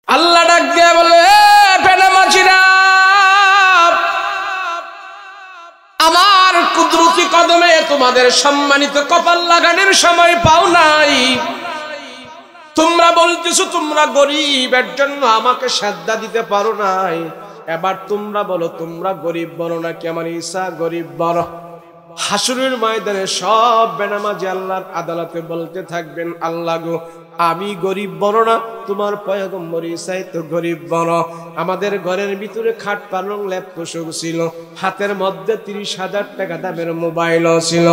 আল্লাহ ডাক দিয়ে বলে, বেনামাজিরা, আমার কুদরতি কদমে তোমাদের সম্মানিত কপাল লাগানোর সময় পাও নাই। তোমরা বলতেছো তোমরা গরিব, এর জন্য আমাকে সাজদা দিতে পারো নাই। এবার তোমরা বলো, তোমরা গরিব বলো নাকি আমার ঈসা গরিব বলো? হাসরের ময়দানে সব বেনামাজি আল্লাহর আদালতে বলতে থাকবেন, আল্লাহ গো, আমি গরিব বড় না, তোমার পয়গম্বর ঈসাই তো গরিব বড়। আমাদের ঘরের ভিতরে খাট পালং ল্যাপ পোষক ছিল, হাতের মধ্যে 30,000 টাকা দামের মোবাইলও ছিল।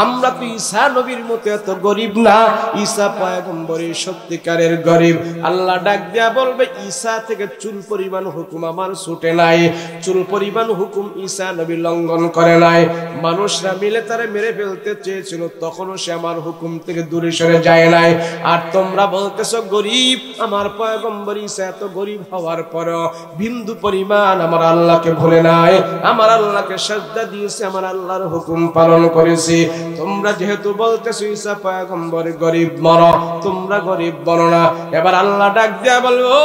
আমরা তো ঈসা নবীর মতো এত গরিব না, ঈসা পয়গম্বরের সত্যিকারের গরিব। আল্লাহ ডাক দিয়া বলবে, ঈসা থেকে চুল পরিমাণ হুকুম আমার ছুটে নাই, চুল পরিমাণ হুকুম ঈসা নবী লঙ্ঘন করে নাই। মানুষরা মিলে তারা মেরে ফেলতে চেয়েছিল, তখনও সে আমার হুকুম থেকে দূরে সরে যায় নাই। আর তোমরা বলতেছো গরিব, আমার পয়গম্বর ঈসা এত গরিব হওয়ার পরও বিন্দু পরিমাণ আমার আল্লাহকে ভুলে নাই, আমার আল্লাহকে সাজদা দিয়েছে, আমার আল্লাহর হুকুম পালন করেছি। তোমরা যেহেতু বলতেছো ঈসা পয়গম্বর গরিব মরো, তোমরা গরিব বলো না। এবার আল্লাহ ডাক দিয়া বলবো, ও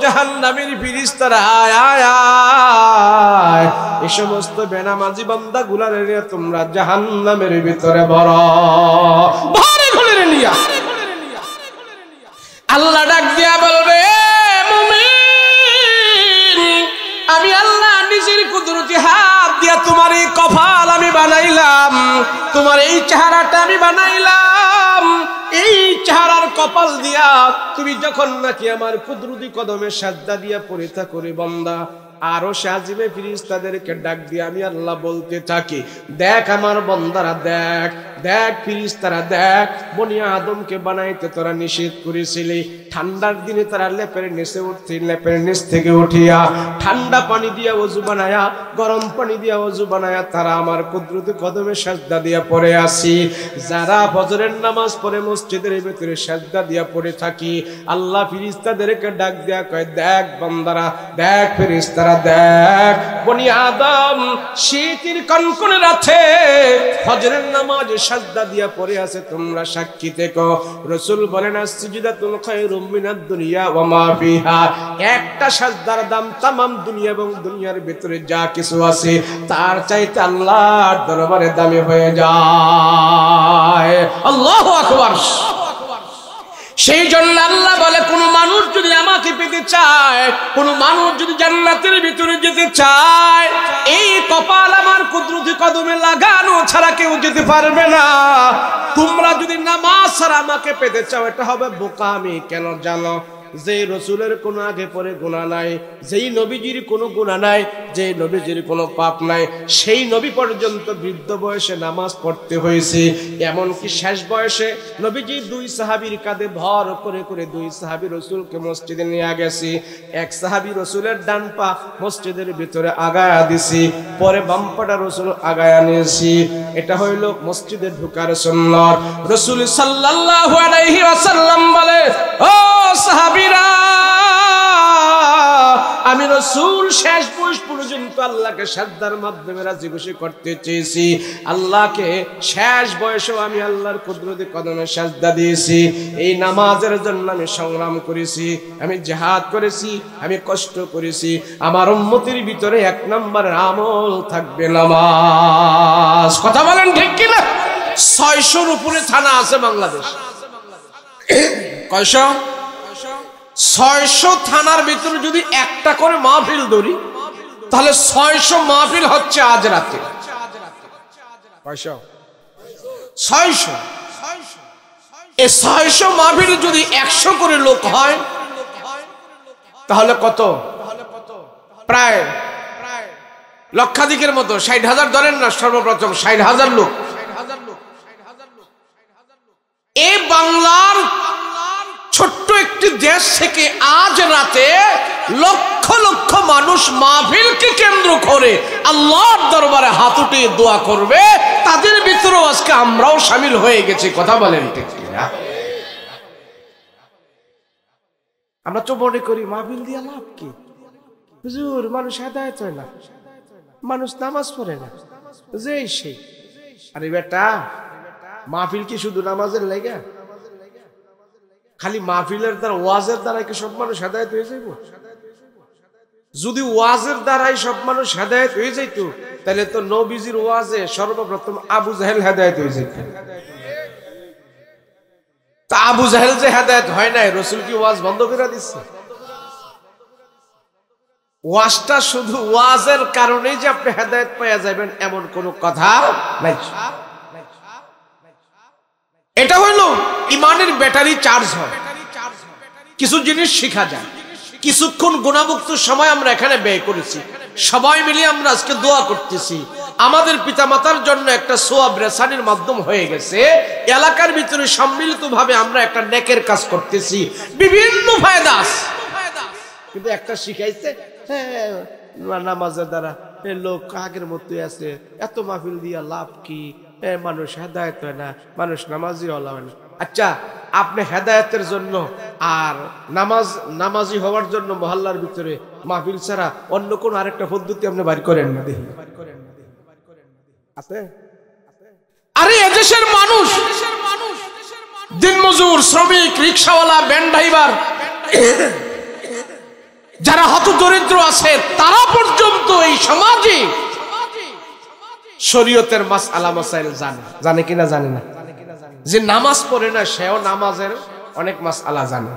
জাহান্নামের ফেরেশতারা, আয় আয় আয়, এই সমস্ত বেনামাজি বান্দা গুলারে তোমরা জাহান্নামের ভিতরে ভরো, ভারে খুলে নিয়া। আল্লাহ ডাক দিয়া বলবে, মুমিন, আমি আল্লাহ নিজের কুদরতি হাত দিয়া তোমার এই কপাল আমি বানাইলাম, তোমার এই চেহারাটা আমি বানাইলাম। এই চেহারার কপাল দিয়া তুমি যখন নাকি আমার কুদরতি কদমে সাজদা দিয়া পড়ে থাকো রে বান্দা, আরো সাজিবে ফেরেশতাদেরকে ডাক দিয়ে আমি আল্লাহ বলতে থাকি, দেখ আমার বান্দারা, দেখ দেখ ফেরেশতারা, দেখ বনি আদমকে বানাইতে তোরা নিষেধ করেছিলি। ঠান্ডার দিনে তারা লেপের নিচে উঠতে, লেপের নিচ থেকে উঠিয়া ঠান্ডা পানি দিয়া ওযু বানায়া, গরম পানি দিয়া ওযু বানায়া তারা আমার কুদরতি কদমে সাজদা দিয়া পড়ে আসি। যারা ফজরের নামাজ পড়ে মসজিদের ভিতরে সাজদা দিয়া পড়ে থাকি, আল্লাহ ফেরেশতাদেরকে ডাক দিয়া কয়, দেখ বান্দারা, দেখ ফেরেশতারা, দেখ বনি আদম শীতের কনকনে রাতে ফজরের নামাজে সাজদা দিয়া পড়ে আছে, তোমরা সাক্ষী থেকো। রাসূল বলেন, আসজিদাতুল খায়রুম মিনাদ দুনিয়া ওয়া মা ফিহা, একটা সাজদার দাম तमाम দুনিয়া এবং দুনিয়ার ভিতরে যা কিছু আছে তার চাইতে আল্লাহর দরবারে দামি হয়ে যায়। আল্লাহু আকবার। সেই জন্য আল্লাহ বলে, কোন মানুষ যদি আমাকে পেতে চায়, কোন মানুষ যদি জান্নাতের ভিতরে যেতে চায়, এই কপাল আমার কুদরতি কদমে লাগানো ছাড়া কেউ যেতে পারবে না। তোমরা যদি নামাজ ছাড়া আমাকে পেতে চাও, এটা হবে বোকামি। কেন জানো? যে রসুলের কোনো আগে পরে গুনাহ নাই, যেই নবীজির কোনো গুনাহ নাই, যে নবীজির কোনো পাপ নাই, সেই নবী পর্যন্ত বৃদ্ধ বয়সে নামাজ পড়তে হয়েছে। এমনকি শেষ বয়সে নবীজি 2 সাহাবীর কাঁধে ভর করে করে 2 সাহাবী রসুলকে মসজিদে নিয়ে গেছে। এক সাহাবী রসুলের ডান পা মসজিদের ভিতরে আগায়া দিছি, পরে বাম পাটা রসুল আগায়া নিয়েছি। এটা হইল মসজিদে ঢোকার সুন্নাত। রাসূল সাল্লাল্লাহু আলাইহি ওয়াসাল্লাম বলে, ও সাহাবীরা, আমি রাসূল শেষ বয়স পর্যন্ত আল্লাহকে সাজদার মাধ্যমে রাজি খুশি করতে চেয়েছি। আল্লাহকে শেষ বয়সেও আমি আল্লাহর কুদরতি কদমে সাজদা দিয়েছি। এই নামাজের জন্য আমি সংগ্রাম করেছি, আমি জিহাদ করেছি, আমি কষ্ট করেছি। আমার উম্মতের ভিতরে 1 নম্বরের আমল থাকবে নামাজ। কথা বলেন ঠিক কিনা? 600-র উপরে থানা আছে বাংলাদেশ। কয়শো? 600 থানার ভিতরে যদি একটা করে মাহফিল ধরি, তাহলে 600 মাহফিল হচ্ছে আজ রাতে। 600। এই 600 মাহফিল যদি 100 করে লোক হয়, তাহলে কত? প্রায় লক্ষাধিকের মতো। 60,000 ধরেন না, সর্বপ্রথম 60,000 লোক। এই বাংলার ছোট্ট একটি দেশ থেকে আজ রাতে লক্ষ লক্ষ মানুষ মাহফিলকে কেন্দ্র করে আল্লাহর দরবারে হাত উঠিয়ে দোয়া করবে। তাদের ভিতরেও আজকে আমরাও শামিল হয়ে গেছি। কথা বলেন ঠিক কিনা? আমরা তো মনে করি মাহফিল দিয়ে লাভ কি? হুজুর, মানুষ হেদায়েত হয় না, মানুষ নামাজ পড়ে না, যে সেই। আরে বেটা, মাহফিল কি শুধু নামাজের লাগা? খালি মাহফিলের দ্বারা, ওয়াজের দ্বারাই কি সব মানুষ হেদায়েত হয়ে যাইব? যদি ওয়াজের দ্বারাই সব মানুষ হেদায়েত হয়ে যাইত, তাহলে তো নবীজির ওয়াজে সর্বপ্রথম আবু জাহেল হেদায়েত হয়ে যেত। তা আবু জাহেল যে হেদায়েত হয় নাই, রাসূল কি ওয়াজ বন্ধ করে দিচ্ছে? ওয়াজটা শুধু ওয়াজের কারণেই যে আপনি হেদায়েত পেয়ে যাবেন এমন কোনো কথা নাই। এটা হলো ইমানের ব্যাটারি চার্জ হয়, কিছু জিনিস শেখা যায়। কিছুক্ষণ গুণামুক্ত সময় আমরা এখানে ব্যয় করেছি, সবাই মিলে আমরা আজকে দোয়া করতেছি। আমাদের পিতামাতার জন্য একটা সোয়াব রেসানির মাধ্যম হয়ে গেছে। এলাকার ভিতরে সম্মিলিতভাবে আমরা একটা নেকের কাজ করতেছি, বিভিন্ন ফায়দা আছে। কিন্তু একটা শিখাইছে নামাজের দ্বারা লোক আগের মতোই আছে, এত মাহফিল দিয়া লাভ কি? মানুষ হেদায়েত হয় না, মানুষ নামাজি হলা হয় না। আচ্ছা, আপনি হেদায়েতের জন্য আর নামাজি হওয়ার জন্য মহল্লার ভিতরে মাহফিল ছাড়া অন্য কোন আরেকটা পদ্ধতি আপনি বাড়ি করেন না দেখি আছে? আরে এদেশের মানুষ দিনমজুর, শ্রমিক, রিকশাওয়ালা, ভ্যান ড্রাইভার, যারা হতদরিদ্র আছে, তারা পর্যন্ত এই সমাজে শরীয়তের মাসআলা মাসাইল জানে কিনা জানে না। যে নামাজ পড়ে না সেও নামাজের অনেক মাসআলা জানে,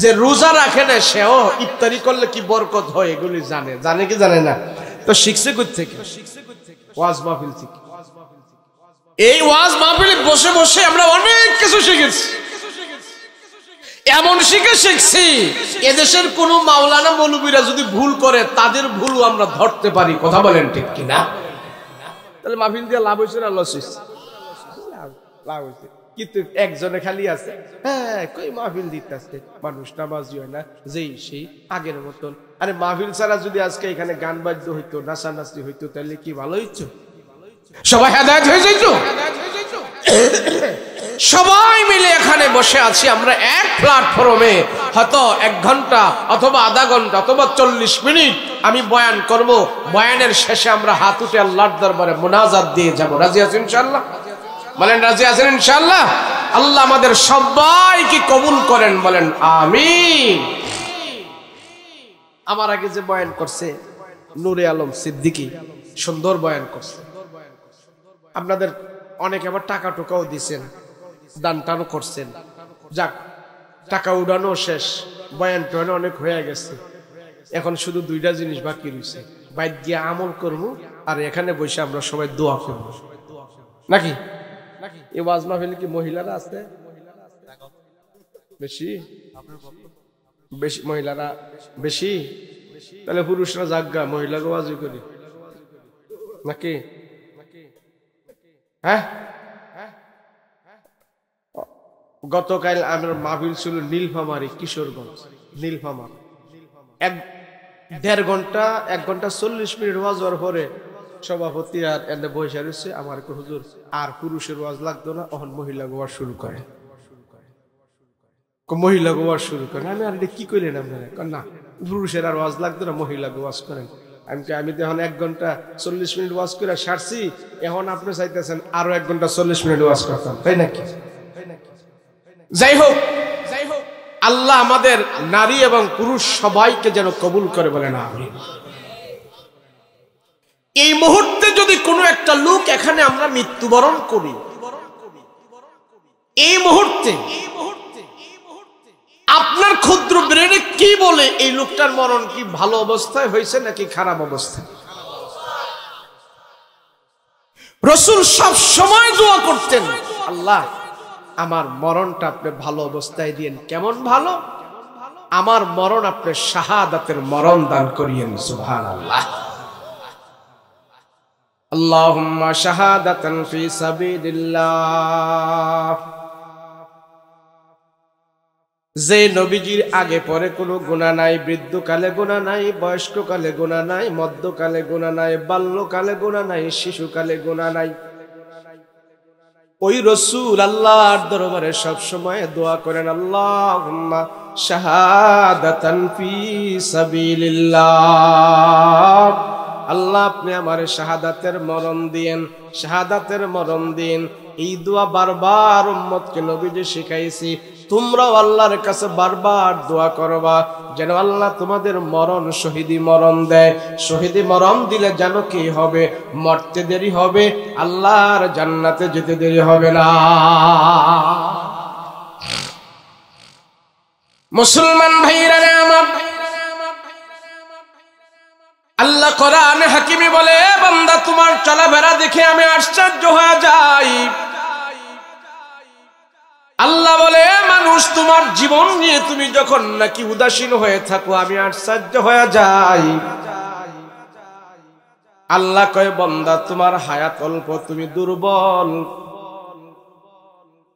যে রোজা রাখে না সেও ইফতারি করলে কি বরকত হয় এগুলি জানে কি জানে না? তো শিখছে কই থেকে? ওয়াজ মাহফিল থেকে। এই ওয়াজ মাহফিলে বসে বসে আমরা অনেক কিছু শিখেছি, এমন শিখছি এদেশের কোন মাওলানা মৌলবীরা যদি ভুল করে তাদের ভুলও আমরা ধরতে পারি। কথা বলেন ঠিক কিনা? তাহলে মাহফিল দিয়ে লাভ হয়েছে না লস হয়েছে? লাভ হয়েছে। কিন্তু একজনে খালি আছে, হ্যাঁ কই মাহফিল দিতেছে, মানুষ নামাজি হয় না, যেই সেই আগের মতন। আরে মাহফিল ছাড়া যদি আজকে এখানে গান বাদ্য হইতো, নাচানাচি হইতো, তাহলে কি ভালো হইতো? সবাই হেদায়েত হয়ে যাইতো। সবাই মিলে এখানে বসে আছি আমরা এক প্ল্যাটফর্মে, হয়তো 1 ঘন্টা অথবা আধা ঘন্টা অথবা 40 মিনিট আমি বয়ান করব। বয়ানের শেষে আমরা হাত উঠে আল্লাহর দরবারে মুনাজাত দিয়ে যাব। রাজি আছেন ইনশাআল্লাহ? বলেন রাজি আছেন ইনশাআল্লাহ? আল্লাহ আমাদের সবাইকে কবুল করেন, বলেন আমিন। আমার আগে যে বয়ান করছে নূরে আলম সিদ্দিকী, সুন্দর বয়ান করছে। আপনাদের অনেকে আবার টাকা টোকাও দিচ্ছেন, দান টানও করছেন। যাক, টাকা উড়ানো শেষ, বয়ান টয়ান অনেক হয়ে গেছে। এখন শুধু 2টা জিনিস বাকি রয়েছে, বাইরে গিয়ে আমল করবো আর এখানে বসে আমরা সবাই দোয়া করবো, নাকি? এই ওয়াজ মাহফিলে কি মহিলারা আছে বেশি? বেশি মহিলারা বেশি? তাহলে পুরুষরা জাগা, মহিলাকে ওয়াজই করি নাকি? হ্যাঁ, গতকাল আমার মাহফিল ছিল নীলফামারী, কিশোরগঞ্জ। নীলফামার 1.5 ঘন্টা 1 ঘন্টা 40 মিনিট ওয়াজ হওয়ার পরে সভাপতি আর এনে বসে রয়েছে। আমার হুজুর আর পুরুষের ওয়াজ লাগতো না, এখন মহিলা ওয়াজ শুরু করে। মহিলা ওয়াজ শুরু করেন। আমি আর কি কইলেন আপনারা? না, পুরুষের আর ওয়াজ লাগতো না, মহিলা ওয়াজ করেন। আমি তো এখন 1 ঘন্টা 40 মিনিট ওয়াজ করে সারছি, এখন আপনি চাইতেছেন আরো 1 ঘন্টা 40 মিনিট ওয়াজ করতাম, তাই নাকি? যাই হোক, আল্লাহ আমাদের নারী এবং পুরুষ সবাইকে যেন কবুল করে, বলেন আমিন। এই মুহূর্তে যদি কোনো একটা লোক এখানে আমরা মৃত্যুবরণ করি, এই মুহূর্তে আপনার ক্ষুদ্র ব্রেনে কি বলে এই লোকটার মরণ কি ভালো অবস্থায় হয়েছে নাকি খারাপ অবস্থায়? রাসূল সব সময় দোয়া করতেন, আল্লাহ আমার মরণটা আপনি ভালো অবস্থায় দিয়েন। কেমন ভালো? আমার মরণ আপনি শাহাদাতের মরণ দান করিয়েন। সুবহানাল্লাহ। আল্লাহুম্মা শাহাদাতান ফি সাবিলিল্লাহ। যে নবীজির আগে পরে কোনো গুনাহ নাই, বৃদ্ধকালে গুনাহ নাই, বয়স্ককালে গুনাহ নাই, মধ্যকালে গুনাহ নাই, বাল্যকালে গুনাহ নাই, শিশুকালে গুনাহ নাই, ওই রাসূল আল্লাহর দরবারে সব সময় দোয়া করেন, আল্লাহুম্মা শাহাদাতান ফি সাবিলিল্লাহ। আল্লাহ আপনি আমারে শাহাদাতের মরণ দিয়েন, শাহাদাতের মরণ দিন। এই দোয়া বারবার উম্মতকে নবীজি শিখাইছি। তোমরাও আল্লাহর কাছে বারবার দোয়া করবা যেন আল্লাহ তোমাদের মরণ শহীদি মরণ দেয়। শহীদি মরণ দিলে যেন কি হবে, মরতে দেরি হবে, আল্লাহর জান্নাতে যেতে দেরি হবে না। মুসলমান ভাইরা আমার, আল্লাহ কোরআনে হাকিমে বলে, বান্দা তোমার চলাফেরা দেখে আমি আশ্চর্য হয়ে যাই। আল্লাহ বলে, মানুষ তোমার জীবন নিয়ে তুমি যখন নাকি উদাসীন হয়ে থাকো আমি আশ্চর্য হয়ে যাই। আল্লাহ কয়, বান্দা তোমার হায়াত অল্প, তুমি দুর্বল,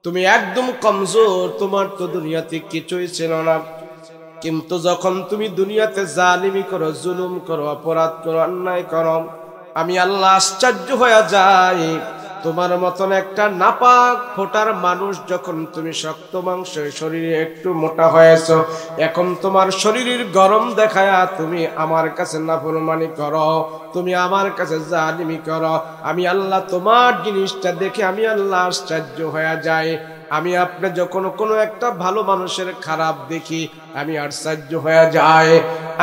তুমি একদম কমজোর, তোমার তো দুনিয়াতে কিছুই ছিল না। কিন্তু যখন তুমি দুনিয়াতে জালিমি করো, জুলুম করো, অপরাধ করো, অন্যায় করো, আমি আল্লাহ আশ্চর্য হয়ে যাই। তোমার মতন একটা নাপাক ফোটার মানুষ যখন তুমি শক্ত মাংস শরীরে একটু মোটা হয়েছ, এখন তোমার শরীরের গরম দেখায়া তুমি আমার কাছে নাফরমানি করো, তুমি আমার কাছে জালিমি করো, আমি আল্লাহ তোমার জিনিসটা দেখে আমি আল্লাহ আশ্চর্য হয়ে যাই। আমি আপনি যখন কোনো একটা ভালো মানুষের খারাপ দেখি আমি আশ্চর্য হয়ে যাই।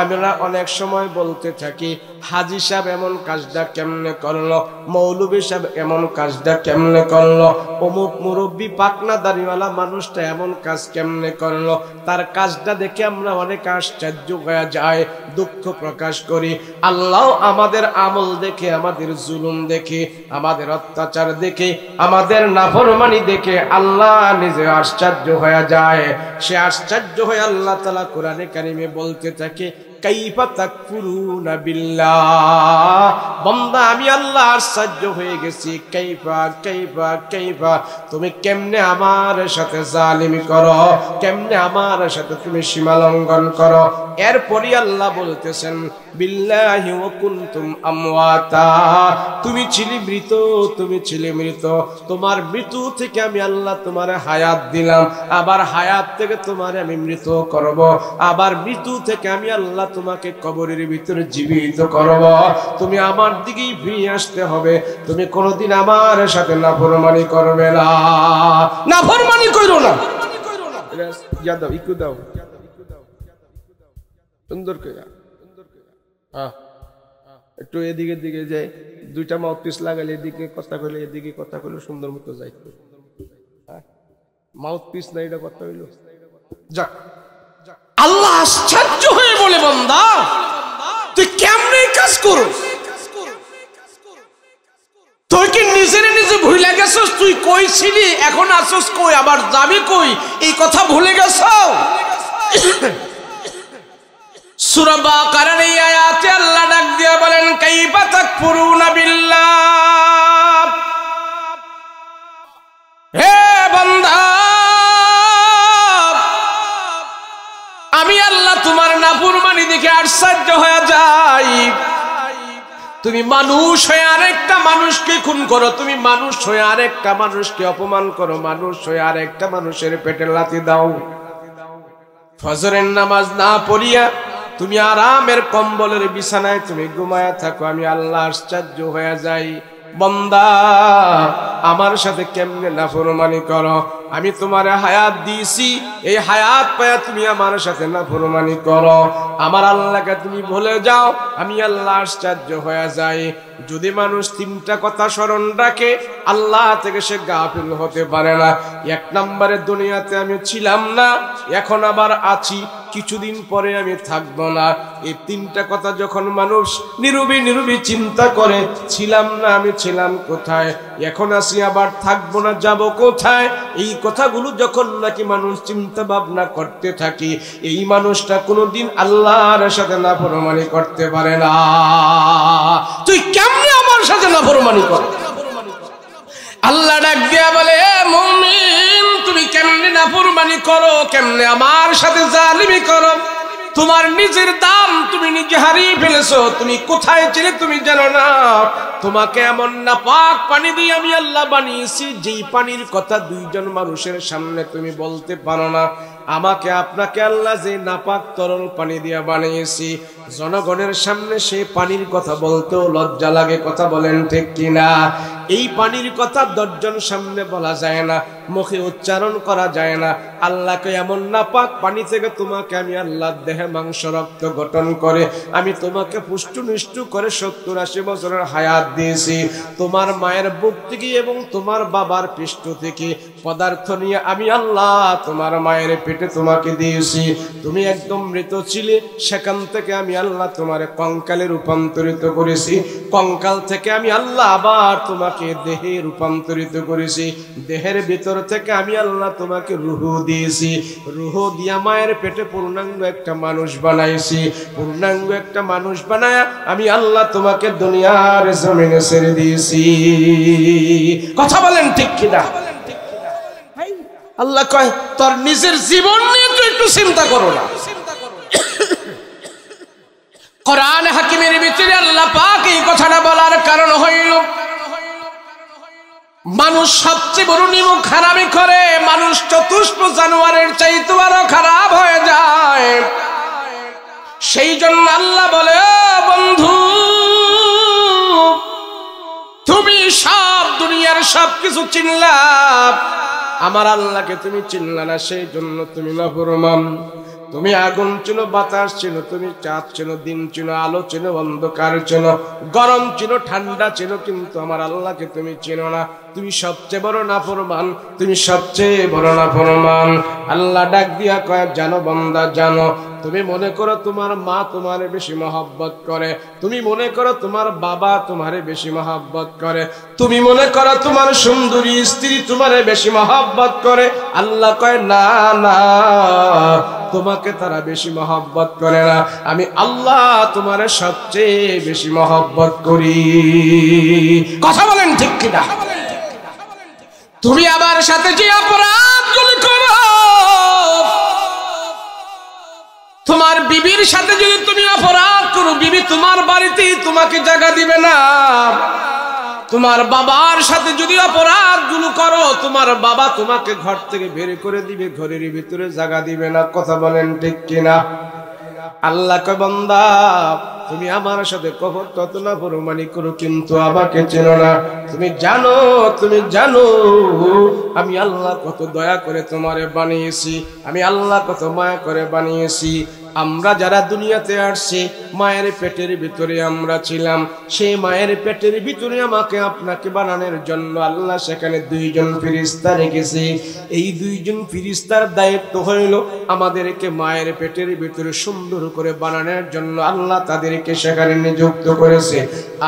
আমরা অনেক সময় বলতে থাকি, হাজী সাহেব এমন কাজটা কেমনে করলো, মৌলভী সাহেব এমন কাজটা কেমনে করলো, অমুক মুরব্বী পাকনা দাড়িওয়ালা মানুষটা এমন কাজ কেমনে করলো, তার কাজটা দেখে আমরা অনেক আশ্চর্য হয়ে যাই, দুঃখ প্রকাশ করি। আল্লাহ আমাদের আমল দেখে, আমাদের জুলুম দেখে, আমাদের অত্যাচার দেখে, আমাদের নাফরমানি দেখে আল্লাহ নিজে আশ্চর্য হয়ে যায়। সে আশ্চর্য হয়ে আল্লাহ তাআলা কোরআনে কারিমে বলতে থাকে, কাইফা তাকফুরুনা বিল্লাহ, বান্দা আমি আল্লাহ আশ্চর্য হয়ে গেছি, কাইফা কাইফা কাইফা, তুমি কেমনে আমার সাথে জালিমি করো, কেমনে আমার সাথে তুমি সীমা লঙ্ঘন করো। এরপরই আল্লাহ বলতেছেন, বিল্লাহি ওয়া কুনতুম আমওয়াতা, তুমি ছিলে মৃত, তুমি ছিলে মৃত, তোমার মৃত্যু থেকে আমি আল্লাহ তোমার হায়াত দিলাম, আবার হায়াত থেকে তোমার আমি মৃত করব, আবার মৃত্যু থেকে আমি আল্লাহ তোমাকে কবরের ভিতরে জীবিত করব। তুমি আমার দিকেই ফিরে আসতে হবে, তুমি কোনোদিন আমার সাথে নাফরমানি করবে না, নাফরমানি করো না। ইয়া দাও, ইকু দাও, সুন্দর করে একটু এদিকে দিকে যায়, দুইটা মাউথপিস লাগালে এদিকে কথা কইলে এদিকে কথা কইলে সুন্দর মতো যাই। মাউথপিস না, এটা কথা হইল। যাক, আল্লাহ আশ্চর্য হয়ে বলে, বান্দা তুই কেমনে কাজ করস, তুই কি নিজের নিজে ভুলে গেছস, তুই কই ছিলি এখন আসস কই, আবার যাবি কই, এই কথা ভুলে গেছ। সূরা বাকারার এই আয়াতে আল্লাহ ডাক দিয়া বলেন, কাইফা তাকফুরুনা বিল্লাহ, হে বান্দা আমি আল্লাহ তোমার নাফরমানি দেখে আশ্চর্য হয়ে যাই। তুমি মানুষ হয়ে আরেকটা মানুষকে খুন করো, তুমি মানুষ হয়ে আরেকটা মানুষকে অপমান করো, মানুষ হয়ে আরেকটা মানুষের পেটে লাথি দাও, ফজরের নামাজ না পড়িয়া তুমি আরামের কম্বলের বিছানায় তুমি ঘুমায়া থাকো, আমি আল্লাহ আশ্চর্য হয়ে যাই। বান্দা আমার সাথে কেমনে নাফরমানি করো, আমি তোমার হায়াত দিয়েছি, এই হায়াত পায়া তুমি আমার সাথে নাফরমানি করো, আমার আল্লাহকে তুমি ভুলে যাও, আমি আল্লাহ আশ্চর্য হয়ে যাই। যদি মানুষ তিনটা কথা স্মরণ রাখে আল্লাহ থেকে সে গাফিল হতে পারে না। এক নম্বরে দুনিয়াতে আমি ছিলাম না, এখন আবার আছি, কিছুদিন পরে আমি থাকবো না। এই তিনটা কথা যখন মানুষ নীরবে নীরবে চিন্তা করে, ছিলাম না, আমি ছিলাম কোথায়, এখন আছি, আবার থাকবো না, যাব কোথায়, এই কথাগুলো যখন নাকি মানুষ চিন্তা ভাবনা করতে থাকি, এই মানুষটা কোনোদিন আল্লাহর সাথে নাফরমানি করতে পারে না। তুই কেমনে আমার সাথে নাফরমানি কর? আল্লাহ ডাক দিয়া বলে, মুমিন তুমি কেমনে নাফরমানি করো, কেমনে আমার সাথে জালিমি করো, তোমার নিজের দাম তুমি নিজে হারিয়ে ফেলেছো, তুমি কোথায় ছিলে তুমি জানো না। তোমাকে এমন নাপাক পানি দিয়ে আমি আল্লাহ বানিয়েছি, যেই পানির কথা দুইজন মানুষের সামনে তুমি বলতে পারো না। আমাকে আপনাকে আল্লাহ যে নাপাক তরল পানি দিয়ে বানিয়েছি, জনগণের সামনে সেই পানির কথা বলতেও লজ্জা লাগে, কথা বলেন ঠিক কিনা? এই পানির কথা 10 জন সামনে বলা যায় না, মুখে উচ্চারণ করা যায় না। আল্লাহকে এমন নাপাক পানি থেকে তোমাকে আমি আল্লাহ দেহে মাংস রক্ত গঠন করে আমি তোমাকে পুষ্ট নিষ্ঠ করে 70-80 বছরের হায়াত দিয়েছি। তোমার মায়ের বুক থেকে এবং তোমার বাবার পৃষ্ঠ থেকে পদার্থ নিয়ে আমি আল্লাহ তোমার মায়ের পেটে তোমাকে দিয়েছি। তুমি একদম মৃত ছিলে, সেখান থেকে আমি আল্লাহ তোমার কঙ্কালে রূপান্তরিত করেছি। কঙ্কাল থেকে আমি আল্লাহ আবার তোমাকে দেহে রূপান্তরিত করেছি। দেহের ভিতর থেকে আমি আল্লাহ তোমাকে রূহ দিয়েছি। রূহ দিয়া মায়ের পেটে পূর্ণাঙ্গ একটা মানুষ বানাইছি। পূর্ণাঙ্গ একটা মানুষ বানায়া আমি আল্লাহ তোমাকে দুনিয়ার জমিনে ছেড়ে দিয়েছি। কথা বলেন ঠিক কিনা? আল্লাহ কয় তোর নিজের জীবন নিয়ে তুই একটু চিন্তা করো না। কোরআন হাকিমের ভিতরে আল্লাহ পাক এই কথাটা বলার কারণ হইল মানুষ সবচেয়ে বড় নিমুখ হারামি করে, মানুষ চতুষ্প জানোয়ারের চাইতে আরো খারাপ হয়ে যায়। সেই জন্য আল্লাহ বলে বন্ধু তুমি সব দুনিয়ার সবকিছু চিনলা, আমার আল্লাহকে তুমি চিনলা না, সেই জন্য তুমি নাফরমান। তুমি আগুন ছিল, বাতাস ছিল, তুমি চাঁদ ছিল, দিন ছিল, আলো ছিল, অন্ধকার ছিল, গরম ছিল, ঠান্ডা ছিল, কিন্তু আমার আল্লাহকে তুমি চিনো না। তুমি সবচেয়ে বড় নাফরমান, তুমি সবচেয়ে বড় নাফরমান। আল্লাহ ডাক দিয়া কয় জানো বান্দা জানো, তুমি মনে করো তোমার মা তোমারে বেশি মহব্বত করে, তুমি মনে করো তোমার বাবা তোমারে বেশি মহব্বত করে, তুমি মনে করো তোমার সুন্দরী স্ত্রী তোমারে বেশি মহব্বত করে। আল্লাহ কয় না না, তোমাকে তারা বেশি মহব্বত করে না, আমি আল্লাহ তোমারে সবচেয়ে বেশি মহব্বত করি। কথা বলেন ঠিক কিনা? তুমি আমার সাথে যে অপরাধ করো, তোমার বিবির সাথে যদি তুমি অপরাধ করো, বিবি তোমার বাড়িতেই তোমাকে জায়গা দিবে না। তোমার বাবার সাথে যদি অপরাধ করো, তোমার বাবা তোমাকে ঘর থেকে বের করে দিবে, ঘরের ভিতরে জায়গা দিবে না। কথা বলেন ঠিক কিনা? আল্লাহ কয় বান্দা তুমি আমার সাথে কত না ফরমানি করো, কিন্তু আমাকে চেনো না। তুমি জানো আমি আল্লাহ কত দয়া করে তোমারে বানিয়েছি, আমি আল্লাহ কত মায়া করে বানিয়েছি। আমরা যারা দুনিয়াতে আসছি মায়ের পেটের ভিতরে আমরা ছিলাম, সেই মায়ের পেটের ভিতরে আমাকে আপনাকে বানানোর জন্য আল্লাহ সেখানে 2 জন ফেরেশতা রেখেছে। এই 2 জন ফেরেশতার দায়িত্ব হইল আমাদেরকে মায়ের পেটের ভিতরে সুন্দর করে বানানোর জন্য আল্লাহ তাদেরকে সেখানে নিযুক্ত করেছে।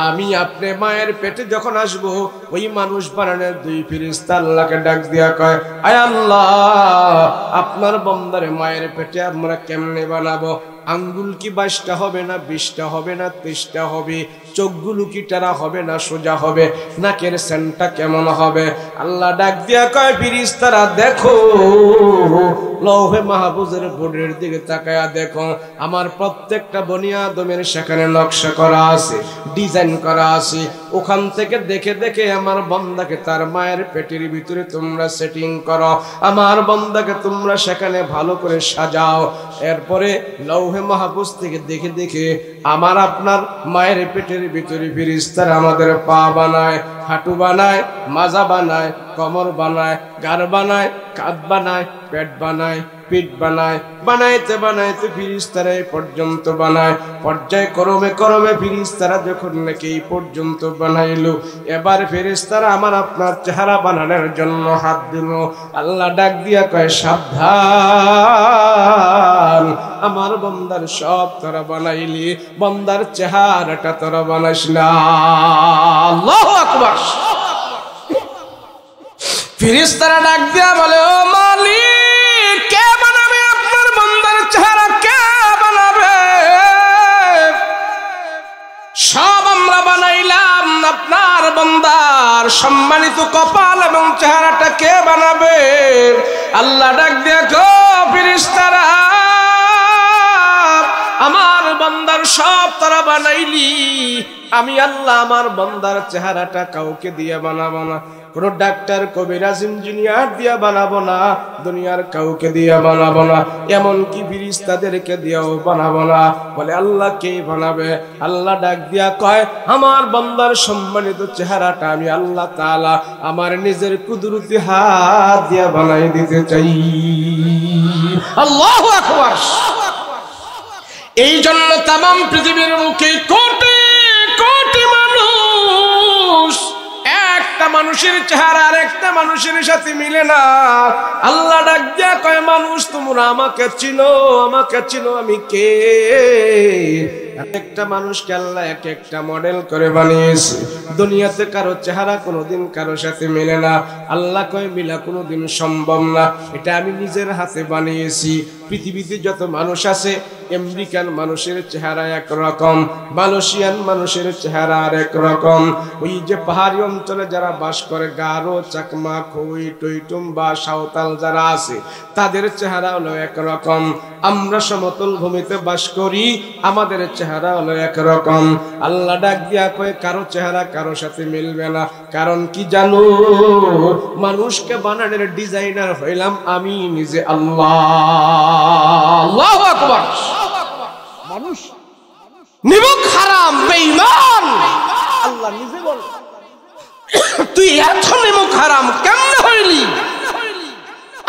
আমি আপনি মায়ের পেটে যখন আসবো, ওই মানুষ বানানোর 2 ফেরেশতা আল্লাহকে ডাক দিয়া কয় আয় আল্লাহ, আপনার বান্দারে মায়ের পেটে আমরা কেমনে বানাবো? আঙ্গুল কি 22টা হবে না, 20টা হবে না, 30টা হবে? চোখগুলো কি টারা হবে না সোজা হবে? নাকের সেন্টটা কেমন হবে? আল্লাহ ডাক দিয়া কয় ফেরেশতারা দেখো, লৌহে মাহফুজের বোর্ডের দিকে তাকায়া দেখো, আমার প্রত্যেকটা বনি আদমের সেখানে নকশা করা আছে, ডিজাইন করা আছে। ওখান থেকে দেখে দেখে আমার বান্দাকে তার মায়ের পেটের ভিতরে তোমরা সেটিং করো, আমার বান্দাকে তোমরা সেখানে ভালো করে সাজাও। এরপরে লৌহে মাহফুজ থেকে দেখে দেখে আমার আপনার মায়ের পেটের ভিতরে ফেরেশতারা আমাদের পা বানায়, হাঁটু বানায়, মাজা বানায়, কোমর বানায়, গাড় বানায়, কাঁধ বানায়, পেট বানায়, পিঠ বানায়, বানাইতে বানাইতে ফেরেশতারা এই পর্যন্ত বানায়। পর্যায় ক্রমে ক্রমে ফেরেশতারা যখন নাকি এই পর্যন্ত বানাইলো, এবার ফেরেশতারা আমার আপনার চেহারা বানানোর জন্য হাত দিল। আল্লাহ ডাক দিয়া কয় সাবধান, আমার বান্দার সব তোরা বানাইলি, বান্দার চেহারাটা তোরা বানাইস না। আল্লাহু আকবার। ফেরেশতারা ডাক দিয়া বলে ও মালিক, কে বানাবে আপনার বান্দার চেহারা? কে বানাবে? সব আমরা বানাইলাম, আপনার বান্দার সম্মানিত কপাল এবং চেহারাটা কে বানাবে? আল্লাহ ডাক দিয়া কো ফেরেশতারা, আমার আমার বান্দার সব তারা বানাইলি, আমি আল্লাহ আমার বান্দার চেহারাটা কাউকে দিয়ে বানাবো না, কোন ডাক্তার কবিরাজ ইঞ্জিনিয়ার দিয়া বানাবো না, দুনিয়ার কাউকে দিয়া বানাবো না, এমনকি ফেরেশতাদেরকে দিয়েও বানাবো না। বলে আল্লাহ কে বানাবে? আল্লাহ ডাক দিয়া কয়, আমার বান্দার সম্মানিত চেহারাটা আমি আল্লাহ তাআলা আমার নিজের কুদরতি হাত দিয়া বানাই দিতে চাই। আল্লাহু আকবার। এই জন্য তামাম পৃথিবীর মুখে কোটি কোটি মানুষ, একটা মানুষের চেহারা আর একটা মানুষের সাথে মিলে না। আল্লাহ ডাক দিয়া কয়, মানুষ তোমরা আমাকে চিনো, আমাকে চিনো আমি কে? একটা মানুষকে আল্লাহ এক একটা মডেল করে বানিয়েছে। দুনিয়াতে কারো চেহারা কোনোদিন কারো সাথে মিলে না। আল্লাহ কয় মিলা কোনোদিন সম্ভব না, এটা আমি নিজের হাতে বানিয়েছি। পৃথিবীতে যত মানুষ আছে, আমেরিকান মানুষের চেহারা একরকম, মালয়েশিয়ান মানুষের চেহারা আর এক রকম। ওই যে পাহাড়ি অঞ্চলে যারা বাস করে, গারো, চাকমা, খই, টইটুম বা সাঁওতাল যারা আছে, তাদের চেহারা হলো একরকম। আমরা সমতল ভূমিতে বাস করি, আমাদের চেহারা হলো একরকম। আল্লাহ ডাক দিয়া কয়, কারো চেহারা কারো সাথে মিলবে না। কারণ কি জানো? মানুষকে বানানোর ডিজাইনার হইলাম আমি নিজে আল্লাহ। আল্লাহু আকবার। মানুষ নিমক হারাম, বেঈমান, আল্লাহ নিজে বল, তুই এত নিমক হারাম কেমনে হইলি?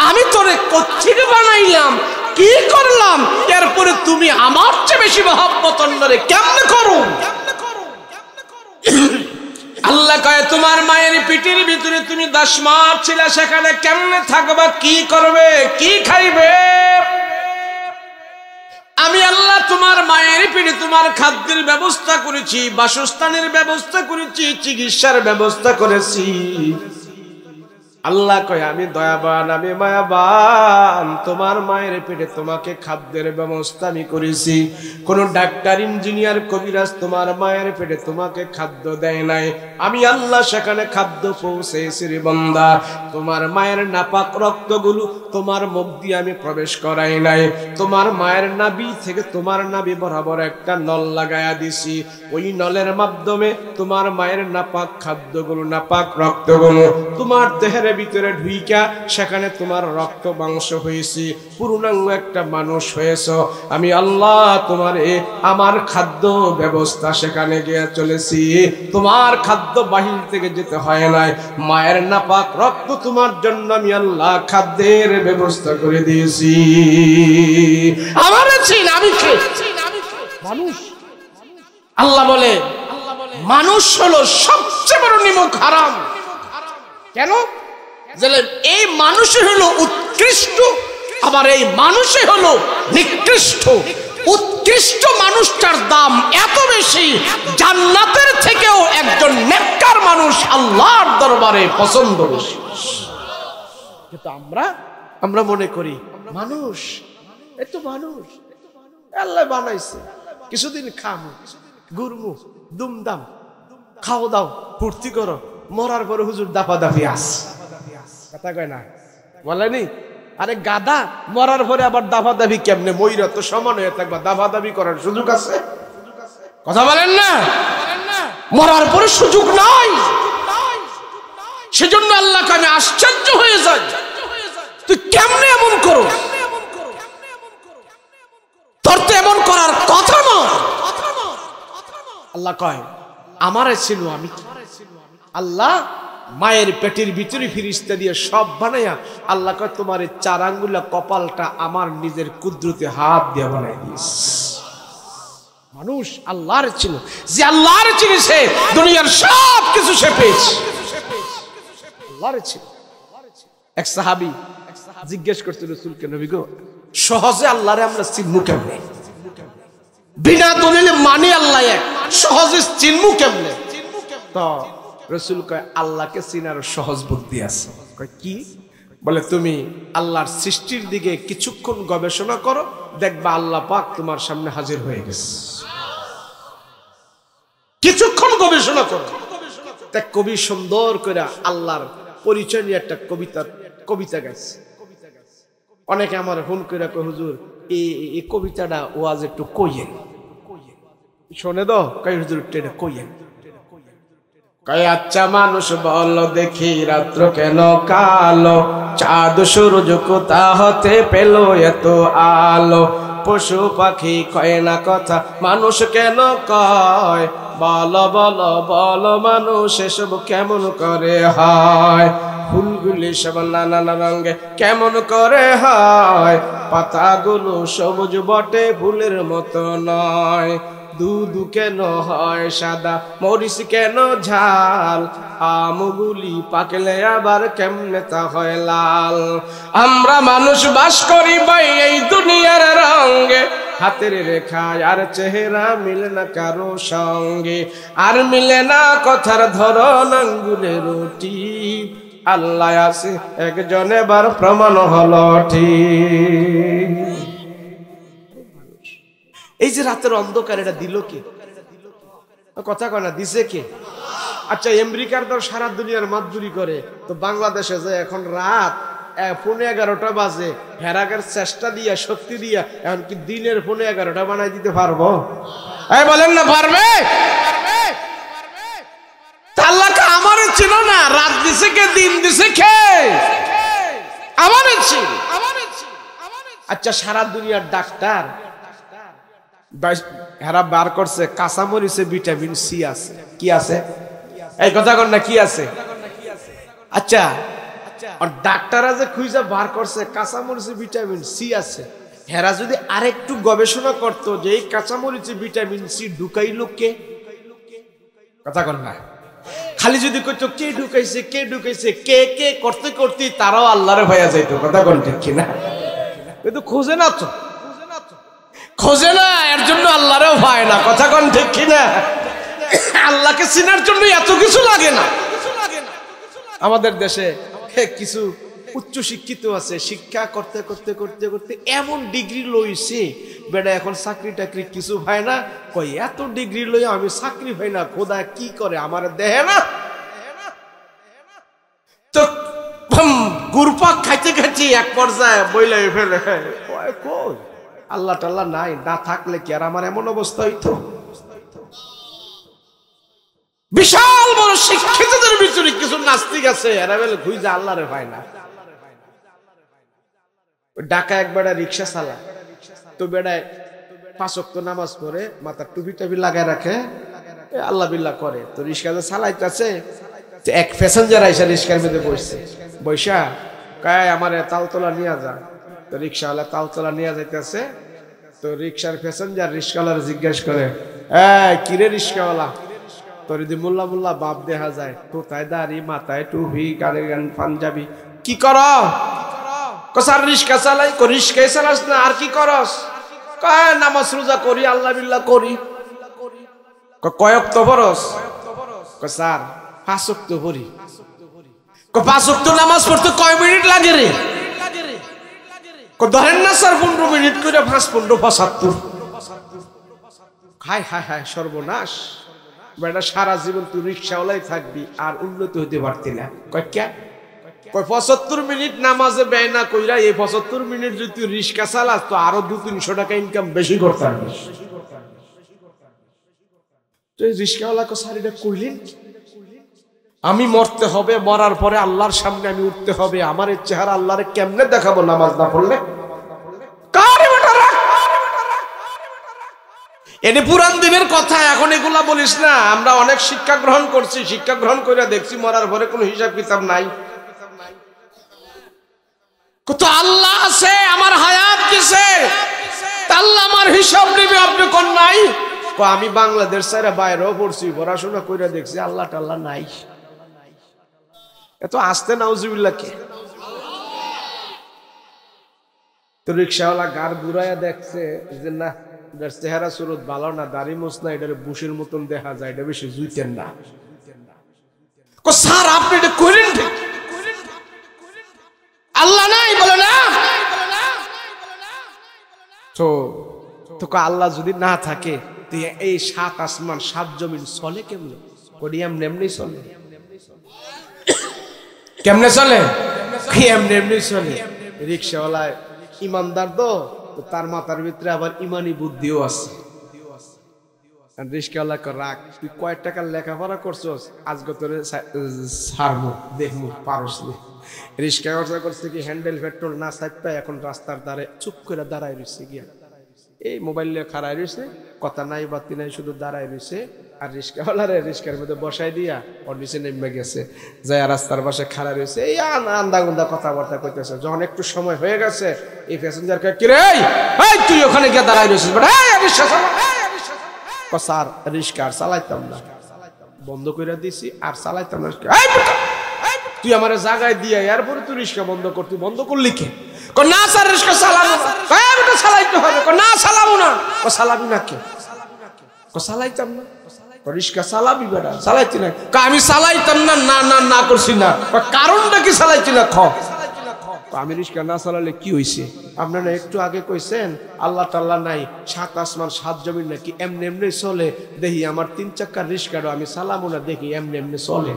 আমি তোরে কোত্থেকে বানাইলাম, কি করলাম, এরপরে তুমি আমার চেয়ে বেশি মহব্বত অন্যরে কেমনে করো? আল্লাহ কয়, তোমার মায়ের পিঠের ভিতরে তুমি 10 মাস ছিলে, সেখানে কেমনে থাকবা, কি করবে, কি খাইবে? আমি আল্লাহ তোমার মায়ের পিঠে তোমার খাদ্যের ব্যবস্থা করেছি, বাসস্থানের ব্যবস্থা করেছি, চিকিৎসার ব্যবস্থা করেছি। আল্লাহ কয়, আমি দয়াবান, আমি মায়াবান, তোমার মায়ের পেটে তোমাকে খাদ্যের ব্যবস্থা আমি করেছি। কোন ডাক্তার, ইঞ্জিনিয়ার, কবিরাজ তোমার মায়ের পেটে তোমাকে খাদ্য দেয় নাই, আমি আল্লাহ সেখানে খাদ্য পৌঁছেছি রে বান্দা। তোমার মায়ের নাপাক রক্তগুলো তোমার মুখ দিয়ে আমি প্রবেশ করাই নাই, তোমার মায়ের নাভি থেকে তোমার নাভি বরাবর একটা নল লাগায়া দিছি। ওই নলের মাধ্যমে তোমার মায়ের নাপাক খাদ্যগুলো, নাপাক রক্তগুলো তোমার দেহের ভিতরে ঢুইকা সেখানে তোমার রক্ত মাংস হয়েছে, পূর্ণাঙ্গ একটা মানুষ হয়েছ। আমি আল্লাহ তোমার আমার খাদ্য ব্যবস্থা সেখানে গিয়ে চলেছি, তোমার খাদ্য বাহির থেকে যেতে হয় নাই। মায়ের নাপাক রক্ত তোমার জন্য আমি আল্লাহ খাদ্যের ব্যবস্থা করে দিয়েছি। আমার আমি মানুষ, আল্লাহ বলে মানুষ হলো সবচেয়ে বড় নিমক হারাম। কেন? এই মানুষই হলো উৎকৃষ্ট, আবার এই মানুষই হলো নিকৃষ্ট। উৎকৃষ্ট মানুষটার দাম এত বেশি, জান্নাতের থেকেও একজন নেককার মানুষ আল্লাহর দরবারে পছন্দ বেশি। কিন্তু আমরা মনে করি মানুষ, এত মানুষ আল্লাহ বানাইছে, কিছুদিন খামু, ঘুরমু, দুমদাম, খাও দাও, ফুর্তি করো, মরার পরে হুজুর দাফাদাফি আস, কথা কয় না বলেনি? আরে গাদা, মরার পরে আবার দাফাদাফি কেমনে? মইরা তো সমান হয়ে থাকবা, দাফাদাফি করার সুযোগ আছে? কথা বলেন না? মরার পরে সুযোগ নাই। সেজন্য আল্লাহ কানে আশ্চর্য হয়ে যায়, তুই কেমনে এমন করো? তোর তো এমন করার কথা না। আল্লাহ কয়, আমারে ছিল আমি আল্লাহ মায়ের পেটের ভিতরে ফিরিস্তা দিয়ে সব বানাইয়া, আল্লাহ কয় তোমার এই 4 আঙ্গুলা কপালটা আমার নিজের কুদরতে হাত দিয়ে বানাই দিস। মানুষ আল্লাহর ছিল, যে আল্লাহর চিনেছে দুনিয়ার সব কিছু সে পেয়েছে, আল্লাহর ছিল। এক সাহাবী জিজ্ঞেস করতে রাসূলকে, নবী গো, সহজে আল্লাহরে আমরা চিনবো কেমনে? বিনা দলিলে মানি আল্লাহ এক, সহজে চিনবো কেমনে? তো রাসূল কয়, আল্লাহকে চিনার সহজ বুদ্ধি আছে। কয় কি? বলে তুমি আল্লাহর সৃষ্টির দিকে কিছুক্ষণ গবেষণা করো, দেখবা আল্লাহ পাক তোমার সামনে হাজির হয়ে গেছে। কিছুক্ষণ গবেষণা করো। তা কবি সুন্দর করে আল্লাহর পরিচয় নিয়ে একটা কবিতা গাইছে। অনেকে আমার ফোন করে কয়, হুজুর এই কবিতাটা ওয়াজ একটু কইয়েন। শোনে দো কই হুজুর টেনে কইয়েন কই আচ্ছা মানুষ বলো দেখি রাত্র কেন কালো চাঁদ সূরজ কোথা হতে পেল এত আলো পশু পাখি কয় না কথা মানুষ কেন কয় বলো বলো বলো মানুষ এসব কেমন করে হয় ফুলগুলি সব নানা রঙে কেমন করে হয় পাতাগুলো সবুজ বটে ফুলের মতো নয় দুধ কেন হয় সাদা মরিচ কেন ঝাল আমগুলি পাকলে আবার কেমনে তা হয় লাল আমরা মানুষ বাস করি ভাই এই দুনিয়ার রঙে হাতের রেখা আর চেহারা মিলে না কারো সঙ্গে আর মিলে না কথার ধরন আঙ্গুলের টিপ আল্লাহ আছে একজন এবার প্রমাণ হলো ঠিক এই যে রাতের অন্ধকার এটা দিল কে কথা কয় না দিছে কে আচ্ছা আমেরিকার তো সারা দুনিয়ার মাতবুরি করে তো বাংলাদেশে যে এখন রাত 11:15 বাজে হেরাকের চেষ্টা দিয়া শক্তি দিয়া এখন কি দিনের 11:15 বানাই দিতে পারবো এই বলেন না পারবে আল্লাহকে আমারে ছিল না রাত দিছে কে দিন দিছে কে আমারে ছিল আচ্ছা সারা দুনিয়ার ডাক্তার হেরা বার করছে কাঁচামরিচে ভিটামিন সি আছে কি আছে এই কথা কন না কি আছে আচ্ছা আর ডাক্তাররা যে খুঁজে বার করছে কাঁচামরিচে ভিটামিন সি আছে হেরা যদি আরেকটু গবেষণা করতো যে এই কাঁচামরিচে ভিটামিন সি ঢুকাইলো কে কথা কন না খালি যদি কইতো কে ঢুকাইছে কে কে করতে করতে তারাও আল্লাহরে ভয়া যাইতো কথা কন ঠিক কিনা কিন্তু খোঁজে না তো খোঁজে না এর জন্য আল্লাহরেও ভয় না কথা কন ঠিক কিনা আল্লাহকে চিনার জন্য এত কিছু লাগে না আমাদের দেশে কিছু উচ্চ শিক্ষিত আছে শিক্ষা করতে করতে করতে করতে এমন ডিগ্রি লইছে বেটা এখন চাকরি টাকরি কিছু হয় না কই এত ডিগ্রি লই আমি চাকরি হয় না খোদা কি করে আমার দেহে না তো গুরপাক খাইতে খাইতে এক পর্যায়ে বইলে ফেলে কই আল্লাহ টাল্লাহ নাই না থাকলে কি আর আমার এমন অবস্থা হইতো বিশাল বড় শিক্ষিতদের ভিতরে কিছু নাস্তিক আছে এরা বলে খুঁজে আল্লাহরে হয় না ঢাকা এক বেড়া রিক্সা চালা তো বেড়ায় 5 ওয়াক্ত নামাজ পড়ে মাথার টুপি টাপি লাগায় রাখে আল্লাহ বিল্লাহ করে তো রিক্সা যে চালাইতেছে এক প্যাসেঞ্জার আইসা রিক্সার মধ্যে বসছে বৈশা কায় আমার তালতলা নিয়ে যা তো রিক্সাওয়ালা তালতলা নিয়ে যাইতেছে তো রিক্সার প্যাসেঞ্জার রিক্সাওয়ালার জিজ্ঞাসা করে কিরে রিক্সাওয়ালা তোর যদি মোল্লা মোল্লা বাপ দেখা যায় কোথায় দাড়ি মাথায় টুপি গাড়ি গান পাঞ্জাবি কি কর কসার রিক্সা চালাই রিক্সায় চালাস না আর কি করস কয় নামাজ রোজা করি আল্লাহ বিল্লাহ করি কয়েক তো বরস স্যার 5 ওয়াক্ত পড়ি 5 ওয়াক্ত নামাজ পড়তে কয় মিনিট লাগে রে ধরেন না স্যার 15 মিনিট করে 5-15 75 হায় হায় হায় সর্বনাশ বেটা সারা জীবন তুই রিক্সাওয়ালাই থাকবি আর উন্নতি হতে পারতি না কয় 75 মিনিট নামাজে ব্যয় না কইরা এই 75 মিনিট যদি তুই রিক্সা চালাস তো আরো 200-300 টাকা ইনকাম বেশি করতে পারবি তো রিক্সাওয়ালাকে সারিটা কইলেন আমি মরতে হবে মরার পরে আল্লাহর সামনে আমি উঠতে হবে আমার এই চেহারা আল্লাহরে কেমনে দেখাবো নামাজ না পড়লে এনে পুরান দিনের কথা এখন এগুলা বলিস না আমরা অনেক শিক্ষা গ্রহণ করছি শিক্ষা গ্রহণ করে দেখছি মরার পরে কোনো হিসাব কিতাব নাই কত আল্লাহ আছে আমার হায়াত দিছে আল্লাহ আমার হিসাব নেবে আপনি কোন নাই আমি বাংলাদেশ ছেড়ে বাইরেও পড়ছি পড়াশোনা করে দেখছি আল্লাহ টাল্লাহ নাই এত আসতে নাউজুবিল্লাহ কে তো রিক্সাওয়ালা গাড় ঘুরাইয়া দেখছে যে না চেহারা সুরত ভালো না দাড়ি মোছ না এটা বুশের মতন দেখা যায় এটা বেশি জুইতেন না স্যার আপনি এটা করেন ঠিক আল্লাহ নাই বলে না তো আল্লাহ যদি না থাকে এই 7 আসমান 7 জমিন চলে কেমনে কোডিয়াম নেমনি চলে কেমনে চলে এমনি চলে রিক্সাওয়ালা ইমানদার তো তার মাথার ভিতরে আবার ইমানি বুদ্ধিও আছে রিস্কাওয়ালা রাখ, তুই কয়েক টাকার লেখাপড়া করছস, আজকে তোরে ছাড়বো, দেখবো পারস নি। রিস্কা করছে কি হ্যান্ডেল পেট্রোল না চাইতে এখন রাস্তার ধারে চুপ করে দাঁড়ায় রয়েছে গিয়া, এই মোবাইল নিয়ে খাড়ায় রয়েছে, কথা নাই বাতি নাই, শুধু দাঁড়ায় রয়েছে। আর রিস্কাওয়ালারে রিস্কার মধ্যে বসাই দিয়া ওর নিচে নেমে গেছে, যায় রাস্তার পাশে খাড়া রয়েছে, এই আন্দা গুন্দা কথাবার্তা কইতেছে। যখন একটু সময় হয়ে গেছে, এই প্যাসেঞ্জার কে কিরে তুই ওখানে গিয়ে দাঁড়ায় রয়েছিস, স্যার রিস্কা আর চালাইতাম না, বন্ধ করে দিছি আর চালাইতাম না। তুই আমার জায়গায় দিয়ে এরপরে তুই রিস্কা বন্ধ করতি, বন্ধ করলি কে? না স্যার রিস্কা চালাবো না, চালাইতে হবে। না চালাবো না, চালাবি না কে? চালাইতাম না, রিস্কা চালাবি বেটা, চালাইতি না। আমি চালাইতাম না, না না না করছি না, কারণটা কি চালাইতি না? আমি রিস্কা না চালালে কি হয়েছে? আপনারা একটু আগে কইছেন আল্লাহ টাল্লাহ নাই, 7 আসমান 7 জমিন নাকি এমনি এমনি চলে। দেখি আমার 3 চাক্কার রিস্কারও আমি চালাবো না, দেখি এমনি এমনি চলে।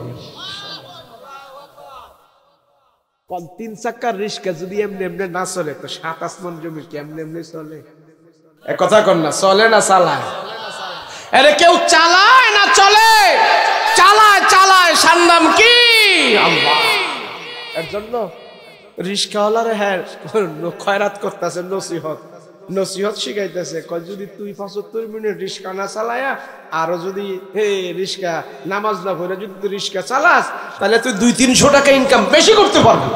3 চাক্কার রিস্কা যদি এমনি এমনি না চলে, তো 7 আসমান জমি কি এমনি এমনি চলে? এক কথা কন না, চলে না চালায়? আরে কেউ চালায় না চলে? চালায়, চালায়, সান্নাম কি আল্লাহ। এর জন্য রিস্কাওয়ালারে হ্যাঁ খয়রাত করতেছে, নসিহত শিখাইতেছে। যদি তুই 75 মিনিট রিস্কা না চালায়া, আরো যদি রিস্কা নামাজ না পড়ে যদি তুই রিস্কা চালাস, তাহলে তুই 200-300 টাকা ইনকাম বেশি করতে পারবি।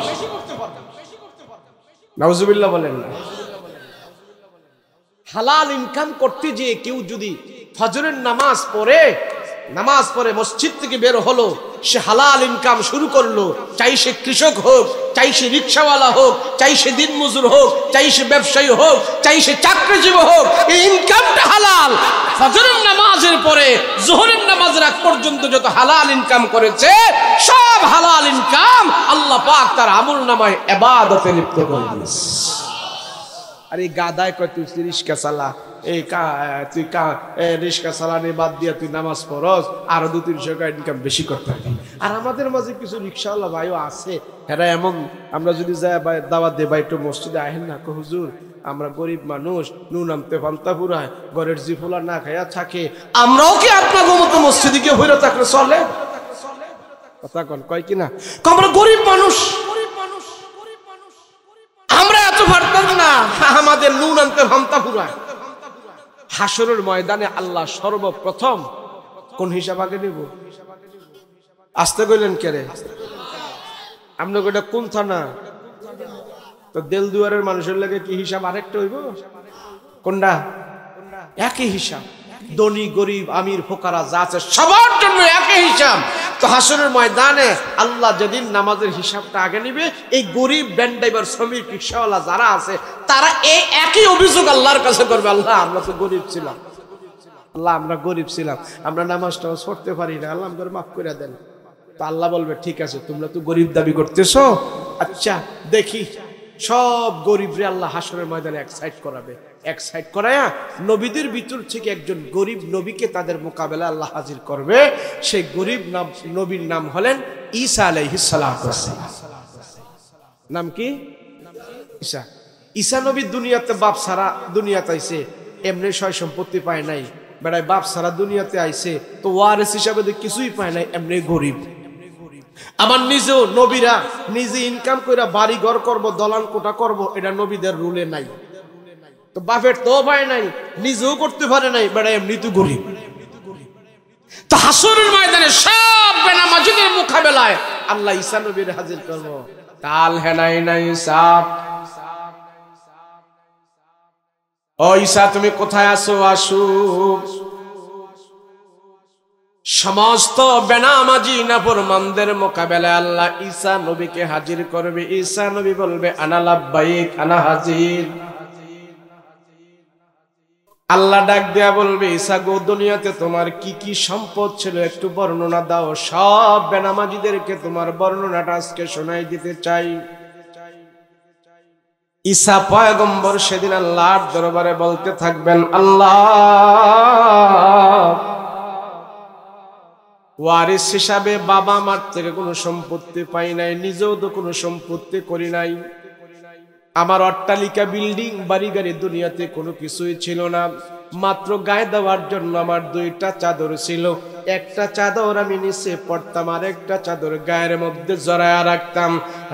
নাউজুবিল্লাহ বলেন না। হালাল ইনকাম করতে যে কেউ যদি ফজরের নামাজ পড়ে মসজিদ থেকে বের হলো, সে হালাল ইনকাম শুরু করলো, চাই সে কৃষক হোক, চাই সে রিক্সাওয়ালা হোক, চাই সে দিনমজুর হোক, চাই সে ব্যবসায়ী হোক, চাই সে চাকরিজীবী হোক, এই ইনকামটা হালাল। ফজরের নামাজের পরে যোহরের নামাজের আগ পর্যন্ত যত হালাল ইনকাম করেছে, সব হালাল ইনকাম আল্লাহ পাক তার আমলনামায় ইবাদতে লিপ্ত করে দিয়েছে। আর এই গাদায় কয় তুই রিস্কা চালা, তুই রিস্কা চালানি বাদ দিয়া তুই নামাজ পড়স, আরো 200-300 টাকা ইনকাম বেশি করতে পারবি। আর আমাদের মাঝে কিছু রিক্সাওয়ালা ভাইও আছে, এরা এমন, আমরা যদি যাই দাওয়াত দেই ভাই একটু মসজিদে আহেন না, হুজুর আমরা গরিব মানুষ, নুন আনতে পান্তা পুরায়, ঘরের জিফুলা না খাইয়া থাকে, আমরাও কি আপনার মতো মসজিদে গিয়ে হইরা থাকলে চলে? কথা কন, কয় কিনা? আমরা গরিব মানুষ, আমরা এত পারতাম না, আমাদের নুন আনতে ভান্তা পুরায়। হাসরের ময়দানে আল্লাহ সর্বপ্রথম কোন হিসাব আগে নিব? আসতে কইলেন কেরে? আপনার ওটা কোন থানা? তো দেলদুয়ারের মানুষের লাগে কি হিসাব আরেকটা হইব? কোনটা? একই হিসাব। ধনী গরিব আমির ফোকারা যা আছে সবার জন্য একই হিসাব। তো হাসরের ময়দানে আল্লাহ যেদিন নামাজের হিসাবটা আগে নিবে, এই গরিব ভ্যান ড্রাইভার, শ্রমিক, রিক্সাওয়ালা যারা আছে, তারা এই একই অভিযোগ আল্লাহর কাছে করবে, আল্লাহ আমরা তো গরিব ছিলাম, আল্লাহ আমরা গরিব ছিলাম, আমরা নামাজটাও পড়তে পারি না, আল্লাহ আমাদের মাফ করে দেন। তো আল্লাহ বলবে ঠিক আছে, তোমরা তো গরিব দাবি করতেছো, আচ্ছা দেখি সব গরিবরে আল্লাহ হাসরের ময়দানে এক সাইড করাবে। এক সাইড করায়া নবীদের ভিতর থেকে একজন গরিব নবীকে তাদের মোকাবেলা আল্লাহ হাজির করবে। সেই গরিব নবীর নাম হলেন ঈসা আলাইহিস সালাতু ওয়াস সালাম। নাম কি? ঈসা। ঈসা নবী দুনিয়াতে বাপ সারা দুনিয়াতে আইছে, এমনি সয় সম্পত্তি পায় নাই, বেড়ায় বাপ সারা দুনিয়াতে আইছে, তো ওয়ারিস হিসাবে কিছুই পায় নাই, এমনি গরিব। আমার নিজেও নবীরা নিজে ইনকাম করে বাড়ি ঘর করবো, দলান কোটা করবো, এটা নবীদের রুলে নাই। তো বাপের তো পায় নাই, নিজেও করতে পারে নাই, বেড়া এমনি তো গরিব। তো হাসরের ময়দানে সব বেনামাজিদের মোকাবেলায় আল্লাহ ঈসা নবীর হাজির করবো। কাল হেনাই নাই সাপ, ও ঈসা তুমি কোথায় আছো? আসু। সমস্ত বেনামাজি নাফরমানদের মোকাবেলায় আল্লাহ ঈসা নবীকে হাজির করবে। ঈসা নবী বলবে আনা লাব্বাইক, আনা হাজির। আল্লাহ ডাক দেয়া বলবে ঈসা গো, দুনিয়াতে তোমার কি কি সম্পদ ছিল একটু বর্ণনা দাও। সব বেনামাজিদেরকে তোমার বর্ণনাটা আজকে শোনাই দিতে চাই। ঈসা পয়গম্বর সেদিন আল্লাহর দরবারে বলতে থাকবেন, আল্লাহ ওয়ারিস হিসাবে বাবা মার থেকে কোনো সম্পত্তি পাই নাই, নিজেও তো কোনো সম্পত্তি করি নাই, আমার অট্টালিকা বিল্ডিং বাড়ি গাড়ি দুনিয়াতে কোনো কিছুই ছিল না, মাত্র গায়ে দেওয়ার জন্য আমার দুইটা চাদর ছিল। একটা চাদর আমি নিচে পড়তাম, আর একটা চাদর গায়ের মধ্যে জড়ায়া রাখতাম।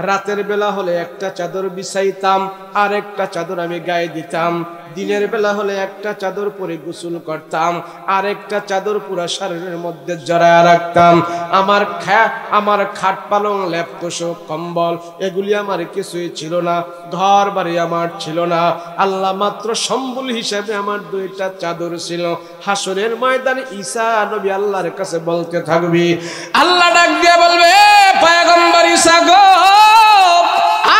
রাতের বেলা হলে একটা চাদর বিছাইতাম, আর একটা চাদর আমি গায়ে দিতাম। দিনের বেলা হলে একটা চাদর পরে গোসল করতাম, আর একটা চাদর পুরো শরীরের মধ্যে জড়ায়া রাখতাম। আমার খাট পালং লেপ তোষক কম্বল এগুলি আমার কিছুই ছিল না, ঘর বাড়ি আমার ছিল না। আল্লাহ মাত্র সম্বল হিসেবে আমার দুইটা চাদর ছিল। হাসরের ময়দানে ঈসা নবী আল্লাহর কাছে বলতে থাকবি, আল্লাহ ডাক দিয়ে বলবে, পয়গম্বর ঈসা গো,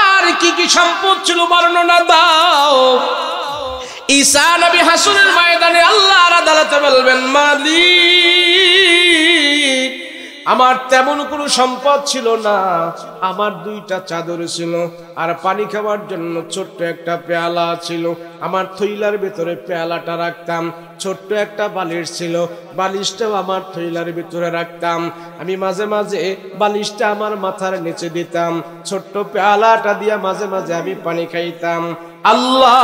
আর কি কি সম্পদ ছিল বর্ণনা দাও। ঈসা নবী হাসরের ময়দানে আল্লাহর আদালতে বলবেন, মালিক, আমার তেমন কোনো সম্পদ ছিল না, আমার দুইটা চাদর ছিল, আর পানি খাওয়ার জন্য ছোট্ট একটা পেয়ালা ছিল। আমার থৈলার ভেতরে পেয়ালাটা রাখতাম। ছোট্ট একটা বালিশ ছিল, বালিশটাও আমার থৈলার ভিতরে রাখতাম। আমি মাঝে মাঝে বালিশটা আমার মাথার নিচে দিতাম, ছোট্ট পেয়ালাটা দিয়ে মাঝে মাঝে আমি পানি খাইতাম। আল্লাহ,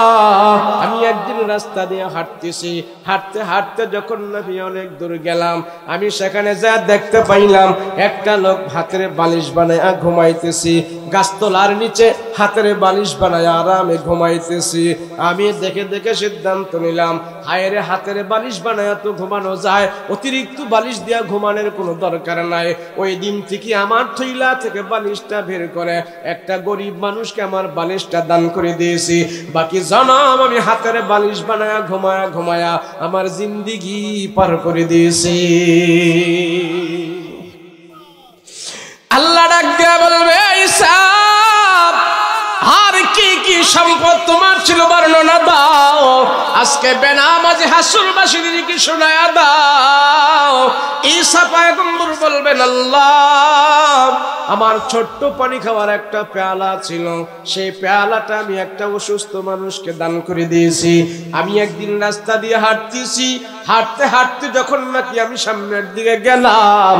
আমি একদিন রাস্তা দিয়ে হাঁটতেছি, হাঁটতে হাঁটতে যখন আমি অনেক দূর গেলাম, আমি সেখানে যা দেখতে পাইলাম একটা লোক হাতের বালিশ বানায় ঘুমাইতেছি, গাছতলার নিচে হাতের বালিশ বানায় আরামে ঘুমাইতেছি। আমি দেখে দেখে সিদ্ধান্ত নিলাম, হায়রে হাতের বালিশ বানায় তো ঘুমানো যায়, অতিরিক্ত বালিশ দিয়া ঘুমানোর কোনো দরকার নাই। ওই দিন থেকে আমার থৈলা থেকে বালিশটা বের করে একটা গরিব মানুষকে আমার বালিশটা দান করে দিয়েছি। বাকি জনম আমি হাতের বালিশ বানায়া ঘুমায়া ঘুমায়া আমার জিন্দিগি পার করে দিয়েছি। আল্লাহ ডাক দিয়া বলবে, ঈসা, আর কি কি সম্পদ তোমার ছিল বর্ণনা দাও। আজকে বেনামাজি হাসুরবাসীদেরকে শোনায়া দাও। ঈসা পয়গম্বর বলবেন, আল্লাহ, আমার ছোট্ট পানি খাওয়ার একটা পেয়ালা ছিল, সেই পেয়ালাটা আমি একটা অসুস্থ মানুষকে দান করে দিয়েছি। আমি একদিন রাস্তা দিয়ে হাঁটতেছি, হাঁটতে হাঁটতে যখন নাকি আমি সামনের দিকে গেলাম,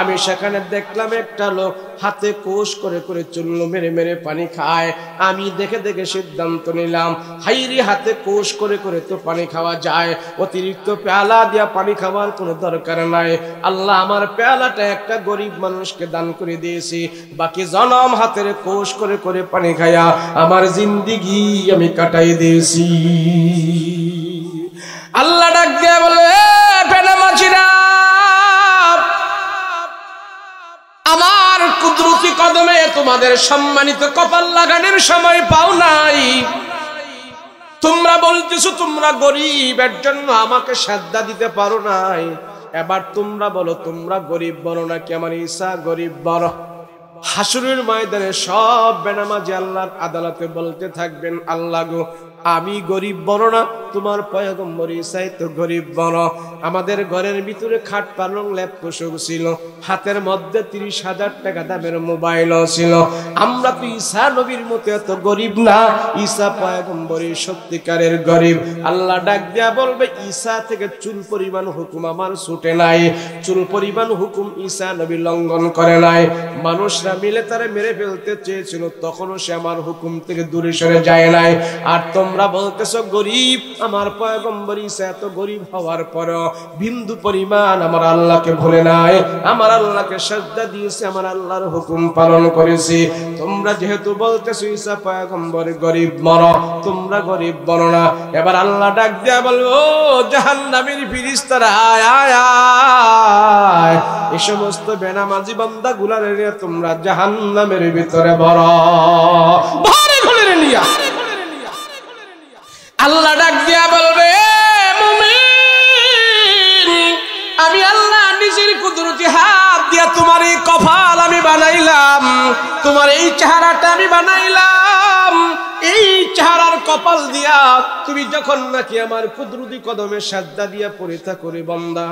আমি সেখানে দেখলাম একটা লোক হাতে কোষ করে করে চুল্লু মেরে মেরে পানি খায়। আমি দেখে দেখে সিদ্ধান্ত নিলাম, হাইরি হাতে কোষ করে করে তো পানি খাওয়া যায়, অতিরিক্ত পেয়ালা দিয়া পানি খাওয়ার কোনো দরকার নাই। আল্লাহ, আমার পেয়ালাটা একটা গরিব মানুষকে দান করে দিয়েছি, বাকি জনম হাতের কোষ করে করে পানি খায়া আমার জিন্দিগি আমি কাটাই দিয়েছি। আল্লাহ ডাক দিয়ে বলে, বেনামাজিরা, আমার কুদরতি কদমে তোমাদের সম্মানিত কপাল লাগানোর সময় পাও নাই। তোমরা বলতেছো তোমরা গরিব, এর জন্য আমাকে সাজদা দিতে পারো নাই। এবার তোমরা বলো, তোমরা গরিব বলো নাকি আমার ঈসা গরিব বড়? হাসরের ময়দানে সব বেনামাজি আল্লাহর আদালতে বলতে থাকবেন, আল্লাহ গো, আমি গরিব বড় না, তোমার পয়গম্বর ঈসাই তো গরিব বড়। আমাদের ঘরের ভিতরে খাট পালং লেপ তোষক ছিল, হাতের মধ্যে 30,000 টাকা দামের মোবাইল ছিল। আমরা তো ঈসা নবীর মতো এত গরিব না, ঈসা পয়গম্বরের সত্যিকারের গরিব। আল্লাহ ডাক দেয়া বলবে, ঈসা থেকে চুল পরিমাণ হুকুম আমার ছুটে নাই, চুল পরিমাণ হুকুম ঈসা নবী লঙ্ঘন করে নাই। মানুষরা মিলে তারা মেরে ফেলতে চেয়েছিল, তখনও সে আমার হুকুম থেকে দূরে সরে যায় নাই। আর তোমরা বলতেছো গরিব, আমার পয়গম্বর ঈসা এত গরিব হওয়ার পরও বিন্দু পরিমাণ আমার আল্লাহকে ভুলে নাই, আমার আল্লাহকে সাজদা দিয়েছে, আমার আল্লাহর হুকুম পালন করেছি। তোমরা যেহেতু বলতেছো ঈসা পয়গম্বর গরিব মরো, তোমরা গরিব বলো না। এবার আল্লাহ ডাক দিয়া বলবো, জাহান্নামের ফেরেশতারা আয় আয় আয়, এই সমস্ত বেনামাজি বান্দা গুলার নিয়ে তোমরা জাহান্নামের ভিতরে ভরো, ভারে খুলে নিয়া। আল্লাহ ডাক দিয়া বলবে, মুমিন, আমি আল্লাহ নিজের কুদরতি হাত দিয়া তোমার এই কপাল আমি বানাইলাম, তোমার এই চেহারাটা আমি বানাইলাম। এই চেহারার কপাল দিয়া তুমি যখন নাকি আমার কুদরতি কদমে সাজদা দিয়া পড়ে থাকো রে বান্দা,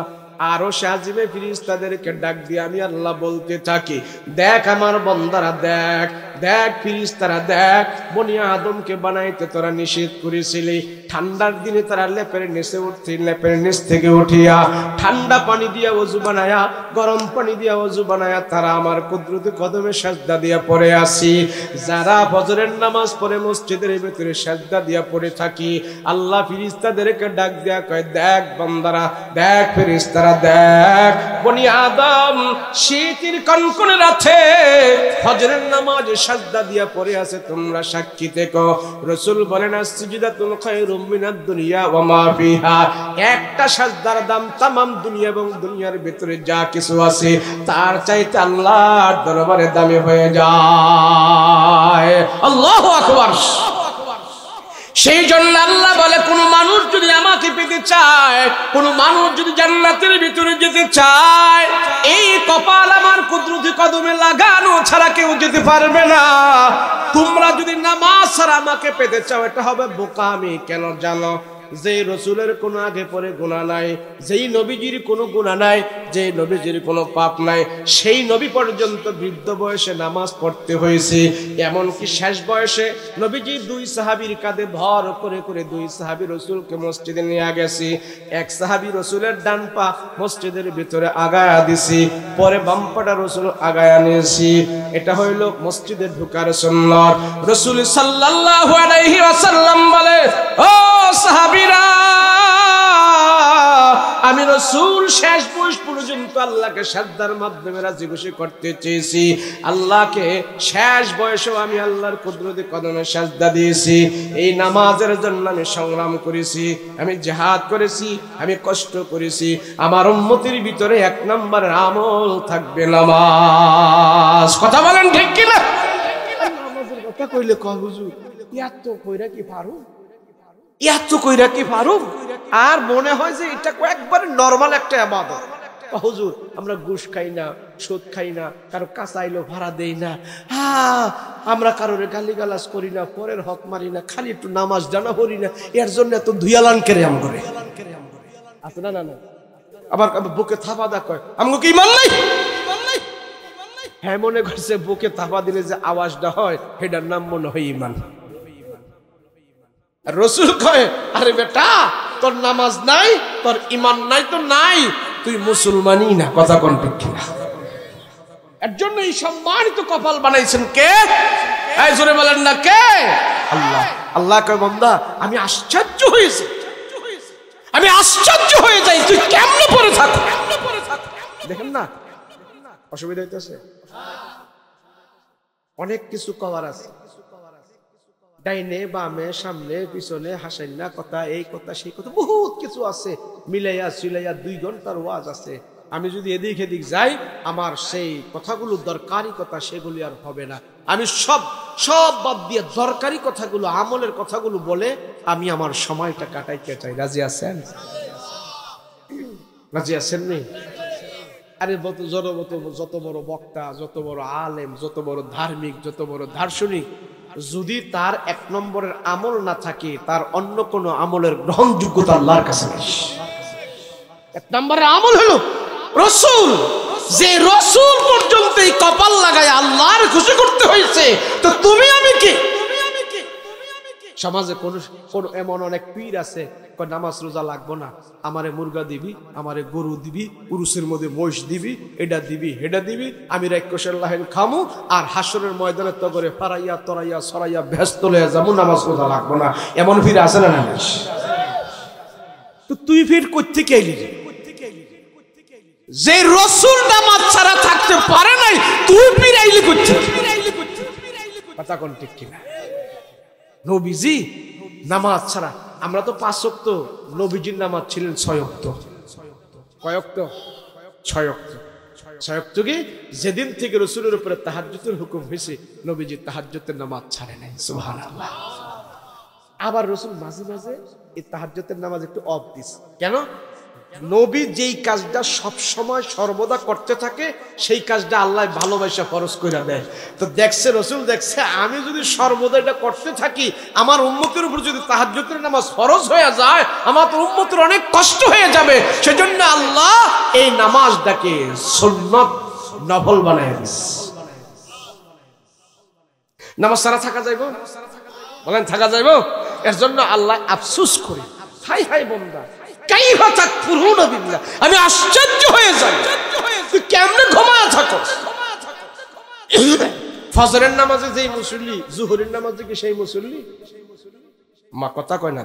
আরো শাজিমে ফেরেশতাদেরকে ডাক দিয়ে আমি আল্লাহ বলতে থাকি, দেখ আমার বান্দারা, দেখ দেখ ফেরেশতারা, দেখ বনি আদমকে বানাইতে তোরা নিষেধ করেছিলি। ঠান্ডার দিনে তারা লেপের নিচে উঠতে, লেপের নিচ থেকে উঠিয়া ঠান্ডা পানি দিয়া ওযু বানায়া, গরম পানি দিয়া ওযু বানায়া তারা আমার কুদরতি কদমে সাজদা দিয়া পড়ে আসি। যারা ফজরের নামাজ পড়ে মসজিদের ভিতরে সাজদা দিয়া পড়ে থাকি, আল্লাহ ফেরেশতাদেরকে ডাক দিয়া কয়, দেখ বান্দারা, দেখ ফেরেশতারা, দেখ বনি আদম শীতের কনকনে রাতে ফজরের নামাজে সাজদা দিয়া পড়ে আছে, তোমরা সাক্ষী থেকো। রাসূল বলেন, আসজিদাতুল খায়রুম মিনাদ দুনিয়া ওয়া মা ফিহা, একটা সাজদার দাম तमाम দুনিয়া এবং দুনিয়ার ভিতরে যা কিছু আছে তার চাইতে আল্লাহর দরবারে দামি হয়ে যায়। আল্লাহু আকবার। সেই জন্য আল্লাহ বলে, কোন মানুষ যদি আমাকে পেতে চায়, কোন মানুষ যদি জান্নাতের ভিতরে যেতে চায়, এই কপাল আমার কুদরতি কদমে লাগানো ছাড়া কেউ যেতে পারবে না। তোমরা যদি নামাজ ছাড়া আমাকে পেতে চাও, এটা হবে বোকামি। কেন জানো? যে রসুলের কোনো আগে পরে গুনাহ নাই, যেই নবীজির কোনো গুনাহ নাই, যে নবীজির কোনো পাপ নাই, সেই নবী পর্যন্ত বৃদ্ধ বয়সে নামাজ পড়তে হয়েছে। এমনকি শেষ বয়সে নবীজি দুই সাহাবীর কাঁধে ভর করে করে দুই সাহাবী রসুলকে মসজিদে নিয়ে গেছে। এক সাহাবী রসুলের ডান পা মসজিদের ভিতরে আগায়া দিছি, পরে বাম পাটা রসুল আগায়া নিয়েছি। এটা হইল মসজিদে ঢোকার সুন্নাত। রসুল সাল্লাল্লাহু আলাইহি ওয়াসাল্লাম বলে, ও সাহাবীরা, আমি রাসূল শেষ বয়স পর্যন্ত আল্লাহকে সাজদার মাধ্যমে রাজি খুশি করতে চেয়েছি। আল্লাহকে শেষ বয়সেও আমি আল্লাহর কুদরতি কদমে সাজদা দিয়েছি। এই নামাজের জন্য আমি সংগ্রাম করেছি, আমি জিহাদ করেছি, আমি কষ্ট করেছি। আমার উম্মতের ভিতরে এক নম্বরের আমল থাকবে নামাজ। কথা বলেন ঠিক কি না? নামাজের কথা কইলে কয় হুজুর এত কইরা কি পারো, এত কইরা কি পারো? আর মনে হয় যে এটা একবারে নরমাল একটা ইবাদত। হুজুর আমরা ঘুষ খাই না, সুদ খাই না, কারো কাঁচা আইলো ভাড়া দেই না, আমরা কারোর গালিগালাজ করি না, পরের হক মারি না, খালি একটু নামাজ জানা করি না, এর জন্য এত ধুয়ালান কেরে আম করে আছে না? না না, আবার বুকে থাপা দা কয় আমগো কি ইমান নাই। হ্যাঁ, মনে করছে বুকে থাপা দিলে যে আওয়াজটা হয় এটার নাম মনে হয় ইমান। রসুল কয়, আরে বেটা, তোর নামাজ নাই, তোর ইমান নাই, তো নাই, তুই মুসলমানই না। কথা কোন ঠিক কিনা? এর জন্য এই সম্মানিত কপাল বানাইছেন কে? এই জোরে বলেন না কে? আল্লাহ। আল্লাহ কয়, বান্দা আমি আশ্চর্য হয়েছি, আমি আশ্চর্য হয়ে যাই, তুই কেমনে পড়ে থাক। দেখেন না অসুবিধা হইতেছে? অনেক কিছু কভার আছে, ডাইনে বামে সামনে পিছনে, হাসাইনা কথা, এই কথা সেই কথা, বহুত কিছু আছে। মিলাইয়া সিলাইয়া 2 ঘন্টার ওয়াজ আছে। আমি যদি এদিক এদিক যাই, আমার সেই কথাগুলো দরকারি কথা সেগুলি আর হবে না। আমি সব বাদ দিয়ে দরকারি কথাগুলো, আমলের কথাগুলো বলে আমি আমার সময়টা কাটাইতে চাই। রাজি আছেন? রাজি আছেন নি? আরে যত বড় বক্তা, যত বড় আলেম, যত বড় ধার্মিক, যত বড় দার্শনিক, যদি তার 1 নম্বরের আমল না থাকে, তার অন্য কোন আমলের গ্রহণযোগ্যতা আল্লাহর কাছে নেই। 1 নম্বরের আমল হলো রাসূল। যে রাসূল পর্যন্ত এই কপাল লাগায় আল্লাহর খুশি করতে হয়েছে, তো তুমি আমি কি? সমাজে কোন এমন অনেক পীর আছে, নামাজ রোজা লাগবো না, আমারে মুরগা দিবি, আমারে গরু দিবি, উরুসের মধ্যে মহিষ দিবি, এটা দিবি হেডা দিবি, আমি রাক্ষসের লাহেন খামু, আর হাসরের ময়দানে তগরে ফারাইয়া তরাইয়া সরাইয়া ব্যস্ত লইয়া যাবো, নামাজ রোজা লাগবো না। এমন পীর আছে না? তো তুই পীর কই থেকে আইলি? যে রাসূল নামাজ ছাড়া থাকতে পারে নাই, তুই পীর আইলি কই থেকে? কথা কোন ঠিক কিনা? নবীজি নামাজ ছাড়া, আমরা তো 5 ওয়াক্ত, নবীজির নামাজ ছিলেন 6 ওয়াক্ত। কয় ওয়াক্ত? 6 ওয়াক্ত। 6 ওয়াক্ত কি? যেদিন থেকে রাসূলের উপরে তাহাজ্জুদের হুকুম হয়েছে, নবীজি তাহাজ্জুদের নামাজ ছাড়ে নাই। সুবহানাল্লাহ। আবার রাসূল মাঝে মাঝে এই তাহাজ্জুদের নামাজ একটু অফ দিস। কেন? নবী যেই কাজটা সব সময় সর্বদা করতে থাকে, সেই কাজটা আল্লাহ ভালোবাসা ফরজ করে দেয়। তো দেখছে রাসূল, দেখছে আমি যদি সর্বদা এটা করতে থাকি, আমার উম্মতের উপর যদি তাহাজ্জুদের নামাজ ফরজ হয়ে যায়, আমার তো উম্মতের অনেক কষ্ট হয়ে যাবে। সেজন্য আল্লাহ এই নামাজটাকে সুন্নত নফল বানায় দিস। নামাজ ছাড়া থাকা যাইব? বলেন থাকা যাইব? এর জন্য আল্লাহ আফসোস করে, হাই হাই বান্দা কাইফা তাকফুরুনা বিল্লাহ, আমি আশ্চর্য হয়ে যাই তুই কেমনে ঘুমায় থাকস। ফজরের নামাজে যেই মুসল্লি, জোহরের নামাজে কি সেই মুসল্লি? মা কথা কয় না।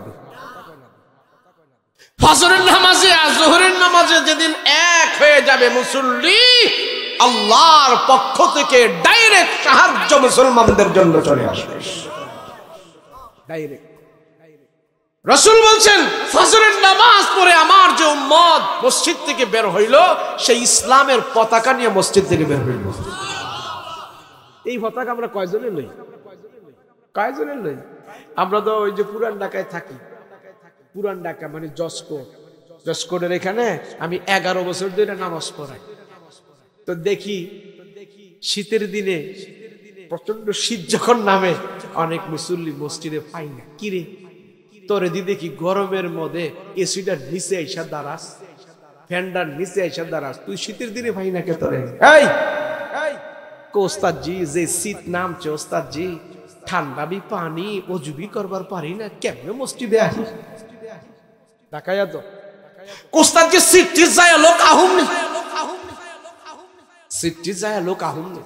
ফজরের নামাজে আর জোহরের নামাজে যেদিন এক হয়ে যাবে মুসল্লি, আল্লাহর পক্ষ থেকে ডাইরেক্ট সাহায্য মুসলমানদের জন্য চলে আসবে। ডাইরেক্ট রাসূল বলছেন, ফজরের নামাজ পড়ে আমার যে উম্মত মসজিদ থেকে বের হইল, সেই ইসলামের পতাকা নিয়ে মসজিদ থেকে বের হইল। এই পতাকা আমরা কয়জনের লই? কয়জনের লই? আমরা তো ওই যে পুরান ঢাকায় থাকি, পুরান ঢাকা মানে জসকোটের এখানে আমি 11 বছর ধরে নামাজ পড়াই। তো দেখি শীতের দিনে প্রচন্ড শীত যখন নামে, অনেক মুসল্লি মসজিদে পাই না। কিরে তোরে দি দেখি গরমের মধ্যে এসিটার নিচে আইসা দাঁড়াস, ফ্যানটার নিচে আইসা দাঁড়াস, তুই শীতের দিনে পাই না কে তোরে? এই ওস্তাদ জি, যে শীত নামছে ওস্তাদ জি, ঠান্ডা বি পানি অজুবি করবার পারি না, কেমনে মসজিদে আসি? ঢাকায় তো ওস্তাদ জি সিটি যায় লোক আহুম নি, সিটি যায় লোক আহুম নি।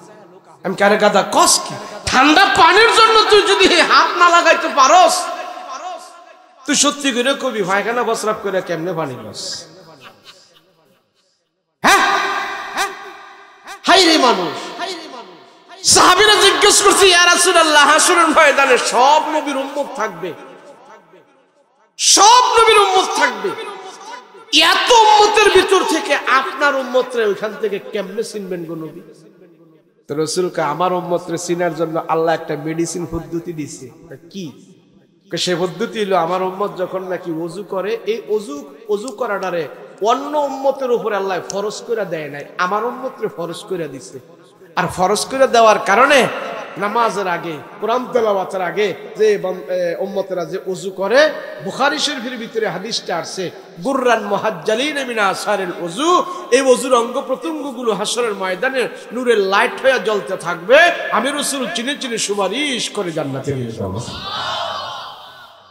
আমি কারে গাদা কস কি? ঠান্ডা পানির জন্য তুই যদি হাত না লাগাইতে পারস, তুই সত্যি করে কবি পায়খানা বসরাপ করে কেমনে পানি লস? হ্যাঁ হাই রে মানুষ। সাহাবীরা জিজ্ঞেস করছে, ইয়া রাসূলুল্লাহ, হাসরের ময়দানে সব নবীর উম্মত থাকবে, সব নবীর উম্মত থাকবে, এত উম্মতের ভিতর থেকে আপনার উম্মতরে ওইখান থেকে কেমনে চিনবেন গো নবী? তো রাসূলকে আমার উম্মতরে চিনার জন্য আল্লাহ একটা মেডিসিন পদ্ধতি দিয়েছে। কি সে পদ্ধতি? হলো আমার উম্মত যখন নাকি ওযু করে, এই ওযু করাটারে অন্য উম্মতের উপরে আল্লাহ ফরজ করে দেয় নাই, আমার উম্মতরে ফরজ করে দিছে। আর ফরজ করে দেওয়ার কারণে নামাজের আগে, কোরআন তেলাওয়াতের আগে যে উম্মতেরা যে ওযু করে, বুখারী শরীফের ভিতরে হাদিসটা আছে, গুররান মুহাজ্জালিন মিন আসারিল ওযু, এই ওযুর অঙ্গ প্রত্যঙ্গগুলো হাসরের ময়দানে নূরের লাইট হয়ে জ্বলতে থাকবে, আমি রাসূল চিনে চিনে সুপারিশ করে জান্নাতে নিয়ে যাব।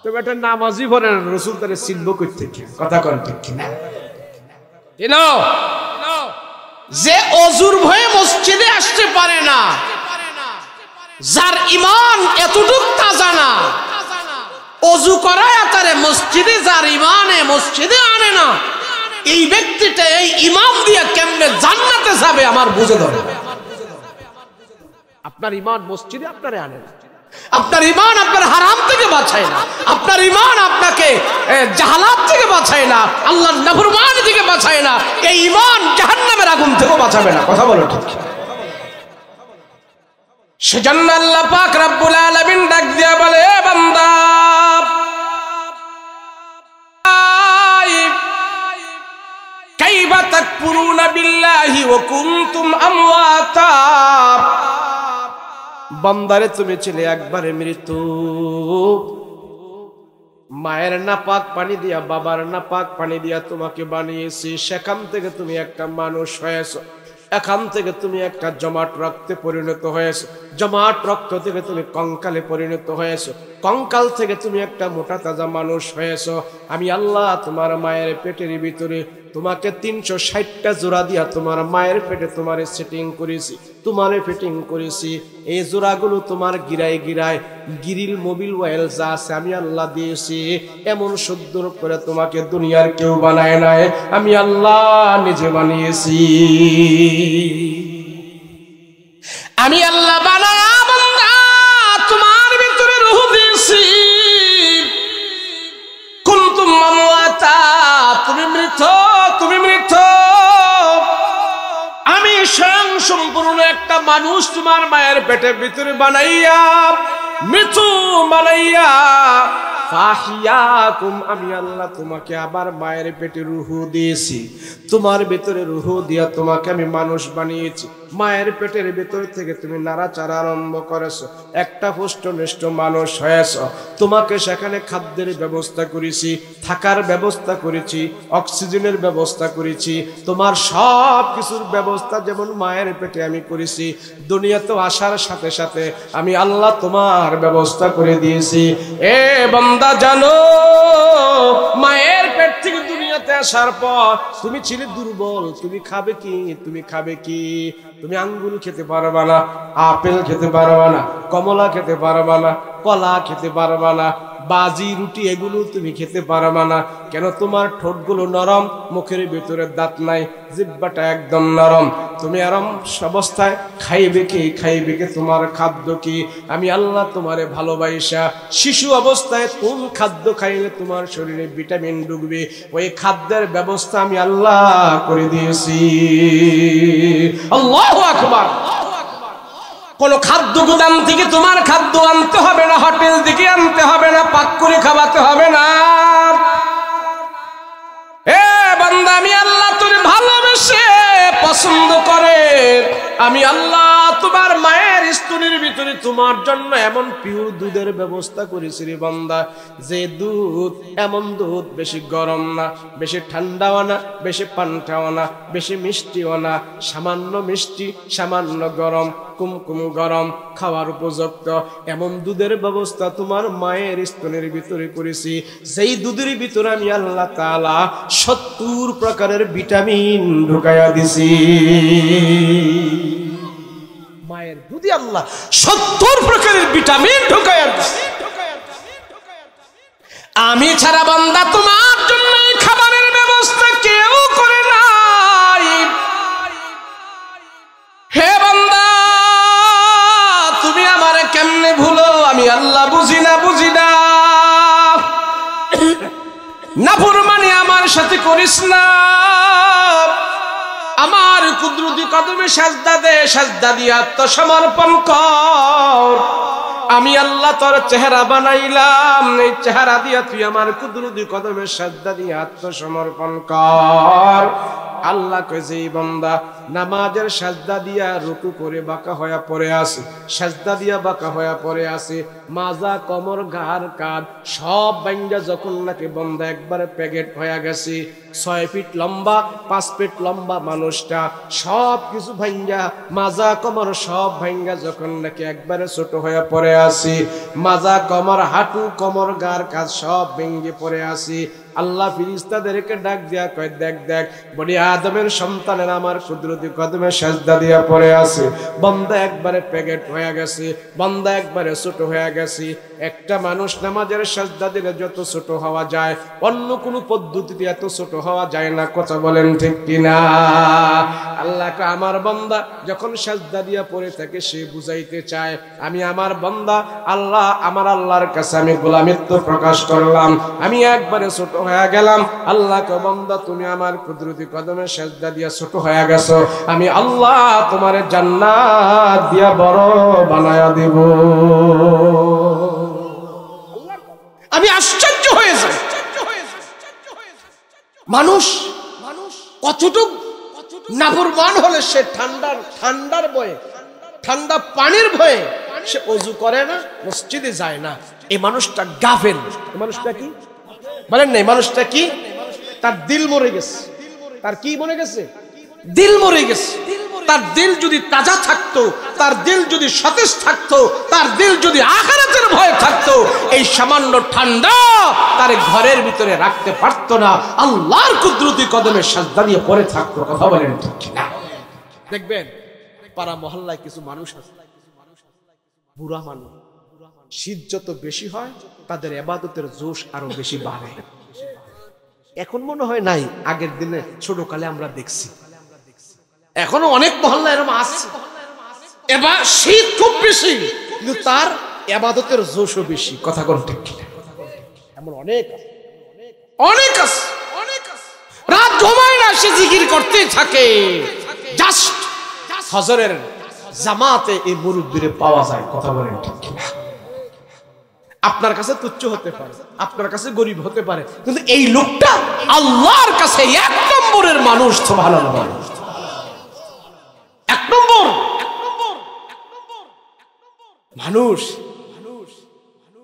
তবে এটা নামাজি পড়ে না, রাসূল তারে চিনব কই থেকে? কথা কোন ঠিক কিনা? যে অজুর ভয়ে মসজিদে আসতে পারে না, যার ঈমান এতটুকু তাজা না, অজু করায় তারে মসজিদে, যার ঈমানে মসজিদে আনে না, এই ব্যক্তিটা এই ঈমান দিয়ে কেমনে জান্নাতে যাবে আমার বুঝে ধরে। আপনার ঈমান মসজিদে আপনারে আনে না, আপনার ঈমান আপনার হারাম থেকে বাঁচায় না, আপনার ঈমান আপনাকে জাহালাত থেকে বাঁচায় না, আল্লাহর নাফরমানি থেকে বাঁচায় না, এই ঈমান জাহান্নামের আগুন থেকে বাঁচাবে না। কথা বলো ঠিক? সেজন্য আল্লাহ পাক রব্বুল আলামিন ডাক দিয়া বলে, বান্দা কাইফা তাকফুরুনা বিল্লাহি ওয়া কুনতুম আমওয়াতা, বান্দারে তুমি ছিলে একবারে মৃত্যু, মায়ের নাপাক পানি দিয়া, বাবার নাপাক পানি দিয়া তোমাকে বানিয়েছি, সেখান থেকে তুমি একটা মানুষ হয়েছো, এখান থেকে তুমি একটা জমাট রক্তে পরিণত হয়েছো, জমাট রক্ত থেকে তুমি কঙ্কালে পরিণত হয়েছো, কঙ্কাল থেকে তুমি একটা মোটা তাজা মানুষ হয়েছো। আমি আল্লাহ তোমার মায়ের পেটের ভিতরে তোমাকে 360টা জোড়া দিয়া তোমার মায়ের পেটে তোমারে সেটিং করেছি, তোমারে ফিটিং করেছি। এই জোড়াগুলো তোমার গিরায় গিরায় গিরিল মোবিল ওয়েল যা আছে আমি আল্লাহ দিয়েছি। এমন সুন্দর করে তোমাকে দুনিয়ার কেউ বানায় নাই, আমি আল্লাহ নিজে বানিয়েছি। আমি আল্লাহ বানায়া বান্দা তোমার ভিতরে রূহ দিয়েছি। কুনতুম আমওয়াতা, তুমি মৃত, তুমি মৃত। আমি স্বয়ং সম্পূর্ণ একটা মানুষ তোমার মায়ের পেটের ভিতরে বানাইয়া, মৃত্যু বানাইয়া, ফাহিয়াকুম, আমি আল্লাহ তোমাকে আবার মায়ের পেটে রূহ দিয়েছি। তোমার ভেতরে রূহ দিয়া তোমাকে আমি মানুষ বানিয়েছি। মায়ের পেটের ভেতর থেকে তুমি নাড়াচাড়া আরম্ভ করেছো, একটা পুষ্টনিষ্ঠ মানুষ হয়েছো। তোমাকে সেখানে খাদ্যের ব্যবস্থা করেছি, থাকার ব্যবস্থা করেছি, অক্সিজেনের ব্যবস্থা করেছি, তোমার সব কিছুর ব্যবস্থা যেমন মায়ের পেটে আমি করেছি, দুনিয়াতে আসার সাথে সাথে আমি আল্লাহ তোমার ব্যবস্থা করে দিয়েছি। এ বান্দা জানো, মায়ের পেট থেকে দুনিয়াতে আসার পর তুমি ছিলে দুর্বল। তুমি খাবে কি? তুমি আঙ্গুর খেতে পারবা না, আপেল খেতে পারবা না, কমলা খেতে পারবা না, কলা খেতে পারবা না, বাজি রুটি এগুলো তুমি খেতে পারবা না। কেন? তোমার ঠোঁটগুলো নরম, মুখের ভিতরে দাঁত নাই, জিহ্বাটা একদম নরম। তুমি আরাম অবস্থায় খাইবে কি? তোমার খাদ্য কি? আমি আল্লাহ তোমারে ভালোবাসা শিশু অবস্থায় কোন খাদ্য খাইলে তোমার শরীরে ভিটামিন ঢুকবে, ওই খাদ্যের ব্যবস্থা আমি আল্লাহ করে দিয়েছি। আল্লাহু আকবার। কোন খাদ্য গুদাম থেকে তোমার খাদ্য আনতে হবে না, হোটেল থেকে আনতে হবে না, পাক করে খাওয়াতে হবে না। এ বান্দা, আমি আল্লাহ তোরে ভালোবেসে পছন্দ করে আমি আল্লাহ তোমার মায়ের স্তনের ভিতরে তোমার জন্য এমন পিওর দুধের ব্যবস্থা করেছি রে বান্দা, যে দুধ এমন দুধ বেশি গরম না, বেশি ঠান্ডাও না, বেশি পান্টাও না, বেশি মিষ্টিও না, সামান্য মিষ্টি সামান্য গরম, কুমকুম গরম, খাওয়ার উপযুক্ত এমন দুধের ব্যবস্থা তোমার মায়ের স্তনের ভিতরে করেছি। সেই দুধের ভিতরে আমি আল্লাহ তাআলা 70 প্রকারের ভিটামিন ঢুকাইয়া দিছি। মায়ের দুধে আল্লাহ 70 প্রকারের ভিটামিন ঢুকাইয়া দিছি। আমি ছাড়া বান্দা তোমার জন্য খাবারের ব্যবস্থা কেউ করে নাই। হে বান্দা, তুমি আমারে কেমনে ভুলো? আমি আল্লাহ বুঝি না। নাফরমানি আমার সাথে করিস না। আমার কুদরতি কদমে সাজদা দে, সাজদা দিয়ে আত্মসমর্পণ কর। আমি আল্লাহ তোর চেহারা বানাইলাম, এই চেহারা দিয়া তুই আমার কুদরতি কদমে সাজদা দিয়ে আত্মসমর্পণ কর। আল্লাহ কইছে, এই বান্দা নামাজের সাজদা দিয়া রুকু করে বাঁকা হয়ে পড়ে আছে, সাজদা দিয়া বাঁকা হয়ে পড়ে আছে, মাজা কোমর ঘাড় কাঁধ সব ভাঙ্গা যখন নাকি বান্দা একবারে প্যাকেট হয়ে গেছে, 6 ফিট লম্বা 5 ফিট লম্বা মানুষটা সব কিছু ভাঙ্গা মাজা কোমর সব ভাঙ্গা যখন নাকি একবারে ছোট হয়ে পড়ে আছে, মাজা কোমর হাঁটু কোমর ঘাড় কাঁধ সব ভেঙে পড়ে আছে, আল্লাহ ফেরেশতাদেরকে ডাক দিয়া কয়, দেখ বনি আদমের সন্তানের আমার কুদরতি কদমে সাজদা দিয়া পড়ে আছে। বান্দা একবারে প্যাকেট হয়ে গেছে, বান্দা একবারে ছোট হয়ে গেছে। একটা মানুষ নামাজের সাজদা দিলে যত ছোট হওয়া যায়, অন্য কোনো পদ্ধতিতে এত ছোট হওয়া যায় না। কথা বলেন ঠিক কিনা? আল্লাহকে আমার বান্দা যখন সাজদা দিয়া পড়ে থাকে, সে বুঝাইতে চায় আমি আমার বান্দা আল্লাহ, আমার আল্লাহর কাছে আমি গোলামিত্ব প্রকাশ করলাম, আমি একবারে ছোট হয়ে গেলাম। আল্লাহকে বান্দা তুমি আমার কুদরতি কদমে সাজদা দিয়া ছোট হয়ে গেছো, আমি আল্লাহ তোমারে জান্নাত দিয়া বড় বানায়া দেব। আমি আশ্চর্য হয়ে যাই, মানুষ কতটুক নাফরমান হলে সে ঠান্ডার ভয়ে, ঠান্ডা পানির ভয়ে সে ওযু করে না, মসজিদে যায় না। এই মানুষটা গাফেল। এই মানুষটা কি বলেন না? এই মানুষটা কি? তার দিল মরে গেছে। তার কি মরে গেছে? দিল মরে গেছে। তার দিল যদি তাজা থাকতো, তার দিল যদি সতেজ থাকতো, তার দিল যদি আখিরাতের ভয় থাকতো, এই সামান্য ঠান্ডা তার ঘরের ভিতরে রাখতে পারতো না, আল্লাহর কুদরতি কদমে সাজদা দিয়ে পড়ে থাকতো। কথা বলেন ঠিক না? দেখবেন পাড়া মহল্লায় কিছু মানুষ আছে, বুড়া মানুষ, শীত যত বেশি হয় তাদের ইবাদতের জোশ আরো বেশি বাড়ে। এখন মনে হয় নাই, আগের দিনে ছোটকালে আমরা দেখছি, এখনো অনেক মহল্লা এরকম আছে। এবার শীত খুব বেশি, কিন্তু তার ইবাদতের জোশও বেশি। কথা কোন ঠিক কিনা? এমন অনেক আছে। রাত ঘুমায় না, সে জিকির করতে থাকে। জাস্ট ফজরের জামাতে এই মুরব্বিরে পাওয়া যায়। কথা বলেন ঠিক কিনা? আপনার কাছে তুচ্ছ হতে পারে, আপনার কাছে গরিব হতে পারে, কিন্তু এই লোকটা আল্লাহর কাছে এক নম্বরের মানুষ। সুবহানাল্লাহ, এক নম্বর মানুষ।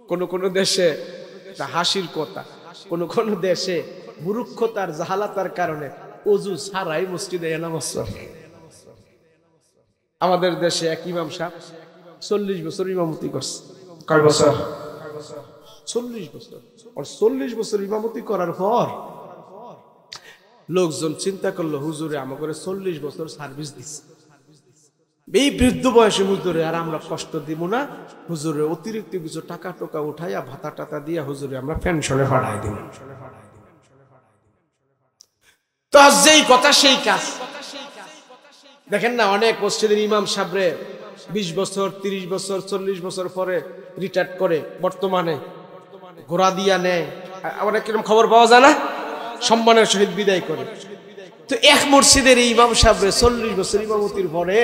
কোন কোন দেশে হাসির কথা, কোন কোন দেশে মূর্খতার জাহালাতার কারণে ওযু ছাড়াই মসজিদে নামাজ পড়ে। আমাদের দেশে এক ইমাম সাহেব 40 বছর ইমামতি করছে। কয় বছর? 40 বছর। আর 40 বছর ইমামতি করার পর লোকজন চিন্তা করলো, হুজুরে আমাকে 40 বছর সার্ভিস দিচ্ছে, এই বৃদ্ধ বয়সে হুজুরে আর আমরা কষ্ট দিব না, হুজুরে অতিরিক্ত কিছু টাকা টোকা উঠাইয়া ভাতা টাতা দিয়া হুজুরে আমরা পেনশনে পাঠাই দিব। তো যেই কথা সেই কাজ। দেখেন না, অনেক মসজিদের ইমাম সাহেবরে 20 বছর 30 বছর 40 বছর পরে রিটায়ার করে, বর্তমানে ঘোড়া দিয়া নেয়, অনেক কিরকম খবর পাওয়া যায় না, সম্মানের সহিত বিদায় করে। তো এক মসজিদের ইমাম সাহেবরে 40 বছর ইমামতির পরে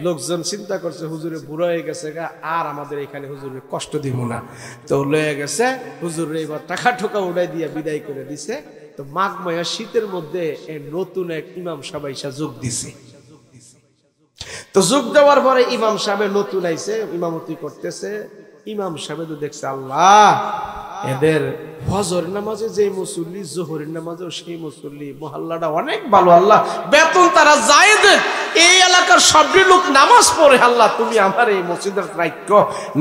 লোকজন চিন্তা করছে হুজুরে বুড়া হয়ে গেছে গা, আর আমাদের এখানে হুজুরে কষ্ট দিব না, তো লয়ে গেছে হুজুরে এবার টাকা ঠোকা উড়াই দিয়ে বিদায় করে দিছে। তো মাঘ মায়া শীতের মধ্যে নতুন এক ইমাম সাহেব আইসা যোগ দিছে। তো যোগ দেওয়ার পরে ইমাম সাহেব নতুন আইছে, ইমামতি করতেছে। ইমাম সাহেব তো দেখছে, আল্লাহ, এদের ফজরের নামাজে যে মুসল্লি, জোহরের নামাজেও সেই মুসল্লি, মহল্লাটা অনেক ভালো, আল্লাহ বেতন তারা যায় দেন, এই এলাকার সবটি লোক নামাজ পড়ে, আল্লাহ তুমি আমার এই মসজিদের রাজ্য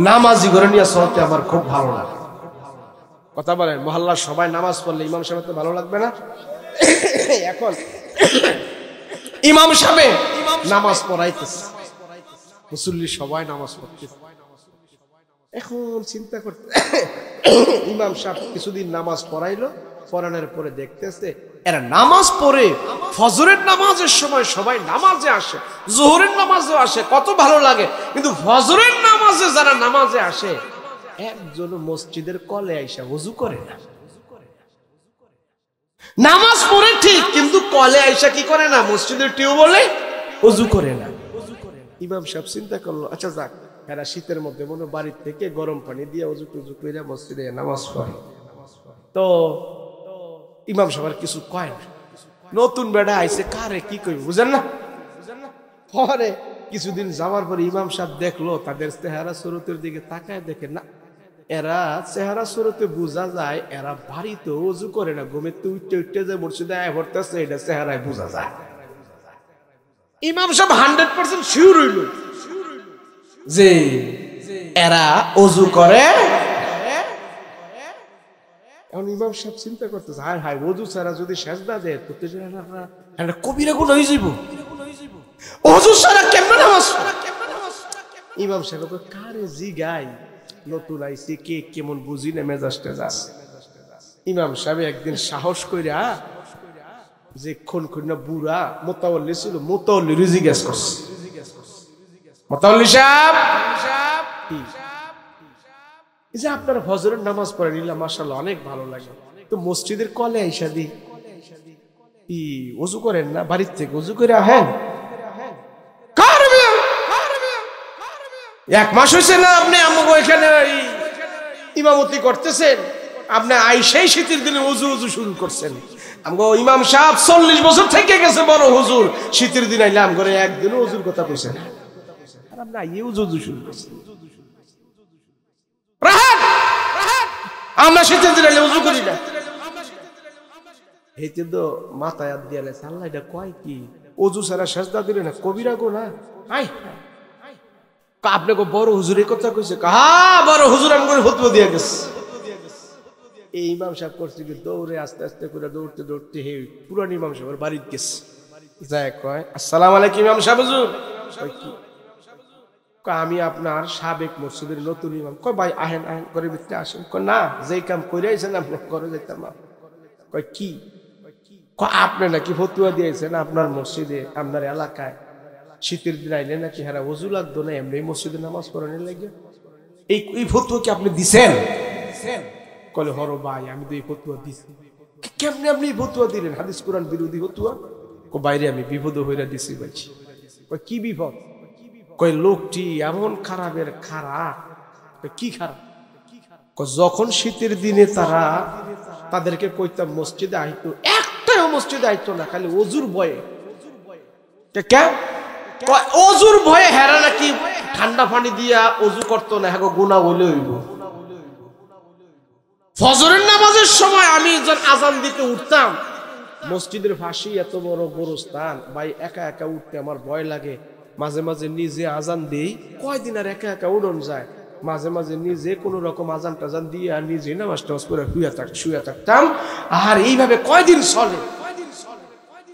নামাজি করে নিয়ে চলতে আমার খুব ভালো লাগে। কথা বলেন, মহল্লার সবাই নামাজ পড়লে ইমাম সাহেব তো ভালো লাগবে না? এখন ইমাম সাহেব নামাজ পড়াইতেছে, মুসল্লি সবাই নামাজ পড়তেছে। এখন চিন্তা করতে, ইমাম সাহেব কিছুদিন নামাজ পড়াইলো, পড়ানোর পরে দেখতেছে এরা নামাজ পড়ে, ফজরের নামাজের সময় সবাই নামাজে আসে, জোহরের নামাজে আসে, কত ভালো লাগে, কিন্তু ফজরের নামাজে যারা নামাজে আসে একজন মসজিদের কলে আইসা ওযু করে না। নামাজ পড়ে ঠিক, কিন্তু কলে আইসা কি করে না, মসজিদের টিউবওয়েলে ওযু করে না। ইমাম সাহেব চিন্তা করলো, আচ্ছা যাক, এরা শীতের মধ্যে মনে বাড়ির থেকে গরম পানি দিয়ে ওযু টুজু করে মসজিদে নামাজ পড়ে। তো ইমাম সাহেব কিছু কয় না, নতুন বেড়া আইছে, কারে কি কইব বুঝেন না। পরে কিছুদিন যাওয়ার পরে ইমাম সাহেব দেখলো তাদের চেহারা সুরতের দিকে তাকায়, দেখে না, এরা চেহারা সুরতে বোঝা যায় এরা বাড়িতে ওযু করে না, ঘুমেতে উঠতে উঠতে যে মসজিদে আয় ভরতেছে, এটা চেহারায় বোঝা যায়। ইমাম সাহেব 100% শিওর হইল যে এরা ওযু করে। এখন ইমাম সাহেব চিন্তা করতেছে, হায় হায়, ওযু ছাড়া যদি সেজদা দেয় তো একটা কবিরা গুনাহ হয়ে যাইব, ওযু ছাড়া কেমনে নামাজ? ইমাম সাহেব কারে জিগাই, নতুন আইছে, কে কেমন বুঝি না, মেজাজটা যাস। ইমাম সাহেব একদিন সাহস কইরা, যে খুন না বুড়া মোতাওয়াল্লি ছিল, মোতাওয়াল্লি জিজ্ঞেস করছে, মোতাওয়াল্লি সাহেব, এই যে আপনার ফজরের নামাজ পড়ে নিলাম, মাশাআল্লাহ অনেক ভালো লাগে, তো মসজিদের কলে আইসা দি কি ওযু করেন না? বাড়ির থেকে ওযু করে আহেন। এক মাস হয়েছে না আপনি আমাকে এখানে ইমামতি করতেছেন, আপনি আইসাই শীতের দিনে ওযু ওযু শুরু করছেন। আমগো ইমাম সাহেব 40 বছর থেকে গেছে বড় হুজুর, শীতের দিন আইলাম করে একদিনও ওযুর কথা কইছেন, আর আপনি আইয়ে ওযু ওযু শুরু করছেন। আমরা শীতের দিন আইলে ওযু করি না, হেতে তো মাথায় হাত দিয়ে লেছে, আল্লাহ এটা কয় কি, ওযু ছাড়া সেজদা দিলে না কবিরা গুনাহ। আই আপনি কো বড় হুজুর এই কথা কইছে, হ্যাঁ বড় হুজুর আমগো ফতোয়া দিয়ে গেছে। এই ইমাম সাহেব করছে কি, দৌড়ে আস্তে আস্তে করে দৌড়তে দৌড়তে হে পুরান ইমাম সাহেবের বাড়িতে গেছে, যায় কয়, আসসালামু আলাইকুম ইমাম সাহেব। হুজুর কয় আমি আপনার সাবেক মসজিদের নতুন ইমাম। কয় ভাই আহেন আহেন করে ভিতরে আসেন। কয় না, যেই কাম করে আইছেন আপনি করে যেতাম না। কয় কি? কয় আপনি নাকি ফতোয়া দিয়েছেন আপনার মসজিদে, আপনার এলাকায় শীতের দিন আইলে নাকি হারা ওযু লাগতো না, এমনি মসজিদে নামাজ পড়ানোর লাগে, এই ফতোয়া কি আপনি দিছেন? কলে হর ভাই আমি তো এই ফতোয়া দিছি। কেমনে আপনি এই ফতোয়া দিলেন, হাদিস কোরআন বিরোধী ফতোয়া? কয় বাইরে আমি বিপদ হইরা দিছি বলছি। কয় কি বিপদ? কয় লোকটি এমন খারাপের খারাপ। কি খারাপ? যখন শীতের দিনে তাদেরকে কইতাম মসজিদে আইতো, একটাও মসজিদে আইতো না, খালি অজুর ভয়ে। অজুর ভয়ে হেরা নাকি ঠান্ডা পানি দিয়া অজু করতো না, হ্যাঁ গুনাহ হইলে হইব। ফজরের নামাজের সময় আমি আজান দিতে উঠতাম, মসজিদের ফাঁসি এত বড় গোরস্থান ভাই, একা একা উঠতে আমার ভয় লাগে। মাঝে মাঝে নিজে আজান দিই, কয়দিন আর একা একা উড়ন যায়। মাঝে মাঝে নিজে কোন রকম আজান টাজান দিয়ে আর নিজে নামাজ টামাজ করে শুয়ে থাকতাম। আর এইভাবে কয়দিন চলে।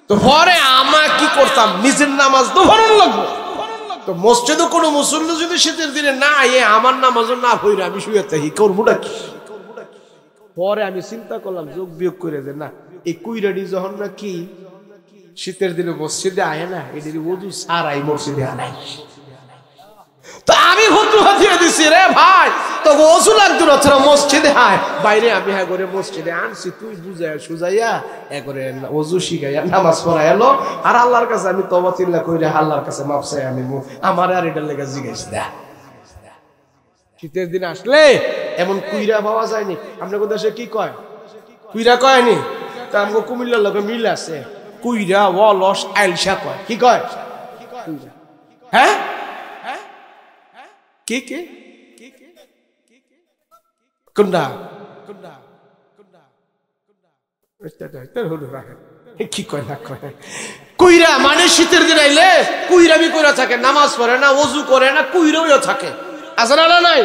তো পরে আমরা কি করতাম, নিজের নামাজ তো পড়ানো লাগবে। তো মসজিদে কোনো মুসল্লি যদি শীতের দিনে না আমার নামাজও না হইরে আমি শুয়ে থাকি, করবোটা কি? পরে আমি চিন্তা করলাম, যোগ বিয়োগ করে যে না, এই কুইরাডি যখন নাকি শীতের দিনে মসজিদে আয় না, এদের ওযু ছাড়াই মসজিদে আনাই। তো আমি ফতুয়া দিয়ে দিছি, রে ভাই তো ওযু লাগতো না, তোরা মসজিদে আয়। বাইরে আমি হ্যাঁ করে মসজিদে আনছি, তুই বুঝাইয়া সুজাইয়া একরে ওযু শিখাইয়া নামাজ পড়া এলো। আর আল্লাহর কাছে আমি তওবা তিল্লা কইরা আল্লাহর কাছে মাফ চাই। আমি আমার আর এটার লেগে জিজ্ঞেস দা, শীতের দিন আসলে এমন কুইরা পাওয়া যায়নি। আপনাদের দেশে কি কয়, কুইরা কয়নি? তা আমাকে কুমিল্লার লোকে মিল আছে, কুইরা অলস আইলসা কয়। কি কয়? হ্যাঁ কি কি কোনটা কি কয় না কয়? কুইরা মানে শীতের দিন আইলে কুইরামি কইরা থাকে, নামাজ পড়ে না, ওযু করে না, কুইরাও থাকে। আছে না নাই?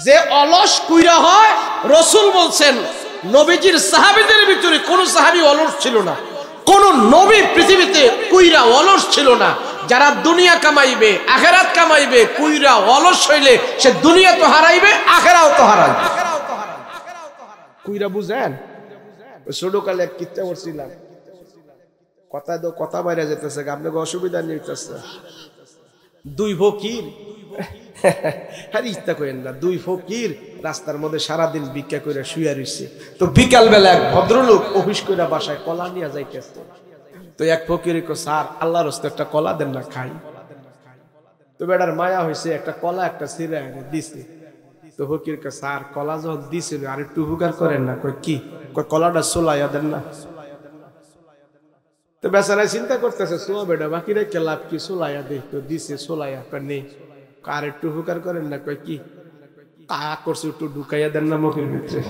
যে অলস কুইরা হয়, রাসূল বলছেন নবীজির সাহাবীদের ভিতরে কোন সাহাবী অলস ছিল না, কোন নবী পৃথিবীতে কুইরা অলস ছিল না। যারা দুনিয়া কামাইবে, আখিরাত কামাইবে, কুইরা অলস হইলে সে দুনিয়া তো হারাইবে, আখিরাতও তো হারাইবে। কুইরা বুঝেন? ছোটকালে এক কিচ্ছা করছিলাম, কথা বাইরে যেতেছে, আপনাকে অসুবিধা নিতেছে। দুই ফকির, আরে ইচ্ছা করেন না, দুই ফকির রাস্তার মধ্যে সারাদিন ভিক্ষা করে শুয়ে রইছে। তো বিকাল বেলা এক ভদ্রলোক অফিস করে বাসায় কলা নিয়ে যাইতেছে। তো এক ফকির কো, স্যার আল্লাহর রাস্তায় একটা কলা দেন না খাই। তো বেটার মায়া হয়েছে, একটা কলা একটা ছিঁড়ে এনে দিছে। তো ফকির কে, স্যার কলা যখন দিছিল আর একটু উপকার করেন না। কই কি? কই কলাটা সোলাইয়া দেন না। তো বেচারা চিন্তা করতেছে, সোয়া বেটা বাকি রেখে লাভ কি, সোলাইয়া দে। তো দিছে সোলাইয়া, নেই আর একটু উপকার করেন না। কই কি? তা করছে, একটু ঢুকাইয়া দেন না মুখের ভিতরে।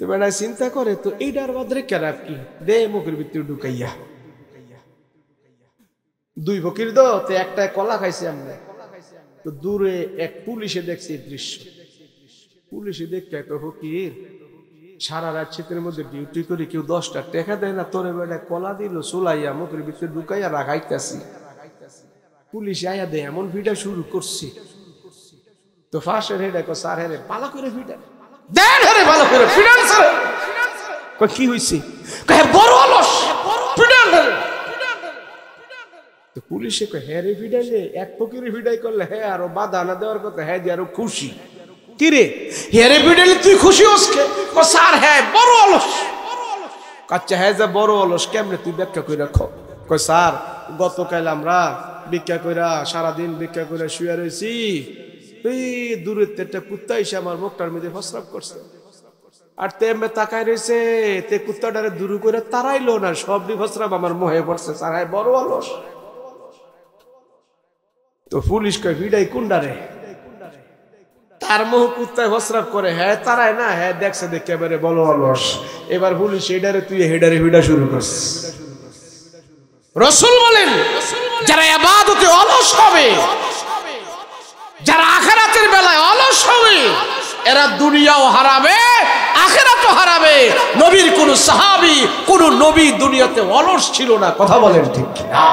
তো বেটা চিন্তা করে, তো এইটার বাদরে কেরাপ কি, দে মুখের ভিতরে ঢুকাইয়া। দুই ফকির তো একটা কলা খাইছে আমরা। তো দূরে এক পুলিশে দেখছে এই দৃশ্য। পুলিশে দেখতে, তো ফকির সারা রাত শীতের মধ্যে ডিউটি করে কেউ 10টা টাকা দেয় না, তোরে বেটা কলা দিল সোলাইয়া মুখের ভিতরে ঢুকাইয়া রাখাইতাছি। পুলিশ আয়া দেয় এমন ভিড়া শুরু করছে। তো ফাঁসের হেডে কো, স্যার হেরে ভালো করে ভিড়া দেন, হেরে ভালো করে ফিনান্স। কি হয়েছে? বড় অলস ফিনান্স। তো পুলিশে কয়, হ্যাঁ রে ভিড়াইলে এক ফকিরে ভিড়াই করলে হ্যাঁ আরো বাধা না দেওয়ার কথা, হ্যাঁ দিয়ে আরো খুশি। কি রে হ্যাঁ রে ভিড়াইলে তুই খুশি হসকে? স্যার হ্যাঁ বড় অলস। আচ্ছা হ্যাঁ যে বড় অলস কেমনে, তুই ব্যাখ্যা করে রাখো। কয় স্যার গতকাল আমরা ভিক্ষা কইরা সারাদিন ভিক্ষা করে শুয়ে রয়েছি, এই দূরের একটা কুত্তা এসে আমার মুখটার মধ্যে প্রস্রাব করছে। আর তেমনি তাকায় রয়েছে, তে কুত্তাটারে দূর করে তারাইলো না, সব প্রস্রাব আমার মুখে পড়ছে। স্যার হ্যাঁ বড় অলস। তো পুলিশ কয়, ভিড়াই কুন্ডারে? তার মুখ কুত্তায় প্রস্রাব করে, হ্যাঁ তারাই না, হ্যাঁ দেখছে দেখে এবারে বড় অলস। এবার পুলিশ হেডারে তুই হেডারে ভিড়া শুরু করছিস। রাসূল বলেন, যারা ইবাদতে অলস হবে, যারা আখিরাতের বেলায় অলস হবে, এরা দুনিয়াও হারাবে, আখিরাতও হারাবে। নবীর কোন সাহাবী, কোন নবী দুনিয়াতে অলস ছিল না। কথা বলেন ঠিক কিনা?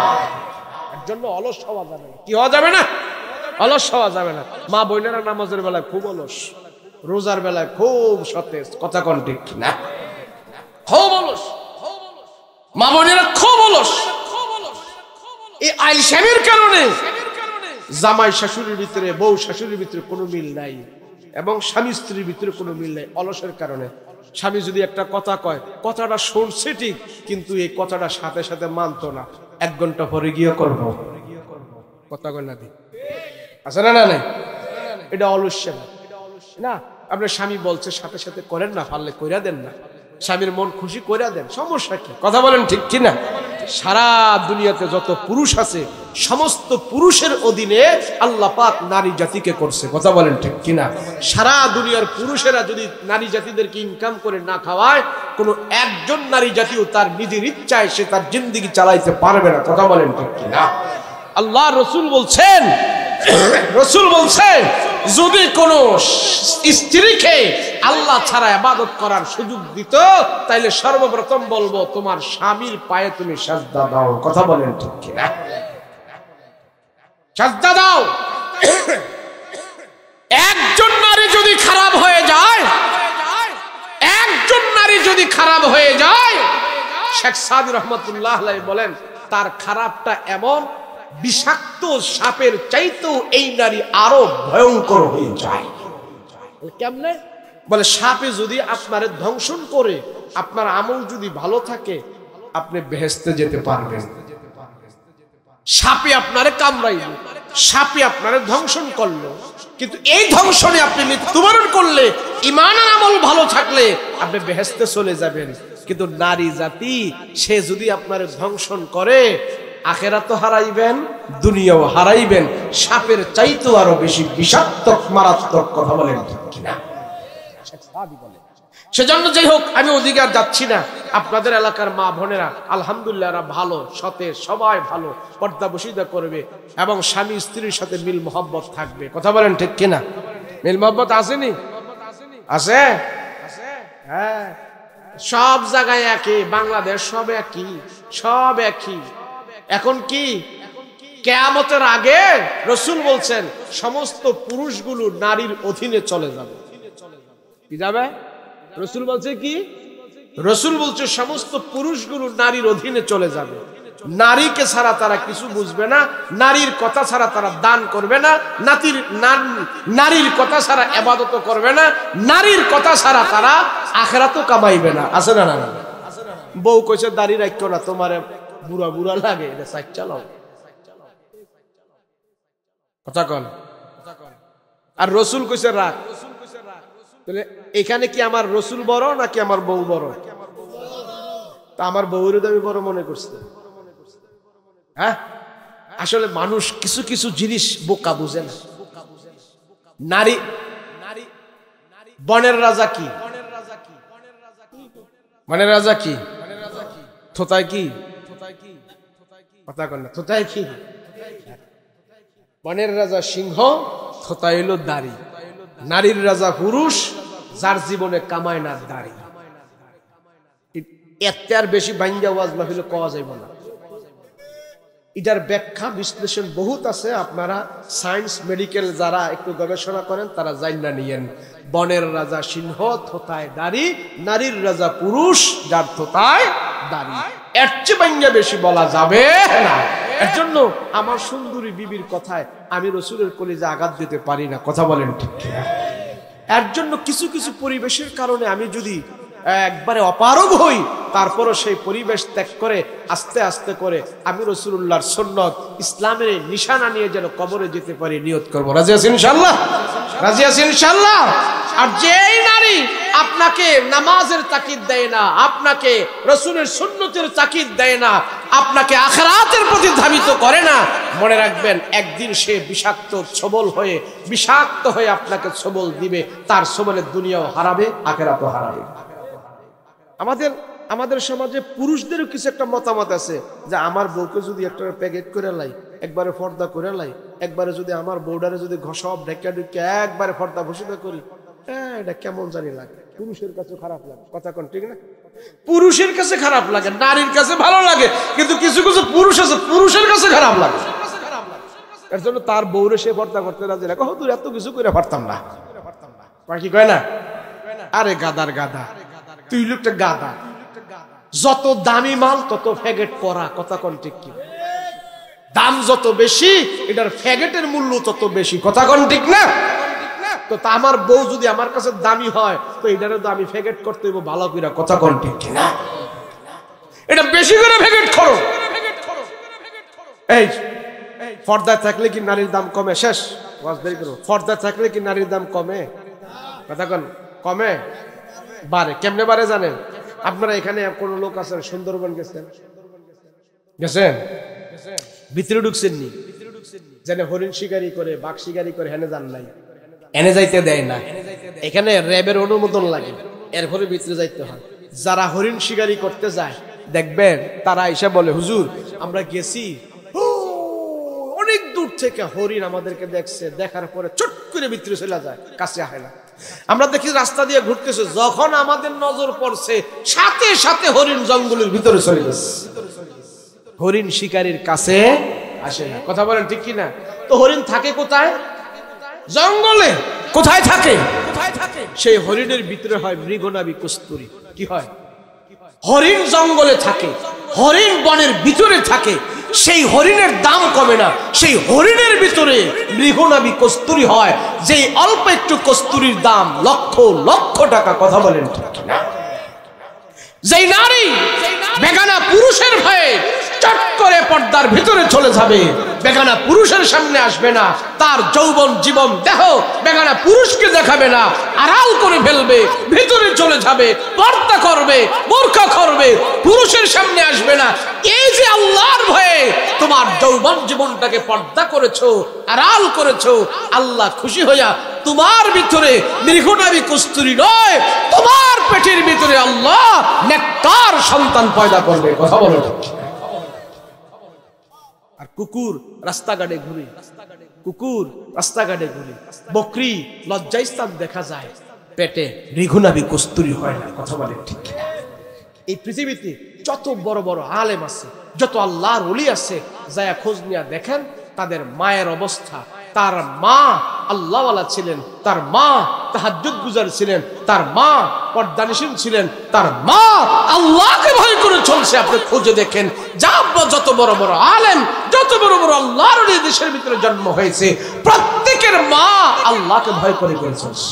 এর জন্য অলস হওয়া যাবে না। কি হওয়া যাবে না? অলস হওয়া যাবে না। মা বোনেরা নামাজের বেলায় খুব অলস, রোজার বেলায় খুব সতেজ। কথা কোন ঠিক কিনা? খুব অলস, মা বোনেরা খুব অলস। এই আইলসামির কারণে জামাই শাশুড়ির ভিতরে, বউ শাশুড়ির ভিতরে কোনো মিল নাই, এবং স্বামী স্ত্রীর ভিতরে কোনো মিল নাই অলসের কারণে। স্বামী যদি একটা কথা কয়, কথাটা শুনছে ঠিক, কিন্তু এই কথাটা সাথে সাথে মানতো না। 1 ঘন্টা পরে গিয়ে করবো, কথা কয় না দি আছে না? না নাই এটা অলস্য না। আপনার স্বামী বলছে সাথে সাথে করেন না, পারলে কইরা দেন না, স্বামীর মন খুশি কইরা দেন, সমস্যা কি? কথা বলেন ঠিক কিনা? সারা দুনিয়াতে যত পুরুষ আছে সমস্ত পুরুষের অধীনে আল্লাহ পাক নারী জাতিকে করছে। কথা বলেন ঠিক কিনা? সারা দুনিয়ার পুরুষেরা যদি নারী জাতিদেরকে ইনকাম করে না খাওয়ায়, কোনো একজন নারী জাতিও তার নিজের ইচ্ছায় সে তার জিন্দেগি চালাইতে পারবে না। কথা বলেন ঠিক কিনা? আল্লাহ রসুল বলছেন, যদি কোন স্ত্রীকে আল্লাহ ছাড়া ইবাদত করার সুযোগ দিত, তাইলে সর্বপ্রথম বলবো তোমার স্বামীর পায়ে তুমি সাজদা দাও। কথা বলেন ঠিক কিনা? সাজদা দাও। একজন নারী যদি খারাপ হয়ে যায়, শেখ সাদি রহমতুল্লাহ আলাইহি বলেন তার খারাপটা এমন বিষাক্ত সাপের চাইতেও এই নারী আরো ভয়ঙ্কর হয়ে যায়। কেমনে? বলে সাপে যদি আপনারে ধ্বংসন করে, আপনার আমল যদি ভালো থাকে, আপনি বেহেশতে যেতে পারবেন। সাপে আপনারে কামড়াইল, সাপে আপনারে ধ্বংসন করলো, কিন্তু এই ধ্বংসনে আপনি মৃত্যুবরণ করলে, ঈমান আর আমল ভালো থাকলে আপনি বেহেশতে চলে যাবেন। কিন্তু নারী জাতি সে যদি আপনারে ধ্বংসন করে, আখিরাতও হারাইবেন, দুনিয়াও হারাইবেন, সাপের চাইতেও আরো বেশি বিষাক্ত মারাত্মক। কথা বলেন ঠিক কিনা? সেজন্য যাই হোক, আমি ওদিকে আর যাচ্ছি না। আপনাদের এলাকার মা বোনেরা আলহামদুলিল্লাহ এরা ভালো, সতেজ, সবাই ভালো, পর্দা বসিদা করবে এবং স্বামী স্ত্রীর সাথে মিল মোহব্বত থাকবে। কথা বলেন ঠিক কিনা? মিল মোহব্বত আসেনি? আছে? হ্যাঁ, সব জায়গায় একই, বাংলাদেশ সব একই, সব একই। এখন কি কিয়ামতের আগে রাসূল বলছেন সমস্ত পুরুষগুলো নারীর অধীনে চলে যাবে। কি যাবে? রাসূল বলছে কি? রাসূল বলছে সমস্ত পুরুষগুলো নারীর অধীনে চলে যাবে। নারীকে ছাড়া তারা কিছু বুঝবে না, নারীর কথা ছাড়া তারা দান করবে না, নারীর কথা ছাড়া ইবাদত করবে না, নারীর কথা ছাড়া তারা আখিরাতও কামাইবে না। আছে না? না, বউ কইছে দাড়ি রাখো না, তোমার বুড়া বুড়া লাগে, এটা সাইড চালাও। কথা কন। আর রাসূল কইছে রাখ। তাহলে এখানে কি আমার রাসূল বড় নাকি আমার বউ বড়? তা আমার বউরে তো আমি বড় মনে করছি। হ্যাঁ, আসলে মানুষ কিছু কিছু জিনিস বোকা বুঝে না। নারী বনের রাজা কি? বনের রাজা কি? থোতায় কি? কথা কন না, থোতায় কি? বনের রাজা সিংহ, থোতায় হলো দাড়ি। নারীর রাজা পুরুষ, যার জীবনে কামায় না দাড়ি। এত আর বেশি বাইঙ্গা ওয়াজ মাহফিলে কওয়া যাইব না। এটার ব্যাখ্যা বিশ্লেষণ বহুত আছে। আপনারা সায়েন্স মেডিকেল যারা একটু গবেষণা করেন তারা জাইনা নিয়েন। বনের রাজা সিংহ, থোতায় দাড়ি, নারীর রাজা পুরুষ, যার থোতায় দাড়ি। এর চেয়ে বাইঙ্গা বেশি বলা যাবে না। এর জন্য আমার সুন্দরী বিবির কথায় আমি রাসূলের কলিজা আঘাত দিতে পারি না। কথা বলেন ঠিক কিনা? এর জন্য কিছু কিছু পরিবেশের কারণে আমি যদি একবারে অপারগ হই, তারপরও সেই পরিবেশ ত্যাগ করে আস্তে আস্তে করে আমি রাসূলুল্লাহর সুন্নাত ইসলামের নিশানা নিয়ে যেন কবরে যেতে পারি, নিয়ত করব। রাজি আছেন ইনশাআল্লাহ? রাজি আছেন ইনশাআল্লাহ? আর যেই নারী আপনাকে নামাজের তাকিদ দেয় না, আপনাকে রাসূলের সুন্নতের তাকিদ দেয় না, আপনাকে আখিরাতের প্রতি ধাবিত করে না, মনে রাখবেন একদিন সে বিষাক্ত হয়ে আপনাকে সবল দিবে। তার সবলে দুনিয়াও হারাবে, আখিরাতও হারাবে। আমাদের সমাজে পুরুষদেরও কিছু একটা মতামত আছে যে আমার বউকে যদি একটা প্যাকেট করে লাই, একবারে পর্দা করে লাই, একবারে যদি আমার বউডারে যদি সব ঢেকা ঢুকে একবারে পর্দা ভূষিত করি, এটা কেমন জানি লাগে। পুরুষের কাছে খারাপ লাগে। কথা কোন ঠিক না? পুরুষের কাছে খারাপ লাগে, নারীর কাছে ভালো লাগে, কিন্তু কিছু কিছু পুরুষ আছে পুরুষের কাছে খারাপ লাগে। এর জন্য তার বউরে সে পর্দা করতে রাজি না। কহ তুই এত কিছু করে পারতাম না, কি কয় না? আরে গাদার গাদা, তুই লোকটা গাদা। যত দামি মাল তত ফ্যাগেট করা। কথা কোন ঠিক কি? দাম যত বেশি, এটার ফ্যাগেটের মূল্য তত বেশি। কথা কোন ঠিক না? তো আমার বউ যদি আমার কাছে দামি হয়, তো এটারও তো আমি ফ্যাগেট করতে হইব ভালো করে। কথা কোন ঠিক কিনা? এটা বেশি করে ফ্যাগেট করো। এই পর্দায় থাকলে কি নারীর দাম কমে? শেষ। পর্দা থাকলে কি নারীর দাম কমে? কথা কোন কমে বাড়ে? কেমনে বাড়ে জানেন? আপনারা এখানে কোন লোক আছেন সুন্দরবন গেছেন? গেছেন? ভিতরে ঢুকছেন নি? জানে হরিণ শিকারি করে, বাঘ শিকারি করে, হেনে যান নাই, এনে যাইতে দেয় না। এখানে র্যাবের অনুমোদন লাগে, এরপরে ভিতরে যাইতে হয়। যারা হরিণ শিকারি করতে যায় দেখবেন তারা এসে বলে, হুজুর আমরা গেছি, অনেক দূর থেকে হরিণ আমাদেরকে দেখছে, দেখার পরে চট করে ভিতরে চলে যায়, কাছে আসে না। আমরা দেখি রাস্তা দিয়ে ঘুরতেছে, যখন আমাদের নজর পড়ছে সাথে সাথে হরিণ জঙ্গলের ভিতরে চলে গেছে, হরিণ শিকারীর কাছে আসে না। কথা বলেন ঠিক কি না? তো হরিণ থাকে কোথায়? জঙ্গলে। কোথায় থাকে? সেই হরিণের ভিতরে হয় মৃগনাভি কস্তুরী। কি হয়? হরিণ জঙ্গলে থাকে, হরিণ বনের ভিতরে থাকে, সেই হরিণের দাম কমে না, সেই হরিণের ভিতরে মৃগনাভি কস্তুরী হয়, যে অল্প একটু কস্তুরীর দাম লক্ষ লক্ষ টাকা। কথা বলেন ঠিক না? যেই নারী বেগানা পুরুষের ভয়ে চট করে পর্দার ভিতরে চলে যাবে, বেগানা পুরুষের সামনে আসবে না, তার যৌবন জীবন দেহ বেগানা পুরুষকে দেখাবে না, আড়াল করে ফেলবে, ভিতরে চলে যাবে, পর্দা করবে, বোরকা করবে, পুরুষের সামনে আসবে না। এই যে আল্লাহর ভয়ে তোমার যৌবন জীবনটাকে পর্দা করেছো, আড়াল করেছো, আল্লাহ খুশি হইয়া তোমার ভিতরে মৃগনাভি কস্তুরী নয়, তোমার পেটের ভিতরে আল্লাহ নেককার সন্তান পয়দা করবে। কথা বলো। আর কুকুর রাস্তাঘাটে ঘুরে, কুকুর রাস্তাঘাটে ঘুরে, বকরি লজ্জাস্থান দেখা যায়, পেটে মৃগনাভি কস্তুরী হয় না। কথা বলে ঠিক। এই পৃথিবীতে যত বড় বড় আলেম আছে, যত আল্লাহর ওলি আছে, যায়া খোঁজ নিয়া দেখেন তাদের মায়ের অবস্থা। তার মা আল্লাহওয়ালা ছিলেন, তার মা তাহাজ্জুদ গুজার ছিলেন, তার মা পর্দানিশীল ছিলেন, তার মা আল্লাহকে ভয় করে চলছে। আপনি খুঁজে দেখেন, যত বড় বড় আলেম, যত বড় বড় আল্লাহর ওলি দেশের ভিতরে জন্ম হয়েছে, প্রত্যেকের মা আল্লাহকে ভয় করে চলছে।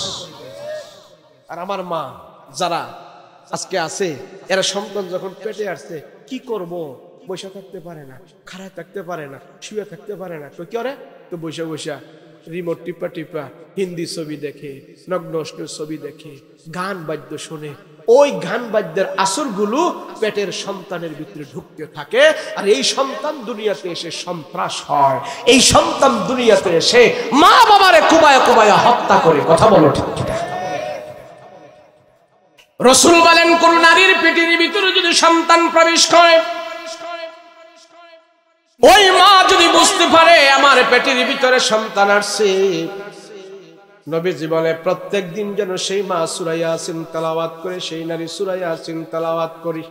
আর আমার মা যারা আজকে আছে, এরা সন্তান যখন পেটে আসছে, কি করব? বসে থাকতে পারে না, খাড়ায় থাকতে পারে না, শুয়ে থাকতে পারে না, তো কি করে? তো বসে বসে রিমোট টিপা টিপা হিন্দি ছবি দেখে, নগ্ন ছবি দেখে, গান বাদ্য শোনে। ওই গান বাদ্যের আসরগুলো পেটের সন্তানের ভিতরে ঢুকতে থাকে, আর এই সন্তান দুনিয়াতে এসে সন্ত্রাস হয়, এই সন্তান দুনিয়াতে এসে মা বাবারে কুবায়া কুবায়া হত্যা করে। কথা বলো ঠিক কিনা? রাসূল বলেন, কোন নারীর পেটের ভিতরে যদি সন্তান প্রবেশ করে, ওই মা যদি বুঝতে পারে আমার পেটের ভিতরে সন্তান আসছে, নবীজি বলে প্রত্যেক দিন যেন সেই মা সূরা ইয়াসিন তেলাওয়াত করে, সেই নারী সূরা ইয়াসিন তেলাওয়াত করি।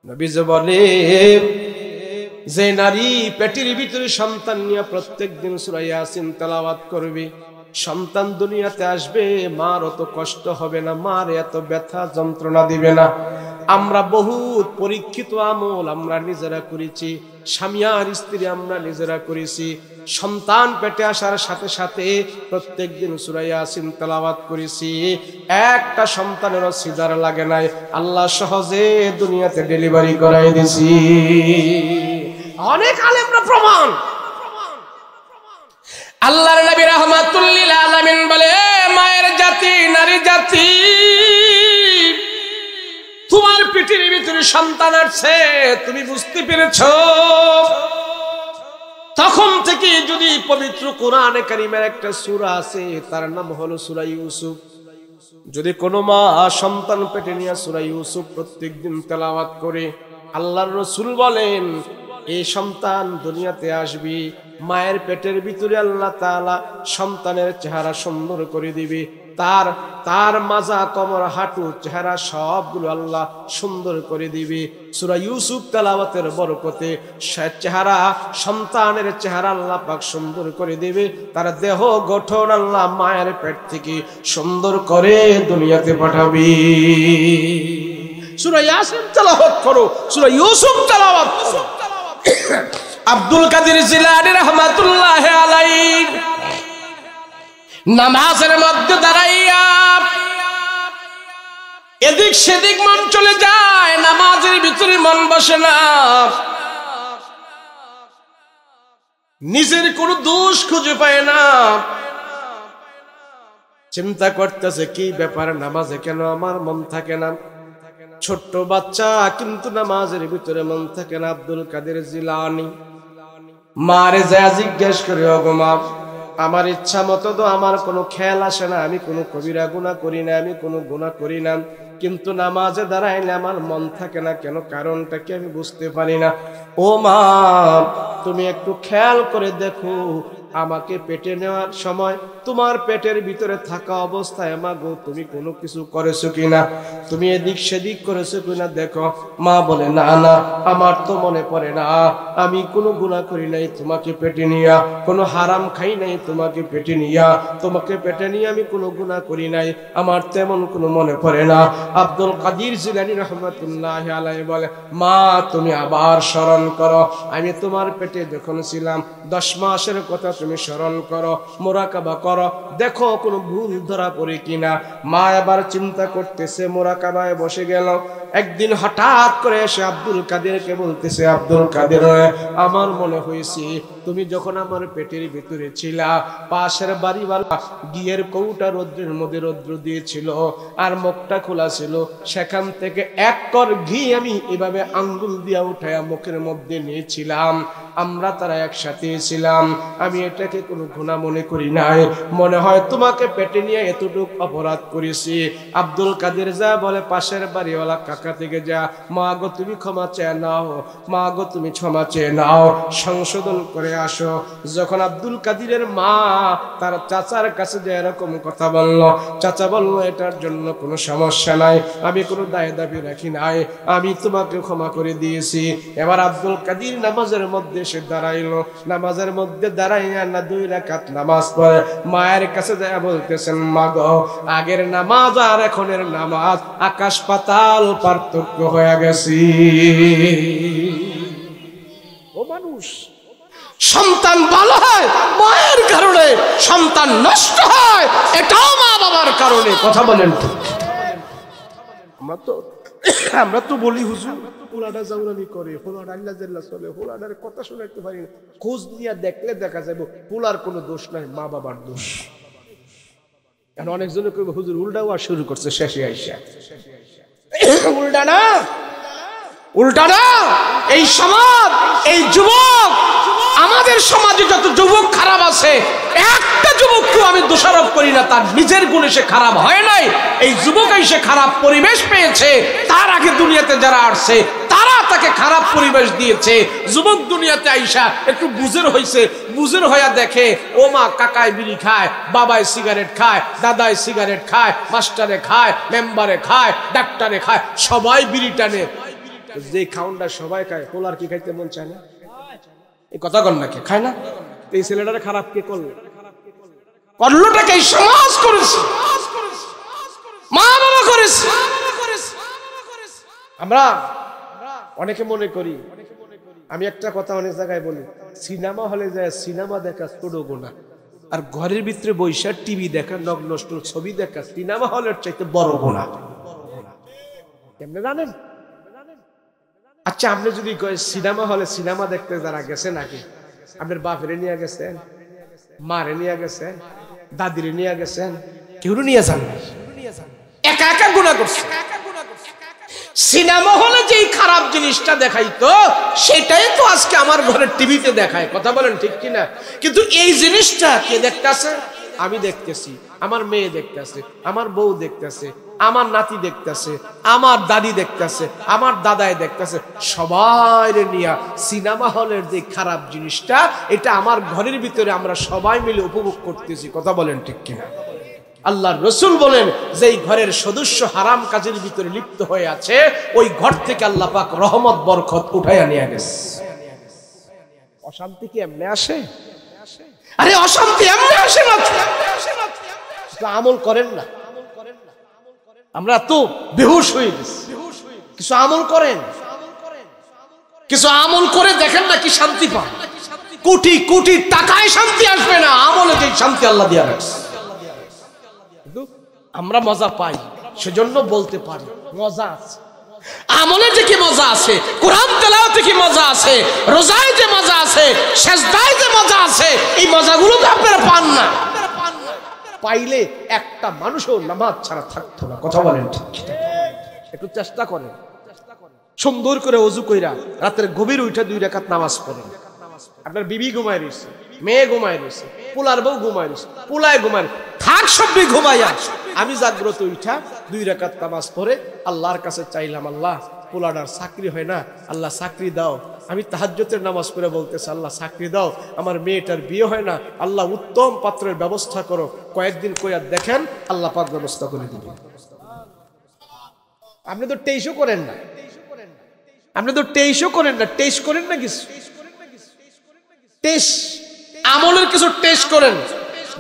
নবীজি বলে যে নারী পেটের ভিতরে সন্তান নিয়ে প্রত্যেক দিন সূরা ইয়াসিন তেলাওয়াত করবে, সন্তান দুনিয়াতে আসবে, মার অত কষ্ট হবে না, মার এত ব্যথা যন্ত্রণা দিবে না। আমরা বহুত পরীক্ষিত আমল আমরা নিজেরা করেছি, স্বামী আর স্ত্রী আমরা নিজেরা করেছি। সন্তান পেটে আসার সাথে সাথে প্রত্যেক দিন সূরা ইয়াসিন তেলাওয়াত করেছি, একটা সন্তানেরও সিজার লাগে নাই, আল্লাহ সহজে দুনিয়াতে ডেলিভারি করাই দিয়েছি। অনেক আলেমরা প্রমাণ। আল্লাহর নবী রাহমাতুল লিল আলামিন বলে, মায়ের জাতি, নারী জাতি, তোমার পেটের ভিতরে সন্তান আসছে, তুমি বুঝতে পেরেছো? তখন থেকে যদি পবিত্র কোরআনে কারিমের একটা সূরা আছে, তার নাম হলো সূরা ইউসুফ। যদি কোনো মা সন্তান পেটে নিয়ে সূরা ইউসুফ প্রত্যেকদিন তেলাওয়াত করে, আল্লাহর রাসূল বলেন এই সন্তান দুনিয়াতে আসবে, মায়ের পেটের ভিতরে আল্লাহ তাআলা সন্তানের চেহারা সুন্দর করে দিবে, তার মাজা, কোমর, হাঁটু, চেহারা সবগুলো আল্লাহ সুন্দর করে দিবে। সূরা ইউসুফ তেলাওয়াতের বরকতে চেহারা, সন্তানের চেহারা আল্লাহ পাক সুন্দর করে দিবে, তার দেহ গঠন আল্লাহ মায়ের পেট থেকে সুন্দর করে দুনিয়াতে পাঠাবে। সূরা ইয়াসিন তেলাওয়াত করো, সূরা ইউসুফ তেলাওয়াত করো। আব্দুল কাদের জিলানী রাহমাতুল্লাহি আলাইহি নামাজের মধ্যে দাঁড়াইয়া এদিক সেদিক মন চলে যায়, নামাজের ভিতরে মন বসে না। নিজের কোনো দোষ খুঁজে পায় না, চিন্তা করতেছে কি ব্যাপার, নামাজে কেন আমার মন থাকে না। ছোট্ট বাচ্চা কিন্তু নামাজের ভিতরে মন থাকে না। আব্দুল কাদের জিলানী মারে যা জিজ্ঞেস করে, ওগো মা, আমার ইচ্ছা মতো তো আমার কোনো খেয়াল আসে না, আমি কোনো কবিরা গুনাহ করি না, আমি কোনো গুনাহ করি না, কিন্তু নামাজে দাঁড়াইলে আমার মন থাকে না কেন, কারণটা কি আমি বুঝতে পারি না। ও মা, তুমি একটু খেয়াল করে দেখো, আমাকে পেটে নেওয়ার সময় তোমার পেটের ভিতরে থাকা অবস্থায় মা গো তুমি কোনো কিছু করেছো কিনা, তুমি এদিক সেদিক করেছো কিনা দেখো। মা বলে, না না, আমার তো মনে পড়ে না, আমি কোনো গুনাহ করি নাই তোমাকে পেটে নিয়া, কোনো হারাম খাই নাই তোমাকে পেটে নিয়া, তোমাকে পেটে নিয়ে আমি কোনো গুনাহ করি নাই, আমার তেমন কোনো মনে পড়ে না। আব্দুল কাদের জিলানী রাহমাতুল্লাহি আলাইহি বলে, মা তুমি আবার স্মরণ করো, আমি তোমার পেটে যখন ছিলাম 10 মাসের কথা তুমি স্মরণ করো, মুরাকাবা করো, দেখো কোনো ভুল ধরা পড়ে কিনা। মা আবার চিন্তা করতেছে, মুরাকাবায় বসে গেল। একদিন হঠাৎ করে এসে আব্দুল কাদেরকে বলতেছে, আব্দুল কাদের, আমার মনে হয়েছে তুমি যখন আমার পেটের ভিতরে ছিলা, পাশের বাড়িওয়ালা ঘিয়ের কৌটা রৌদ্রের মধ্যে রৌদ্র দিয়েছিল আর মুখটা খোলা ছিল, সেখান থেকে 1 কর ঘি আমি এভাবে আঙ্গুল দিয়া উঠায়া মুখের মধ্যে নিয়েছিলাম, আমরা তারা একসাথে ছিলাম, আমি এটাকে কোনো গুনাহ মনে করি নাই, মনে হয় তোমাকে পেটে নিয়ে এতটুক অপরাধ করেছি। আব্দুল কাদের যা বলে পাশের বাড়িওয়ালা কাকা থেকে, যা মা গো তুমি ক্ষমা চেয়ে নাও, মা গো তুমি ক্ষমা চেয়ে নাও, সংশোধন করে আসো। যখন আব্দুল কাদিরের মা তার চাচার কাছে যে এরকম কথা বলল, চাচা বলল, এটার জন্য কোনো সমস্যা নাই, আমি কোনো দায় দাবি রাখি নাই, আমি তোমাকে ক্ষমা করে দিয়েছি। এবার আব্দুল কাদির নামাজের মধ্যে সে দাঁড়াইলো, নামাজের মধ্যে দাঁড়াইয়া না 2 রাকাত নামাজ পড়ে মায়ের কাছে যায় বলতেছেন, মা গো, আগের নামাজ আর এখনের নামাজ আকাশ পাতাল পার্থক্য হয়ে গেছে। ও মানুষ, সন্তান ভালো হয় মায়ের কারণে, সন্তান নষ্ট হয় এটাও মা বাবার কারণে। কথা বলেন তো? আমরা তো বলি হুজুর পোলাটা জাউরানি করে, পোলাটা আল্লাহ জাল্লাহ চলে, পোলাটার কথা শোনাতে পারি না, খোঁজ নিয়ে দেখলে দেখা যাবে পোলার কোনো দোষ নাই, মা বাবার দোষ। কারণ অনেকজনে কইবে হুজুর উল্টাও আর শুরু করছে শেষে আইসা। উল্টা না, উল্টা না, এই সমাজ, এই যুবক, আমাদের সমাজে যত যুবক খারাপ আছে, একটা যুবককে আমি দোষারোপ করি না, তার নিজের গুণে সে খারাপ হয় নাই, এই যুবকই সে খারাপ পরিবেশ পেয়েছে, তার আগে দুনিয়াতে যারা আসছে তারা তাকে খারাপ পরিবেশ দিয়েছে। যুবক দুনিয়াতে আইসা একটু বুঝের হয়েছে, বুঝের হইয়া দেখে ও মা কাকায় বিড়ি খায়, বাবায় সিগারেট খায়, দাদায় সিগারেট খায়, মাস্টারে খায়, মেম্বারে খায়, ডাক্তারে খায়, সবাই বিড়ি টানে। যে খাউনটা সবাই খায়, পোলার কি খাইতে মন চায় না? এই কথা কন নাকি খায় না? এই ছেলেটারে খারাপ কে করলো? করলোটাকে এই সমাজ করেছে, মা বাবা করেছে। আমরা অনেকে মনে করি, আমি একটা কথা অনেক জায়গায় বলি, সিনেমা হলে যায় সিনেমা দেখা ছোট গুনাহ, আর ঘরের ভিতরে বৈশা টিভি দেখা, নগ্নষ্ট ছবি দেখা সিনেমা হলের চাইতে বড় গুনাহ। কেমনে জানেন? আচ্ছা, আপনি যদি সিনেমা হলে সিনেমা দেখতে যারা গেছেন, নাকি আপনার বাপরে নিয়ে গেছেন, মারে নিয়ে গেছেন, দাদিরে নিয়ে গেছেন, কেউ নিয়ে যান, একা একা গুনাহ করছে। সিনেমা হলে যেই খারাপ জিনিসটা দেখাইতো সেটাই তো আজকে আমার ঘরের টিভিতে দেখায়। কথা বলেন ঠিক কিনা? কিন্তু এই জিনিসটা কে দেখতেছে? আমি দেখতেছি, আমার মেয়ে দেখতেছে, আমার বউ দেখতেছে, আমার নাতি দেখতেছে, আমার দাদি দেখতেছে, আমার দাদাই দেখতেছে, সবাই নিয়ে সিনেমা হলের যে খারাপ জিনিসটা, এটা আমার ঘরের ভিতরে আমরা সবাই মিলে উপভোগ করতেছি। কথা বলেন ঠিক কিনা? আল্লাহর রাসূল বলেন, যেই ঘরের সদস্য হারাম কাজের ভিতরে লিপ্ত হয়ে আছে, ওই ঘর থেকে আল্লাহ পাক রহমত বরকত উঠাইয়া নিয়ে গেছে। অশান্তি কি এমনি আসে? আরে অশান্তি এমনি আসে না, আমল করেন না। আমরা তো বেহুশ হয়ে গেছি। কিছু আমল করেন, কিছু আমল করে দেখেন না কি শান্তি পান। কোটি কোটি টাকায় শান্তি আসবে না, আমলে যে শান্তি আল্লাহ দিয়া রাখছে। আমরা মজা পাই, সেজন্য বলতে পারি মজা আছে। আমলে যে কি মজা আছে, কোরআন তেলাওয়াতে কি মজা আছে, রোজায় যে মজা আছে, আছে, সেজদায় যে মজা আছে, এই মজাগুলো তো আপনারা পান না। পাইলে একটা মানুষও নামাজ ছাড়া থাকতো না। কথা বলেন ঠিক? একটু চেষ্টা করেন, সুন্দর করে ওযু কইরা রাতের গভীর উঠে 2 রাকাত নামাজ পড়েন। আপনার বিবি ঘুমায় রয়েছে, মেয়ে ঘুমায় রয়েছে, পোলার বউ ঘুমায় রয়েছে, পোলায় ঘুমায়, থাক সবই ঘুমাইয়া আমি জাগ্রত উঠা 2 রাকাত নামাজ পড়ে আল্লাহর কাছে চাইলাম, আল্লাহ পোলাডার চাকরি হয় না, আল্লাহ চাকরি দাও। আমি তাহাজ্জুদের নামাজ পড়ে বলতেছি, আল্লাহ চাকরি দাও। আমার মেয়েটার বিয়ে হয় না, আল্লাহ উত্তম পাত্রের ব্যবস্থা করো। কয়েকদিন কইয়া দেখেন আল্লাহ পাক ব্যবস্থা করে দিবেন। আপনি তো টেইশও করেন না, আপনি তো টেইশও করেন না, টেস্ট করেন না কিছু, টেস্ট আমলের কিছু টেস্ট করেন,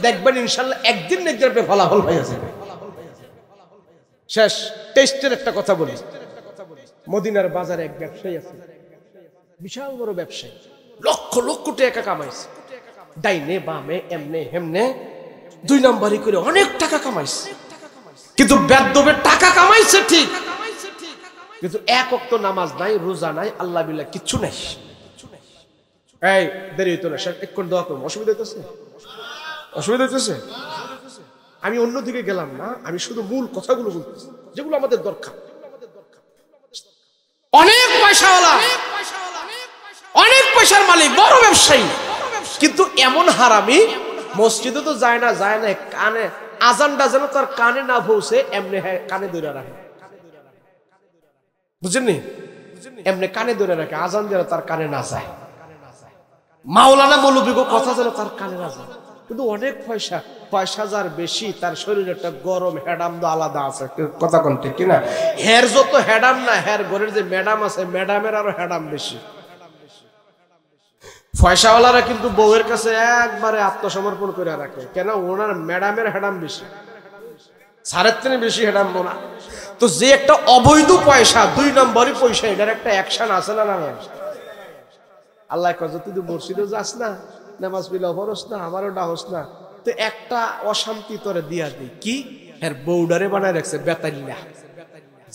দেখবেন ইনশাআল্লাহ একদিন না একদিন ফলাফল হয়ে যাবে। শেষ টেস্টের একটা কথা বলি। মদিনার বাজারে এক ব্যবসায়ী আছে, বিশাল বড় ব্যবসায়ী, লক্ষ লক্ষ টাকা কামাইছে, ডাইনে বামে এমনে হেমনে 2 নাম্বারি করে অনেক টাকা কামাইছে। কিন্তু বেদবে টাকা কামাইছে ঠিক, কিন্তু এক ওয়াক্ত নামাজ নাই, রোজা নাই, আল্লাহ বিল্লাহ কিচ্ছু নাই। এই দেরি হইতো না, একটু দোয়া করবো। অসুবিধা হইতেছে? অসুবিধা হইতেছে? আমি অন্যদিকে গেলাম না, আমি শুধু মূল কথাগুলো বলতেছি যেগুলো আমাদের দরকার। অনেক পয়সাওয়ালা, অনেক পয়সার মালিক, বড় ব্যবসায়ী, কিন্তু এমন হারামি, মসজিদে তো যায় না, কানে আজানটা যেন তার কানে না পৌঁছে এমনি কানে ধরে রাখে। বুঝেননি? এমনি কানে ধরে রাখে, আজান যেন তার কানে না যায়, মাওলানা মৌলবীর কথা যেন তার কানে না যায়। কিন্তু অনেক পয়সা যার বেশি, তার শরীরে একটা গরম হেডাম তো আলাদা আছে। কথা কোন ঠিক কিনা? হের যত হেডাম না, হের ঘরের যে ম্যাডাম আছে, ম্যাডামের আরো হেডাম বেশি। পয়সাওয়ালারা কিন্তু বউয়ের কাছে একবারে আত্মসমর্পণ করে রাখে, কেন? ওনার ম্যাডামের হেডাম বেশি, সারের থেকে বেশি হেডাম না। তো যে একটা অবৈধ পয়সা, 2 নম্বরই পয়সা, এটার একটা অ্যাকশন আছে না? না, আল্লাহ কয় তুই তো মসজিদে যাস না, নামাজ বিলা পড়স না, আমারও ডাহস না, তো একটা অশান্তি তোরে দিয়া দিই। কি? এর বউডারে বানায় রাখছে বেতাল্লা।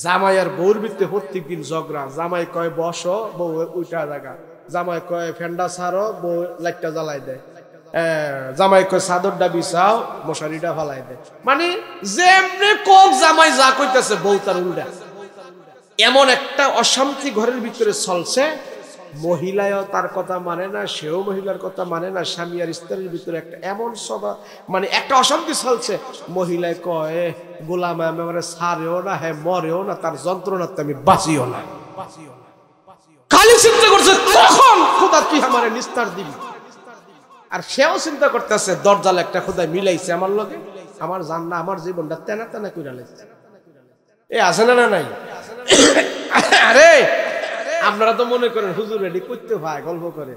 জামাই আর বউর ভিতরে প্রত্যেকদিন ঝগড়া। জামাই কয় বসো, বউ উল্টা জায়গা। জামাই কয় ফেন্ডা ছাড়ো, বউ লাইটটা জ্বালাই দেয়। জামাই কয় চাদরটা বিছাও, মশারিটা ফালাই দেয়। মানে যেমনি কোক জামাই যা কইতেছে বউ তার উল্টা। এমন একটা অশান্তি ঘরের ভিতরে চলছে, মহিলাও তার কথা মানে না, সেও মহিলার কথা মানে না। স্বামী আর স্ত্রীর ভিতরে একটা এমন সভা, মানে একটা অশান্তি চলছে। মহিলায় কয় গোলাম আমার ছাড়েও না, হ্যাঁ মরেও না, তার যন্ত্রণাতে আমি বাঁচিও না। খালি চিন্তা করছে কখন খোদা তুই আমার নিস্তার দিবি। আর সেও চিন্তা করতেছে দরজাল একটা খোদা মিলাইছে আমার লগে, আমার জান্নাত, আমার জীবনটা তেনা তেনা কইরা লাইছে। এ আছে না? নাই? আরে আপনারা তো মনে করেন হুজুর রেডি করতে হয় গল্প করে।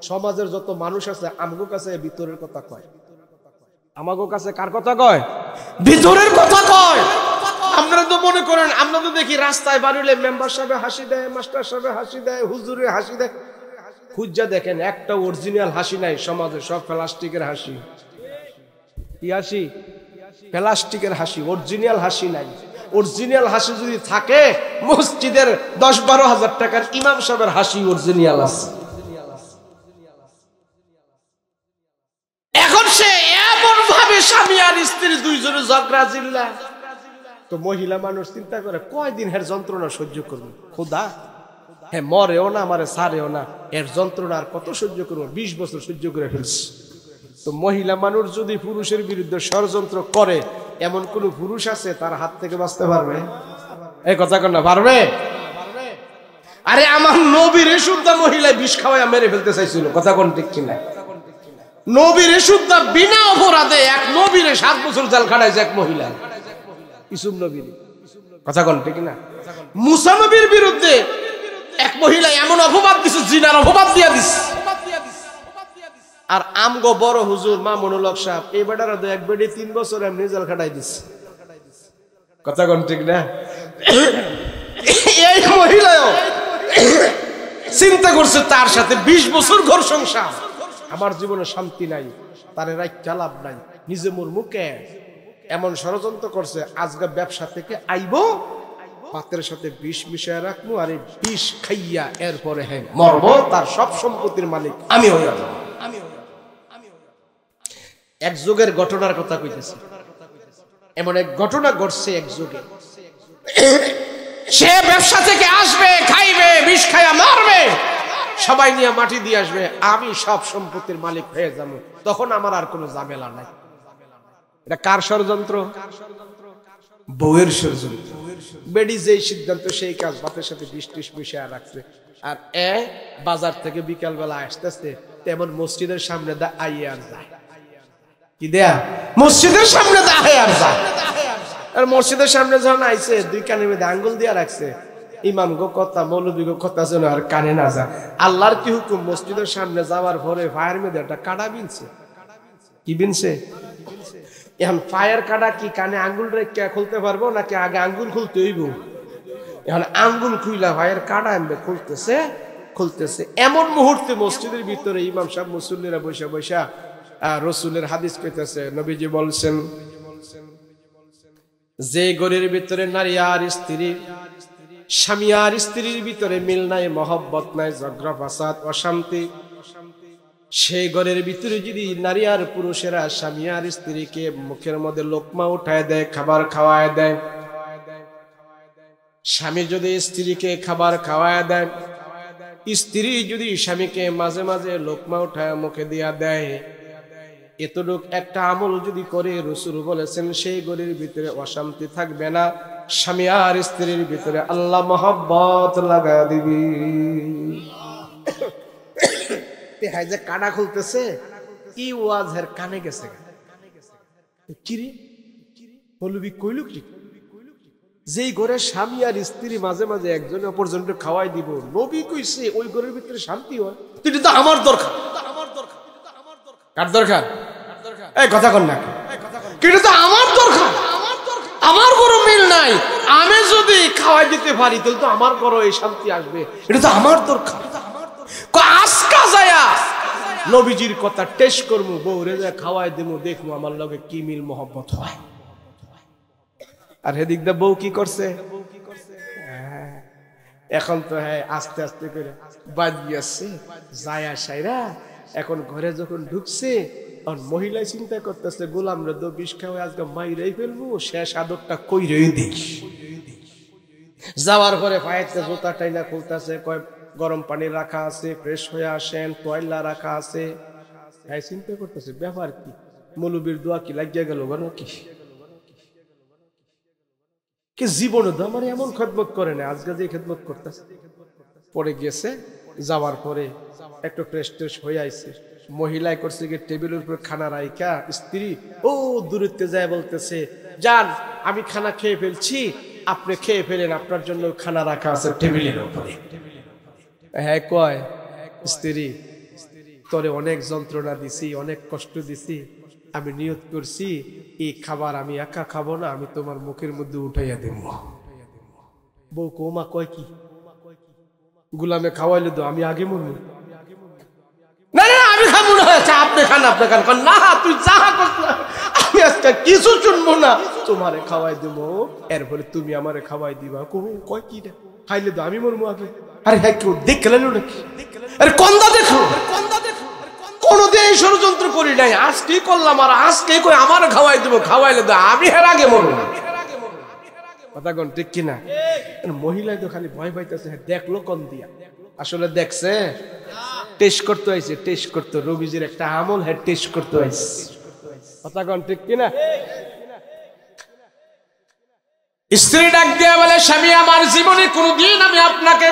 সমাজের যত মানুষ আছে আমগো কাছে ভিতরের কথা কয়, আমাগো কাছে কার কথা কয়? ভিতরের কথা কয়। আপনারা তো মনে করেন, আমরা তো দেখি রাস্তায় বাড়িলে মেম্বার সাহেব হাসি দেয়, মাস্টার সাহেব হাসি দেয়, হুজুরে হাসি দেয়। খুঁজা দেখেন একটা অরিজিনাল হাসি নাই সমাজে, সব প্লাস্টিকের হাসি। কি হাসি? প্লাস্টিকের হাসি, অরিজিনাল হাসি নাই। অরিজিনাল হাসি যদি থাকে, মসজিদের 10-12 হাজার টাকার ইমাম সাহেবের হাসি অরিজিনাল আছে। এখন সে এমন ভাবে স্বামী আর স্ত্রী দুইজনে ঝগড়া জিল্লা, তো মহিলা মানুষ চিন্তা করে কয়দিন এর যন্ত্রণা সহ্য করবে? খোদা হ্যাঁ মরেও না, আমারে ছাড়েও না, এর যন্ত্রণা আর কত সহ্য করবো? 20 বছর সহ্য করে ফেলছি। তো মহিলা মানুষ যদি পুরুষের বিরুদ্ধে ষড়যন্ত্র করে, এমন কোন পুরুষ আছে তার হাত থেকে বাঁচতে পারবে? এই কথা কন না, পারবে? আরে আমার নবীর শুদ্ধা মহিলায় বিষ খাওয়ায় মেরে ফেলতে চাইছিল। কথা কোন ঠিক কিনা? নবীর শুদ্ধা বিনা অপরাধে এক নবীর 7 বছর জেল খাটাইছে এক মহিলা, ইসুম নবীর। কথা কোন ঠিক কিনা? মুসা নবীর বিরুদ্ধে এক মহিলা এমন অপবাদ দিছে, জিনার অপবাদ দিয়া দিছে। আর আমগো বড় হুজুর মামুনুল হক সাহেব এই বেটার এক বেডে 3 বছর এমনি জেল খাটাই দিছে। কথা কোন ঠিক না? এই মহিলাও চিন্তা করছে তার সাথে 20 বছর ঘর সংসার, আমার জীবনে শান্তি নাই, তারে রাইখা লাভ নাই, নিজে মোর মুখে এমন ষড়যন্ত্র করছে। আজকে ব্যবসা থেকে আইবো, ভাতের সাথে বিষ মিশায় রাখবো, আর এই বিষ খাইয়া এরপরে হ্যাঁ মরব, তার সব সম্পত্তির মালিক আমি হইয়া যাব। এক যুগের ঘটনার কথা কইতেছি। এমন এক ঘটনা ঘটছে এক যুগে, সে ব্যবসা থেকে আসবে, খাইবে, বিষ খাইয়া মারবে, সবাই নিয়ে মাটি দিয়ে আসবে, আমি সব সম্পত্তির মালিক হয়ে যাবো, তখন আমার আর কোনো ঝামেলা নাই। এটা কার ষড়যন্ত্র? বউয়ের ষড়যন্ত্র। বেডি যেই সিদ্ধান্ত সেই কাজ, ভাতের সাথে বিষ টিষ মিশিয়ে রাখছে। আর বাজার থেকে বিকাল বেলা আসতেছে, তেমন মসজিদের সামনে দা আইয়ে আর যায়, কি দেয়া মসজিদের সামনে দা আর যায়। আর মসজিদের সামনে যখন আইছে, দুই কানের মধ্যে আঙ্গুল দিয়া রাখছে, ইমাম গো কথা, মৌলবী গো কথা যেন আর কানে না যায়। আল্লাহর কি হুকুম, মসজিদের সামনে যাওয়ার পরে ফায়ার মধ্যে একটা কাটা বিনছে। কি বিনছে? এখন ফায়ার কাটা কি কানে আঙ্গুল রেখে খুলতে পারবো নাকি আগে আঙ্গুল খুলতে হইব? এখন আঙ্গুল খুইলা ফায়ার কাটা আনবে, খুলতেছে। এমন মুহূর্তে মসজিদের ভিতরে ইমাম সাহেব মুসল্লিরা বসে বসা রসুলের হাদিস কইতেছে। নবীজি বলছেন, যে ঘরের ভিতরে নারী আর স্ত্রী, স্বামী আর স্ত্রীর ভিতরে মিল নাই, মহব্বত নাই, ঝগড়া ফাসাদ, অশান্তি, সেই ঘরের ভিতরে যদি নারী আর পুরুষেরা স্বামী আর স্ত্রীকে মুখের মধ্যে লোকমা উঠায় দেয়, খাবার খাওয়ায় দেয়, স্বামী যদি স্ত্রীকে খাবার খাওয়ায় দেয়, স্ত্রী যদি স্বামীকে মাঝে মাঝে লোকমা উঠায় মুখে দিয়া দেয়, এতটুক একটা আমল যদি করে, রাসূল বলেছেন সেই ঘরের ভিতরে অশান্তি থাকবে না, স্বামী আর স্ত্রীর ভিতরে আল্লাহ মহব্বত লাগা দিবি। হাই যে কানা খুলতেছে, ই ওয়াজের কানে গেছে, কিরে মৌলবী কইল কি, যেই ঘরে স্বামী আর স্ত্রী মাঝে মাঝে একজন অপরজনকে খাওয়াই দিব, নবী কইছে ওই ঘরের ভিতরে শান্তি হয়। এটা তো আমার দরকার। কার দরকার? এই কথা কন না, কিন্তু তো আমার দরকার, আমার বড় মিল নাই, আমি যদি খাওয়াই দিতে পারি তাহলে তো আমার বড় এই শান্তি আসবে, এটা তো আমার দরকার। আজকা যায়া নবীজির কথা টেস্ট করবো, বউরে যা খাওয়াই দেবো, দেখবো আমার লগে কি মিল মহব্বত হয়। আর হেদিক দা বউ কি করছে, এখন তো হ্যাঁ আস্তে আস্তে করে বাজি আসছে যায়া সাইরা, এখন ঘরে যখন ঢুকছে আর মহিলা চিন্তা করতেছে, গোলাম রে তো বিষ খাওয়া আজকে মাইরাই ফেলবো, শেষ আদরটা কইরেই দিই। যাওয়ার পরে পায়েতে জুতা টাইনা খুলতেছে, কয় গরম পানি রাখা আছে, ফ্রেশ হয়ে আসেন, টয়লা রাখা আছে। হ্যাঁ চিন্তা করতেছে ব্যাপার কি, মৌলবীর দোয়া কি লাগিয়ে গেল গণ কি জীবনে তো আমার এমন খেদমত করে না, আজকে যে খেদমত করতেছে। পরে গেছে, যাওয়ার পরে একটু ফ্রেশ ট্রেশ হয়ে আইছে, মহিলাই করছে কি টেবিলের উপর খানা রাইকা, স্ত্রী ও দূরত্বে যায় বলতেছে, যান আমি খানা খেয়ে ফেলছি, আপনি খেয়ে ফেলেন, আপনার জন্য খানা রাখা আছে টেবিলের উপরে। হ্যাঁ কয় স্ত্রী, তোরে অনেক যন্ত্রণা দিছি, অনেক কষ্ট দিছি, আমি নিয়ত করছি এই খাবার আমি একা খাবো না, আমি তোমার মুখের মধ্যে উঠাইয়া দেব। বউ কৌমা কয় কি, গুলামে খাওয়াইলে তো আমি আগে মরবো। না না আমি খাবো না, আপনি খান, আপনি খান। না তুই যা করছ, আমি আজকে কিছু শুনবো না, তোমারে খাওয়াই দেবো, এর ফলে তুমি আমারে খাওয়াই দিবা। কয় কি খাইলে তো আমি মরবো আগে। আরে হ্যাঁ কেউ দেখলেন নাকি, আরে কন্দা দেখো, কোনদিন এই ষড়যন্ত্র করি নাই, আজকে করলাম, আর আজকে কই আমার খাওয়াই দেবো, খাওয়াইলে তো আমি হের আগে মরবো। কথা কোন ঠিক কিনা? মহিলা তো খালি ভয় পাইতেছে, দেখলো কোন দিয়া, আসলে দেখছে, টেস্ট করতে হয়েছে, টেস্ট করতে, রবিজির একটা আমল, হ্যাঁ টেস্ট করতে হয়েছে। কথা কোন ঠিক কিনা? স্ত্রী ডাক দিয়া বলে, স্বামী আমার জীবনে কোনদিন আমি আপনাকে,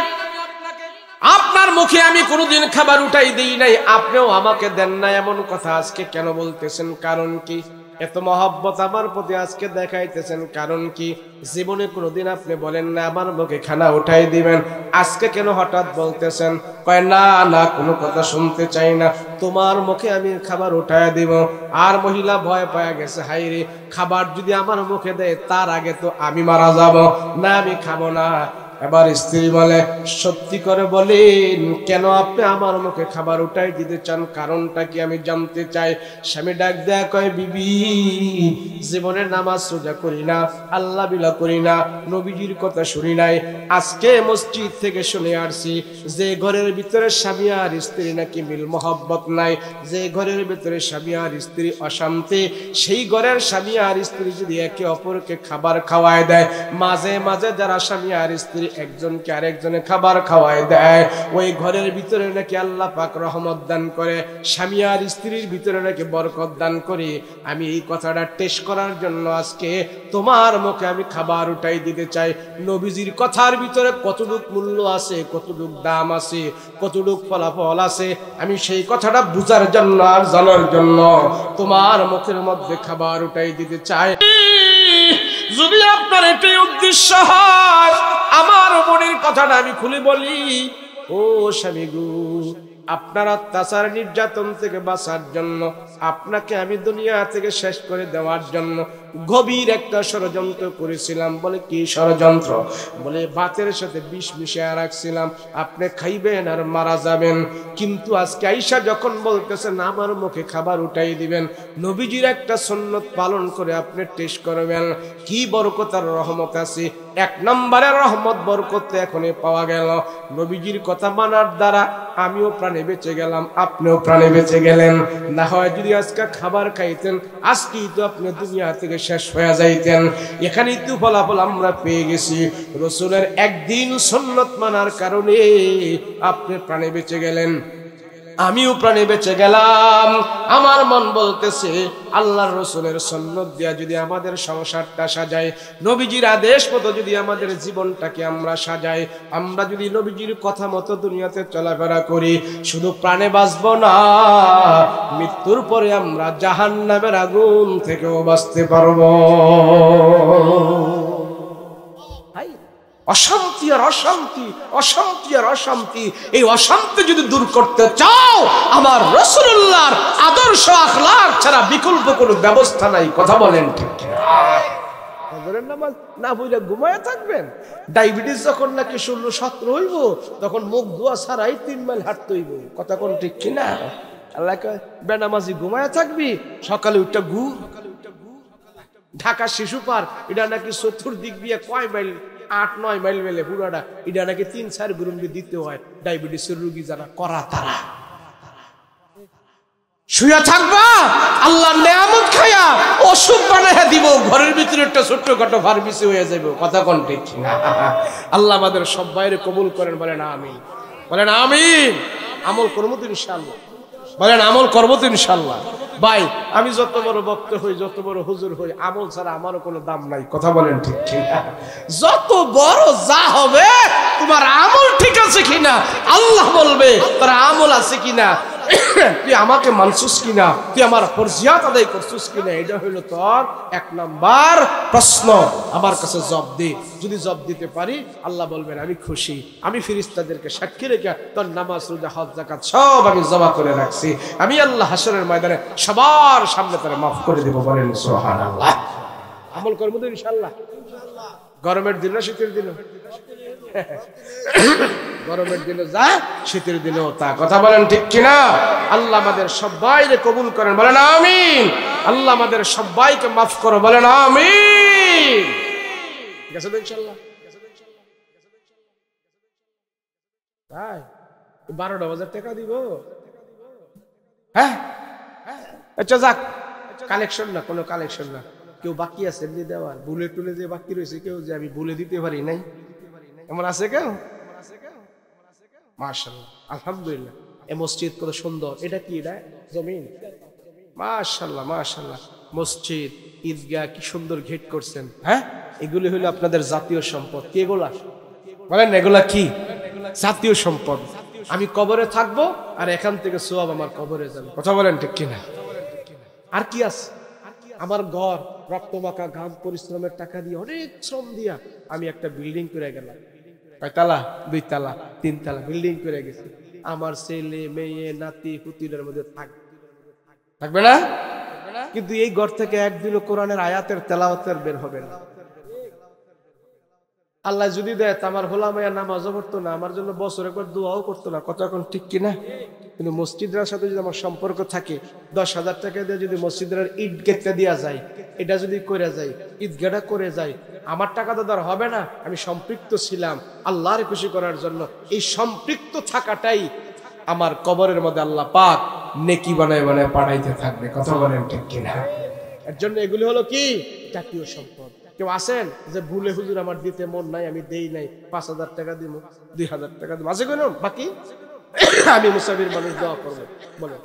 আপনার মুখে আমি কোনদিন খাবার উঠাই দেই নাই, আপনিও আমাকে দেন না, এমন কথা আজকে কেন বলতেছেন? কারণ কি? এত মহব্বত আমার প্রতি আজকে দেখাইতেছেন, কারণ কি? জীবনে কোনদিন আপনি বলেন না আমার মুখে খানা উঠাই দিবেন, আজকে কেন হঠাৎ বলতেছেন? কয় না না, কোনো কথা শুনতে চাই না, তোমার মুখে আমি খাবার উঠাই দিব। আর মহিলা ভয় পাওয়া গেছে, হাই রে, খাবার যদি আমার মুখে দেয় তার আগে তো আমি মারা যাব, না আমি খাবো না। এবার স্ত্রী বলে, সত্যি করে বলেন কেন আপনি আমার মুখে খাবার উঠাই দিতে চান, কারণটা কি আমি জানতে চাই। স্বামী ডাক দেয়া কয়, বিবি জীবনে নামাজ রোজা করি না, আল্লাহ বিলা করি না, নবীজির কথা শুনি নাই, আজকে মসজিদ থেকে শুনে আসছি যে ঘরের ভিতরে স্বামী আর স্ত্রী নাকি মিল মহব্বত নাই, যে ঘরের ভিতরে স্বামী আর স্ত্রী অশান্তি, সেই ঘরের স্বামী আর স্ত্রী যদি একে অপরকে খাবার খাওয়ায় দেয়, মাঝে মাঝে যারা স্বামী আর স্ত্রী একজনকে আরেকজনে খাবার খাওয়ায় দেয়, ওই ঘরের ভিতরে নাকি আল্লাহ পাক রহমত দান করে, স্বামী আর স্ত্রীর ভিতরে নাকি বরকত দান করে। আমি এই কথাটা টেস্ট করার জন্য আজকে তোমার মুখে আমি খাবার উঠাই দিতে চাই। নবীজির কথার ভিতরে কতটুক মূল্য আছে, কতটুক দাম আছে, কতটুক ফলাফল আছে, আমি সেই কথাটা বুঝার জন্য আর জানার জন্য তোমার মুখের মধ্যে খাবার উঠাই দিতে চাই। যদি আপনার এটাই উদ্দেশ্য হয়, আমার মনের কথাটা আমি খুলে বলি, ও স্বামী গো, আপনার অত্যাচার নির্যাতন থেকে বাঁচার জন্য, আপনাকে আমি দুনিয়া থেকে শেষ করে দেওয়ার জন্য গভীর একটা ষড়যন্ত্র করেছিলাম। বলে কি ষড়যন্ত্র? বলে ভাতের সাথে বিষ মিশিয়ে রাখছিলাম, আপনি খাইবেন আর মারা যাবেন। কিন্তু আজকে আইসা যখন বলতেছেন আমার মুখে খাবার উঠাই দিবেন, নবীজির একটা সুন্নত পালন করে আপনি টেস্ট করবেন, কি বরকত আর রহমত আছে। এক নম্বরের রহমত বরকত এখনই পাওয়া গেল, নবীজির কথা মানার দ্বারা আমিও প্রাণে বেঁচে গেলাম, আপনিও প্রাণে বেঁচে গেলেন। না হয় যদি আজকে খাবার খাইতেন, আজকেই তো আপনি দুনিয়া থেকে শেষ হয়ে যাইতেন। এখানেই তো ফলাফল আমরা পেয়ে গেছি। রসুলের একদিন সুন্নত মানার কারণে আপনি প্রাণে বেঁচে গেলেন, আমিও প্রাণে বেঁচে গেলাম। আমার মন বলতেছে আল্লাহর রসুলের সুন্নত দিয়া যদি আমাদের সংসারটা সাজাই, নবীজির আদেশ মতো যদি আমাদের জীবনটাকে আমরা সাজাই, আমরা যদি নবীজির কথা মতো দুনিয়াতে চলাফেরা করি, শুধু প্রাণে বাঁচবো না, মৃত্যুর পরে আমরা জাহান্নামের আগুন থেকেও বাঁচতে পারবো। অশান্তি আর অশান্তি, অশান্তি আর অশান্তি, এই অশান্তি যদি দূর করতে চাও, আমার রাসূলুল্লাহর আদর্শ আখলাক ছাড়া বিকল্প কোনো ব্যবস্থা নাই। কথা বলেন ঠিক কিনা? ফজরের নামাজ না বুঝে ঘুমায় থাকবেন? ডায়াবেটিস যখন নাকি 16-17 হইব, তখন মুখ ধোয়া ছাড়াই 3 মাইল হাঁটতে হইব। কথা কোন ঠিক কিনা? আল্লাহ কয় বেনামাজি ঘুমায় থাকবি, সকালে উঠটা ঘুর। ঢাকা শিশু পার্ক এটা নাকি চতুর্দিক দিয়ে কয় মাইল, 8-9 মাইল মেলে পুরাটা, এটা নাকি 3-4 গুরুন্ডি দিতে হয় ডায়াবেটিসের রোগী যারা করা তারা। শুয়ে থাকবা, আল্লাহ নেয়ামত খায়া অসুখ বানাইয়া দিব, ঘরের ভিতরে একটা ছোট্টখাটো ফার্মেসি হয়ে যাবে। কথা কোন ঠিক না? আল্লাহ আমাদের সবাইরে কবুল করেন, বলেন আমিন, বলেন আমিন। আমল করবো তো ইনশাআল্লাহ, বলেন আমল করবো তো ইনশাআল্লাহ। ভাই আমি যত বড় বক্তা হই, যত বড় হুজুর হই, আমল ছাড়া আমারও কোনো দাম নাই। কথা বলেন ঠিক কিনা? যত বড় যা হবে, তোমার আমল ঠিক আছে কিনা আল্লাহ বলবে, তোর আমল আছে কিনা, তুই আমাকে মানসুস কিনা, তুই আমার ফরজিয়াত আদায় করছিস কিনা, এটা হইলো তোর 1 নাম্বার প্রশ্ন। আমার কাছে জবাব দে, যদি জবাব দিতে পারি আল্লাহ বলবেন আমি খুশি, আমি ফেরেশতাদেরকে সাক্ষী রেখে তোর নামাজ রোজা হজ যাকাত সব আমি জমা করে রাখছি, আমি আল্লাহ হাশরের ময়দানে সবার সামনে তারা মাফ করে দেব। বলেন সুবহানাল্লাহ। আমল করব তো ইনশাআল্লাহ। গরমের দিন না শীতের দিন? গরমের দিনে যা, শীতের দিনেও তা। কথা বলেন ঠিক কিনা? আল্লাহ আমাদের সবাইকে কবুল করেন, বলেন আমিন। আল্লাহ আমাদের সবাইকে মাফ করো, বলেন আমিন। গেছে তো ইনশাআল্লাহ? ভাই 12,000 টাকা দিব? হ্যাঁ আচ্ছা যাক, কালেকশন না, কোনো কালেকশন না। কেউ বাকি আছে এমনি দেওয়ার, ভুলে টুলে যে বাকি রয়েছে, কেউ যে আমি ভুলে দিতে পারি নাই, এমন আছে কেউ? মাশাআল্লাহ, আলহামদুলিল্লাহ। এই মসজিদ কত সুন্দর। এটা কি? এটা জমিন। মাশাআল্লাহ মাশাআল্লাহ। মসজিদ, ঈদগাহ কি সুন্দর ঘেট করছেন। হ্যাঁ, এগুলি হলো আপনাদের জাতীয় সম্পদ। কি এগুলা? বলেন এগুলা কি? জাতীয় সম্পদ। আমি কবরে থাকবো আর এখান থেকে সওয়াব আমার কবরে যাবে। কথা বলেন ঠিক কিনা? আর কি আছে? আমার ঘর রক্তমাখা ঘাম পরিশ্রমের টাকা দিয়ে, অনেক শ্রম দিয়া আমি একটা বিল্ডিং করে গেলাম। কয়তলা? 2 তলা 3 তলা বিল্ডিং করে গেছি। আমার ছেলে মেয়ে নাতি পুতিদের মধ্যে থাকবে না? কিন্তু এই ঘর থেকে একদিনও কোরআনের আয়াতের তেলাওয়াতের বের হবে না। আল্লাহ যদি দেয় আমার হোলা মায়া নামাজও পড়তো না, আমার জন্য বছর একবার দোয়াও করতো না, কথা এখন ঠিক কিনা? কিন্তু মসজিদের সাথে যদি আমার সম্পর্ক থাকে, 10,000 টাকা দিয়ে যদি মসজিদের ইট গেটটা দেওয়া যায়, এটা যদি করে যায়, ঈদগাহটা করে যায়, আমার টাকা তো ধর হবে না, আমি সম্পৃক্ত ছিলাম আল্লাহর খুশি করার জন্য। এই সম্পৃক্ত থাকাটাই আমার কবরের মধ্যে আল্লাহ পাক নেকি বানায় বানায় পাঠাইতে থাকবে, কথা বলেন ঠিক কিনা? এর জন্য এগুলি হলো কি জাতীয় সম্পদ। কেউ আসেন যে ভুলে হুজুর আমার দিতে মন নাই, আমি দেই নাই, 5,000 টাকা দিব, 2,000 টাকা দিব, আছে কেন বাকি আমি মুসাফির মানুষ দোয়া করবো, বলেন।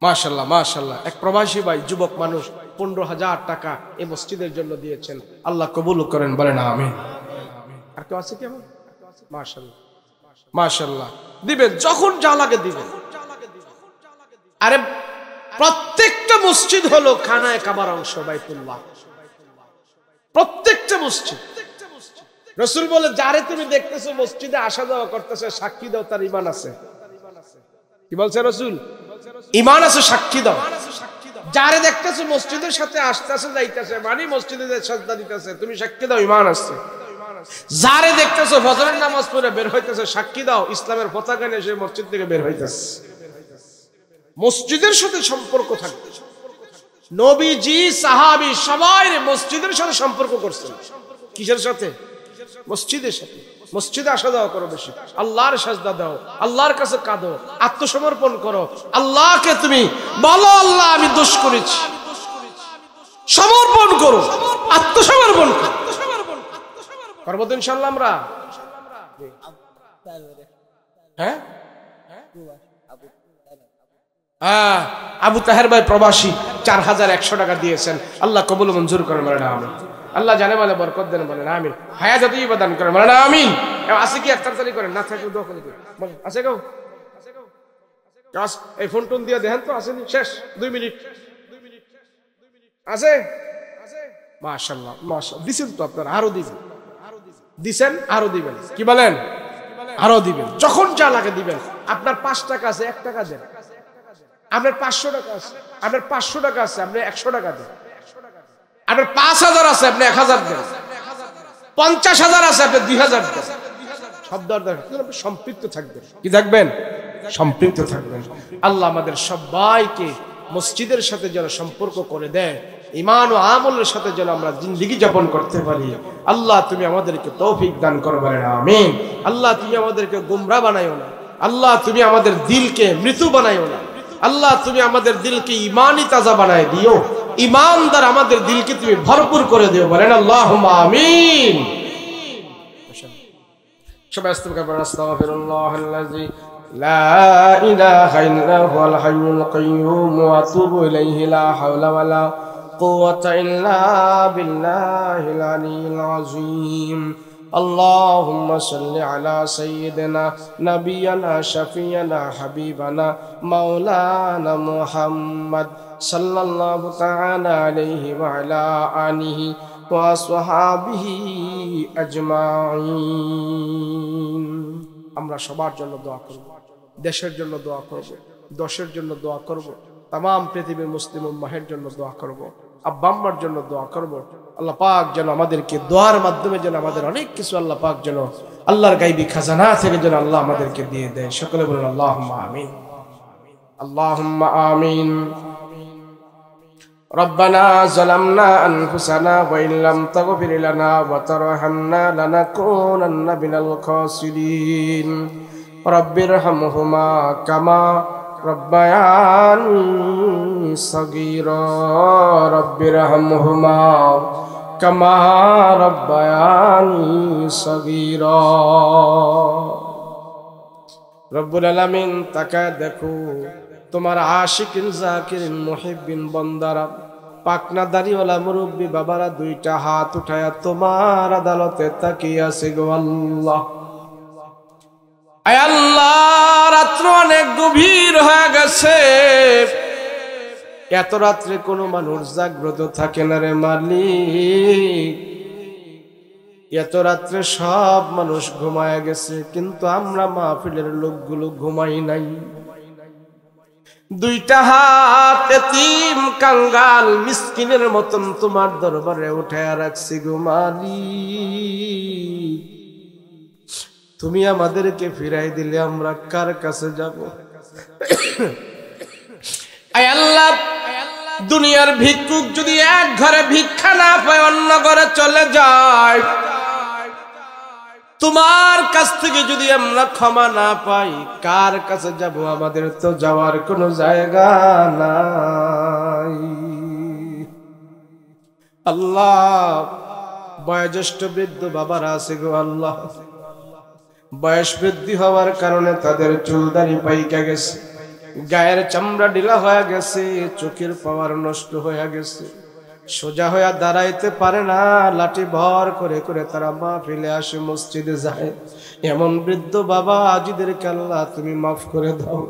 মাশাআল্লাহ মাশাআল্লাহ, এক প্রবাসী ভাই যুবক মানুষ 15,000 টাকা এই মসজিদের জন্য দিয়েছেন, আল্লাহ কবুল করেন, বলেন আমিন। আর কেউ আছে কেমন? মাশাআল্লাহ মাশাআল্লাহ, দিবেন যখন যা লাগে দিবেন। আরে প্রত্যেকটা মসজিদ হলো খানায় কাবার অংশ, বাইতুল্লাহ, প্রত্যেকটা মসজিদ। রাসূল বলে যারে তুমি দেখতেছো মসজিদে আসা যাওয়া করতেছে, সাক্ষী দাও তার ঈমান আছে। কি বলছে রাসূল? ঈমান আছে, সাক্ষী দাও। যারে দেখতেছো মসজিদের সাথে আসতেছে যাইতেছে, মানে মসজিদে সাজদা দিতেছে, তুমি সাক্ষী দাও ঈমান আছে। যারে দেখতেছো ফজরের নামাজ পড়ে বের হইতেছে, সাক্ষী দাও ইসলামের পতাকা নিয়ে সে মসজিদ থেকে বের হইতেছে। মসজিদের সাথে সম্পর্ক থাকবে। নবীজি সাহাবী সবাই মসজিদের সাথে সম্পর্ক করছেন। কিসের সাথে? মসজিদের সাথে। মসজিদে আসা যাওয়া করো বেশি, আল্লাহর সাজদা দাও, আল্লাহর কাছে কাঁদো, আত্মসমর্পণ করো, আল্লাহকে তুমি বলো আল্লাহ আমি দোষ করেছি, সমর্পণ করো, আত্মসমর্পণ করো। করবো তো ইনশাআল্লাহ আমরা। হ্যাঁ, আবু তাহের ভাই প্রবাসী 4,100 টাকা দিয়েছেন, আল্লাহ কবুল মঞ্জুর করেন, বলেন আমিন। আল্লাহ জানে বলে বরকত দেন, বলেন আমিন। হায়াত ইবাদান করেন, বলেন আমিন। আছে কি একতারতালি করেন? না থাকলে দোয়া করে বলেন, আছে কেউ? এই ফোন টোন দিয়ে দেখেন তো আসেনি, শেষ 2 মিনিট আছে। মাশাআল্লাহ মাশাআল্লাহ, দিছেন তো আপনারা, আরো দিবেন, দিছেন আরো দিবেন। কি বলেন? আরো দিবেন, যখন যা লাগে দিবেন। আপনার 5 টাকা আছে, 1 টাকা দেন। আপনার 500 টাকা আছে, আপনার 500 টাকা আছে, আপনি 100 টাকা দেন। আপনার 5,000 আছে, আপনি 1,000 দেন। 50,000 আছে, আপনি 2,000 দেন। সব দরকার সম্পৃক্ত থাকবেন। কি থাকবেন? সম্পৃক্ত থাকবেন। আল্লাহ আমাদের সবাইকে মসজিদের সাথে যেন সম্পর্ক করে দেয়, ঈমান ও আমলের সাথে যেন আমরা জিন্দেগি যাপন করতে পারি। আল্লাহ তুমি আমাদেরকে তৌফিক দান করো, বলেন আমিন। আল্লাহ তুমি আমাদেরকে গোমরাহ বানাইও না, আল্লাহ তুমি আমাদের দিলকে মৃত্যু বানাইও না, আল্লাহ তুমি আমাদের দিলকে ঈমানি তাজা বানায় দিও, ঈমানদার আমাদের দিলকে তুমি ভরপুর করে দিও, বলেন আল্লাহুম্মা আমিন। সবাই আস্তাগফিরুল্লাহাল্লাযী লা ইলাহা ইল্লা হুয়াল হাইয়ুল কাইয়্যুম ওয়া আতুবু ইলাইহি লা হাওলা ওয়ালা কুওয়াতা ইল্লা বিল্লাহিল আলিয়্যিল আযীম। اللهم صل على سيدنا نبينا شفيعنا حبيبنا مولانا محمد صلى الله تعالى عليه وعلى آله وصحبه أجمعين। আমরা সবার জন্য দোয়া করব, দেশের জন্য দোয়া করব, দশের জন্য দোয়া করব, तमाम পৃথিবীর মুসলিম উম্মাহের জন্য দোয়া করব, আব্বা আম্মার জন্য দোয়া করব। আল্লাহ পাক যেন আমাদেরকে দোয়ার মাধ্যমে যেন আমাদের অনেক কিছু আল্লাহ পাক যেন আল্লাহর গায়বী খাজানা থেকে যেন আল্লাহ আমাদেরকে দিয়ে দেয়। সকলে বলুন আল্লাহুম্মা আমিন, আল্লাহুম্মা আমিন। রব্বানা যালামনা আনফুসানা ওয়া ইল্লাম তাগফির লানা ওয়া তারহামনা লানাকুনান্না মিনাল খাসিরিন। রব্বিরহামহুমা কামা রব্বায়ানি সগীরা। রব্বিরহামহুমা কামা রব্বায়ানি সগীরা। রব্বুল আলামিন তাকায় দেখো তোমার আশিকিন জাকিরিন মুহিব্বিন বান্দারা, পাকনা দাড়িওয়ালা মুরব্বী বাবারা 2টা হাত উঠায়া তোমার আদালতে তাকিয়ে আছে গো আল্লাহ। আয় আল্লাহ, রাত্র অনেক গভীর হয়ে গেছে, এত রাত্রে কোনো মানুষ জাগ্রত থাকে না রে মালিক। এত রাত্রে সব মানুষ ঘুমায় গেছে, কিন্তু আমরা মাহফিলের লোকগুলো ঘুমাই নাই। দুইটা হাত এতিম কাঙ্গাল মিসকিনের মতন তোমার দরবারে উঠায়া রাখছি গো মালিক। তুমি আমাদেরকে ফিরাই দিলে আমরা কার কাছে যাব? আয় আল্লাহ, দুনিয়ার ভিক্ষুক যদি এক ঘরে ভিক্ষা না পায় অন্য ঘরে চলে যায়, তোমার কাছ থেকে যদি আমরা ক্ষমা না পাই কার কাছে যাব? আমাদের তো যাওয়ার কোনো জায়গা নাই। আল্লাহ, বয়োজ্যেষ্ঠ বৃদ্ধ বাবারা আছে গো আল্লাহ, বয়স বৃদ্ধি হওয়ার কারণে তাদের চুলদারি পাইকা গেছে, গায়ের চামড়া ঢিলা হয়ে গেছে, চোখের পাওয়ার নষ্ট হয়ে গেছে, সোজা হয়ে দাঁড়াইতে পারে না, লাঠি ভর করে করে তারা মাহফিলে আসে, মসজিদে যায়। এমন বৃদ্ধ বাবা আজিদেরকে আল্লাহ তুমি মাফ করে দাও,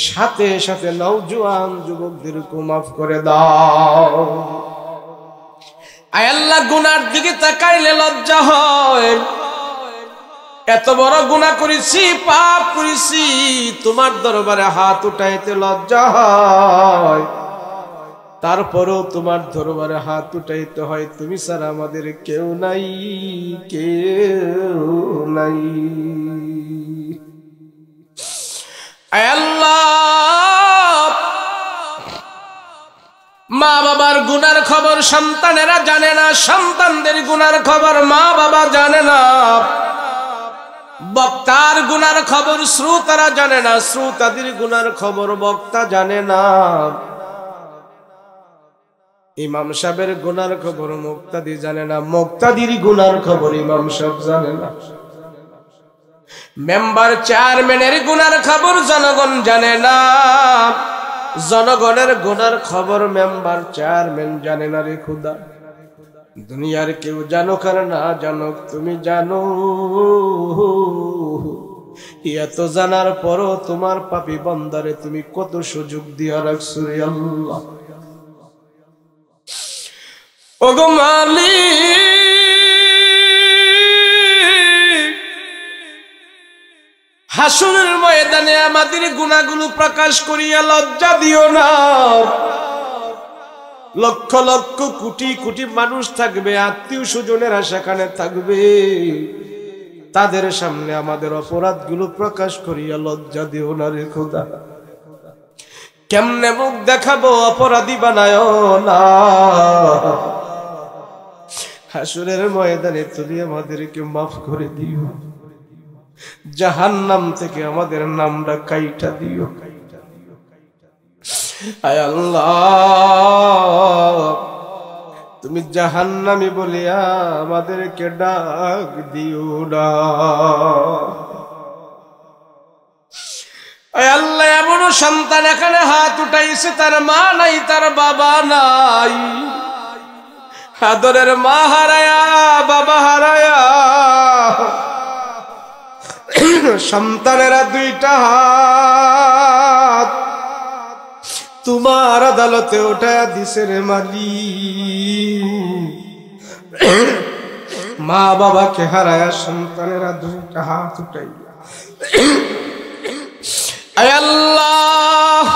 সাথে সাথে নওজোয়ান যুবকদেরকে মাফ করে দাও। আয় আল্লাহ, গুনার দিকে তাকাইলে লজ্জা হয়। এত বড় গুনাহ করেছি, পাপ করেছি, তোমার দরবারে হাত উঠাইতে লজ্জা হয়, তারপরেও তোমার দরবারে হাত উঠাইতে হয়। তুমি ছাড়া আমাদের কেউ নাই, কেউ নাই। আয় আল্লাহ, মা বাবার গুনার খবর সন্তানেরা জানে না, সন্তানদের গুনার খবর মা বাবা জানে না, বক্তার গুনার খবর শ্রোতারা জানে না, শ্রোতাদের গুনার খবর বক্তা জানে না, ইমাম সাহেবের গুনার খবর মুক্তাদি জানে না, মুক্তাদির গুনার খবর ইমাম সাহেব জানে না, মেম্বার চেয়ারম্যানের গুনার খবর জনগণ জানে না, জনগণের গুনার খবর মেম্বার চেয়ারম্যান জানে না। রে খুদা, দুনিয়ার কেউ জানুক আর না জানুক, তুমি জানো। এত জানার পরও তোমার পাপী বান্দারে তুমি কত সুযোগ দিয়া রাখছো রে আল্লাহ। ওগো মালিক, হাসরের ময়দানে আমাদের গুনাহগুলো প্রকাশ করিয়া লজ্জা দিও না। লক্ষ লক্ষ কোটি কোটি মানুষ থাকবে, আত্মীয় স্বজনেরা সেখানে থাকবে, তাদের সামনে আমাদের অপরাধগুলো প্রকাশ করিয়া লজ্জা দিও না রে খোদা। কেমনে মুখ দেখাবো, অপরাধী বানায় না। হাসরের ময়দানে তুমি আমাদেরকে মাফ করে দিও, জাহান্নাম থেকে আমাদের নামটা কাইটা দিও। আয় আল্লাহ, তুমি জাহান্নামী বলিয়া আমাদেরকে ডাক দিও না। আয় আল্লাহ, এমন সন্তান এখানে হাত উঠাইছে, তার মা নাই, তার বাবা নাই, আদরের মা হারায়া, বাবা হারায়া, সন্তানেরা দুইটা হাত তোমার আদালতে উঠায়া দিছে রে মালিক। মা বাবাকে হারায়া সন্তানেরা দুইটা হাত উঠাইয়া, আয় আল্লাহ,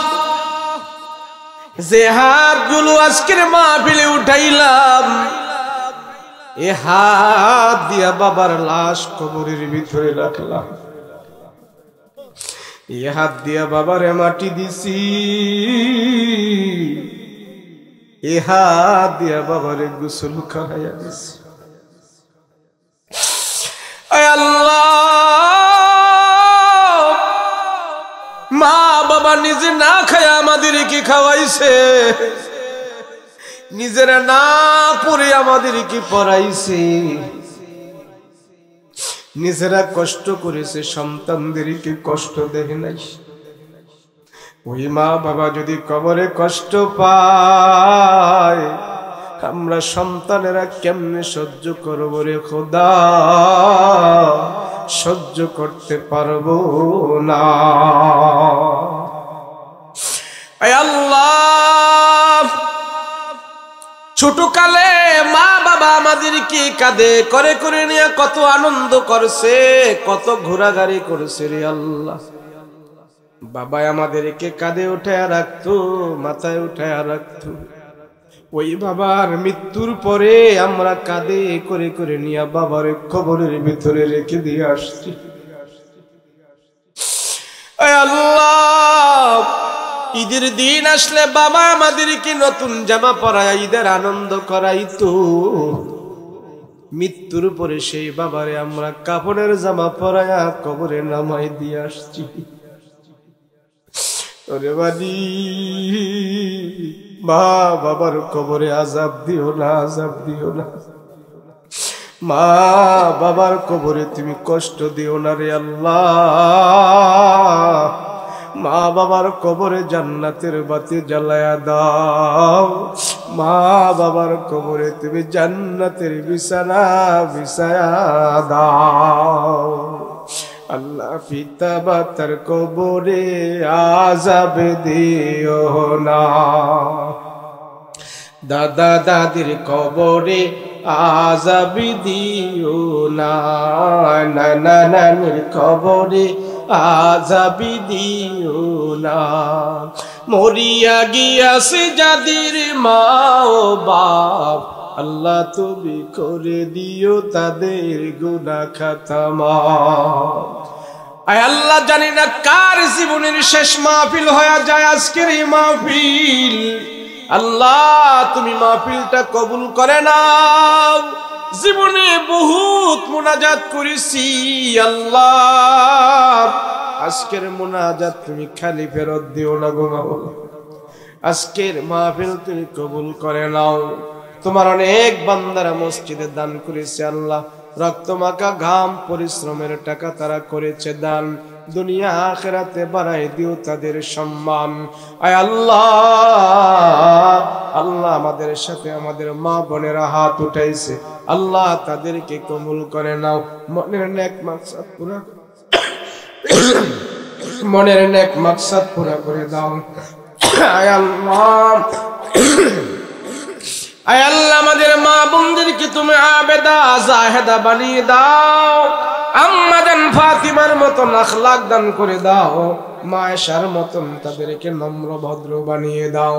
যে হাতগুলো আজকের মাহফিলে উঠাইলাম, এ হাত দিয়া বাবার লাশ কবরের ভিতরে রাখলাম, এ হাত দিয়া বাবারে মাটি দিছি, এ হাত দিয়া বাবারে গোসল করাইয়া দিছি। আয় আল্লাহ, মা বাবা নিজে না খায় আমাদেরকে খাওয়াইছে, নিজেরা না পড়ে আমাদেরকে পড়াইছে, নিজেরা কষ্ট করেছে, সন্তানদেরকে কষ্ট দেয় নাই। ওই মা বাবা যদি কবরে কষ্ট পায়, আমরা সন্তানেরা কেমনে সহ্য করবো রে খোদা? সহ্য করতে পারবো না। আয় আল্লাহ, ছোটকালে মা বাবা আমাদেরকে কাঁধে করে করে নিয়ে কত আনন্দ করছে, কত ঘোরাঘুরি করছে রে আল্লাহ। বাবা আমাদেরকে কাঁধে উঠায় রাখতো, মাথায় উঠায় রাখতো। ওই বাবার মৃত্যুর পরে আমরা কাঁধে করে করে নিয়ে বাবার কবরের ভিতরে রেখে দিয়ে আসছি। আল্লাহ, ঈদের দিন আসলে বাবা আমাদেরকে নতুন জামা পরায় ঈদের আনন্দ করাইতো। মৃত্যুর পরে সেই বাবারে আমরা কাপড়ের জামা পরায়া কবরে নামাই দিয়ে আসছি। ওরে বাড়ি, মা বাবার কবরে আযাব দিও না, আযাব দিও না। মা বাবার কবরে তুমি কষ্ট দিও না রে আল্লাহ। মা বাবার কবরে জান্নাতের বাতি জ্বালায়া দাও। মা বাবার কবরে তুমি জান্নাতের বিছানা বিছায়া দাও। আল্লাহ, পিতা মাতার কবরে আযাব দিও না। দাদা দাদির কবরে আযাব দিও না। নানা নানির কবরে আযাব দিও না। মরিয়া গিয়াছে যাদের মা ও বাপ, আল্লাহ তুমি করে দিও তাদের গুনাহ খাতা মাফ। আয় আল্লাহ, জানি না কার জীবনের শেষ মাহফিল হয়ে যায় আজকের এই মাহফিল। আল্লাহ, তুমি মাহফিলটা কবুল করে নাও। জীবনে বহুত মুনাজাত করেছি আল্লাহ, আজকের মুনাজাত তুমি খালি ফেরত দিও না গো মাওলা। আজকের মাহফিল তুমি কবুল করে নাও। তোমার অনেক বান্দারা মসজিদে দান করেছে আল্লাহ, রক্তমাখা ঘাম পরিশ্রমের টাকা তারা করেছে দান। দুনিয়া আখিরাতে বাড়াই দিও তাদের সম্মান। আয় আল্লাহ, আল্লাহ আমাদের সাথে আমাদের মা বোনেরা হাত উঠাইছে আল্লাহ, তাদেরকে কবুল করে নাও। মনের নেক মাকসাদ পুরা মনের নেক মাকসাদ পুরা করে দাও। আয় আল্লাহ, আয় আল্লাহ, আমাদের মা বোনদেরকে তুমি আবেদা জাহেদা বানিয়ে দাও। আম্মা জান ফাতিমার মতন আখলাক দান করে দাও। মা আয়েশার মতন তাদেরকে নম্র ভদ্র বানিয়ে দাও।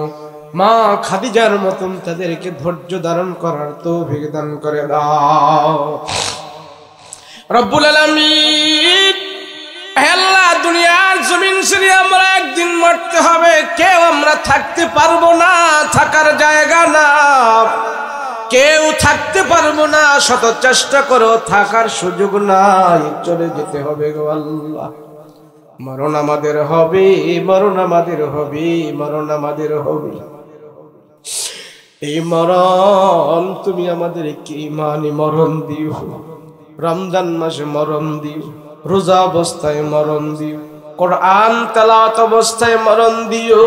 মা খাদিজার মতন তাদেরকে ধৈর্য ধারণ করার তৌফিক দান করে দাও। রব্বুল আলামিন, আল্লাহ, দুনিয়ার জমিন ছেড়ে আমরা একদিন মরতে হবে। কেউ আমরা থাকতে পারবো না, থাকার জায়গা না। কেউ থাকতে পারবো না, শত চেষ্টা করো থাকার সুযোগ নাই, চলে যেতে হবে গো আল্লাহ। মরণ আমাদের হবে, মরণ আমাদের হবে, মরণ আমাদের হবে। এই মরণ তুমি আমাদেরকে ইমানি মরণ দিও। রমজান মাসে মরণ দিও, রোজা অবস্থায় মরণ দিও, কোরআন তেলাওয়াত অবস্থায় মরণ দিও,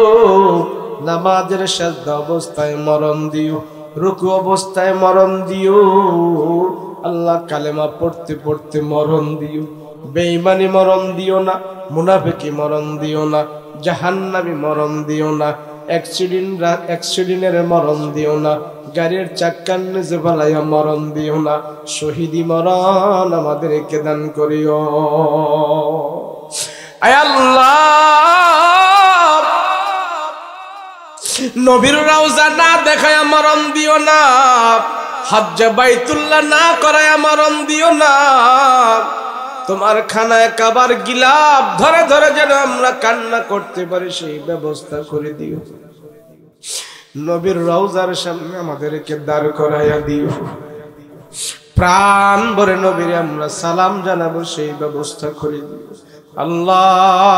নামাজের সাজদা অবস্থায় মরণ দিও, রুকু অবস্থায় মরণ দিও। আল্লাহ, কালেমা পড়তে পড়তে মরণ দিও। বেঈমানি মরণ দিও না, মুনাফিকি মরণ দিও না, জাহান্নামী মরণ দিও না, অ্যাক্সিডেন্টের মরণ দিও না, গাড়ির চাক্কার নিচে ফালাইয়া মরণ দিও না। শহীদি মরণ আমাদেরকে দান করিও। আয় আল্লাহ, নবীর রওজা না দেখায়া মরণ দিও না, হজ্জ বাইতুল্লাহ না করায়া মরণ দিও না। তোমার খানায় কাবার গিলাফ ধরে ধরে যেন আমরা কান্না করতে পারি সেই ব্যবস্থা করে দিও। নবীর রওজার সামনে আমাদেরকে দাঁড় করাইয়া দিও। প্রাণ ভরে নবীরে আমরা সালাম জানাবো সেই ব্যবস্থা করে দিও আল্লাহ।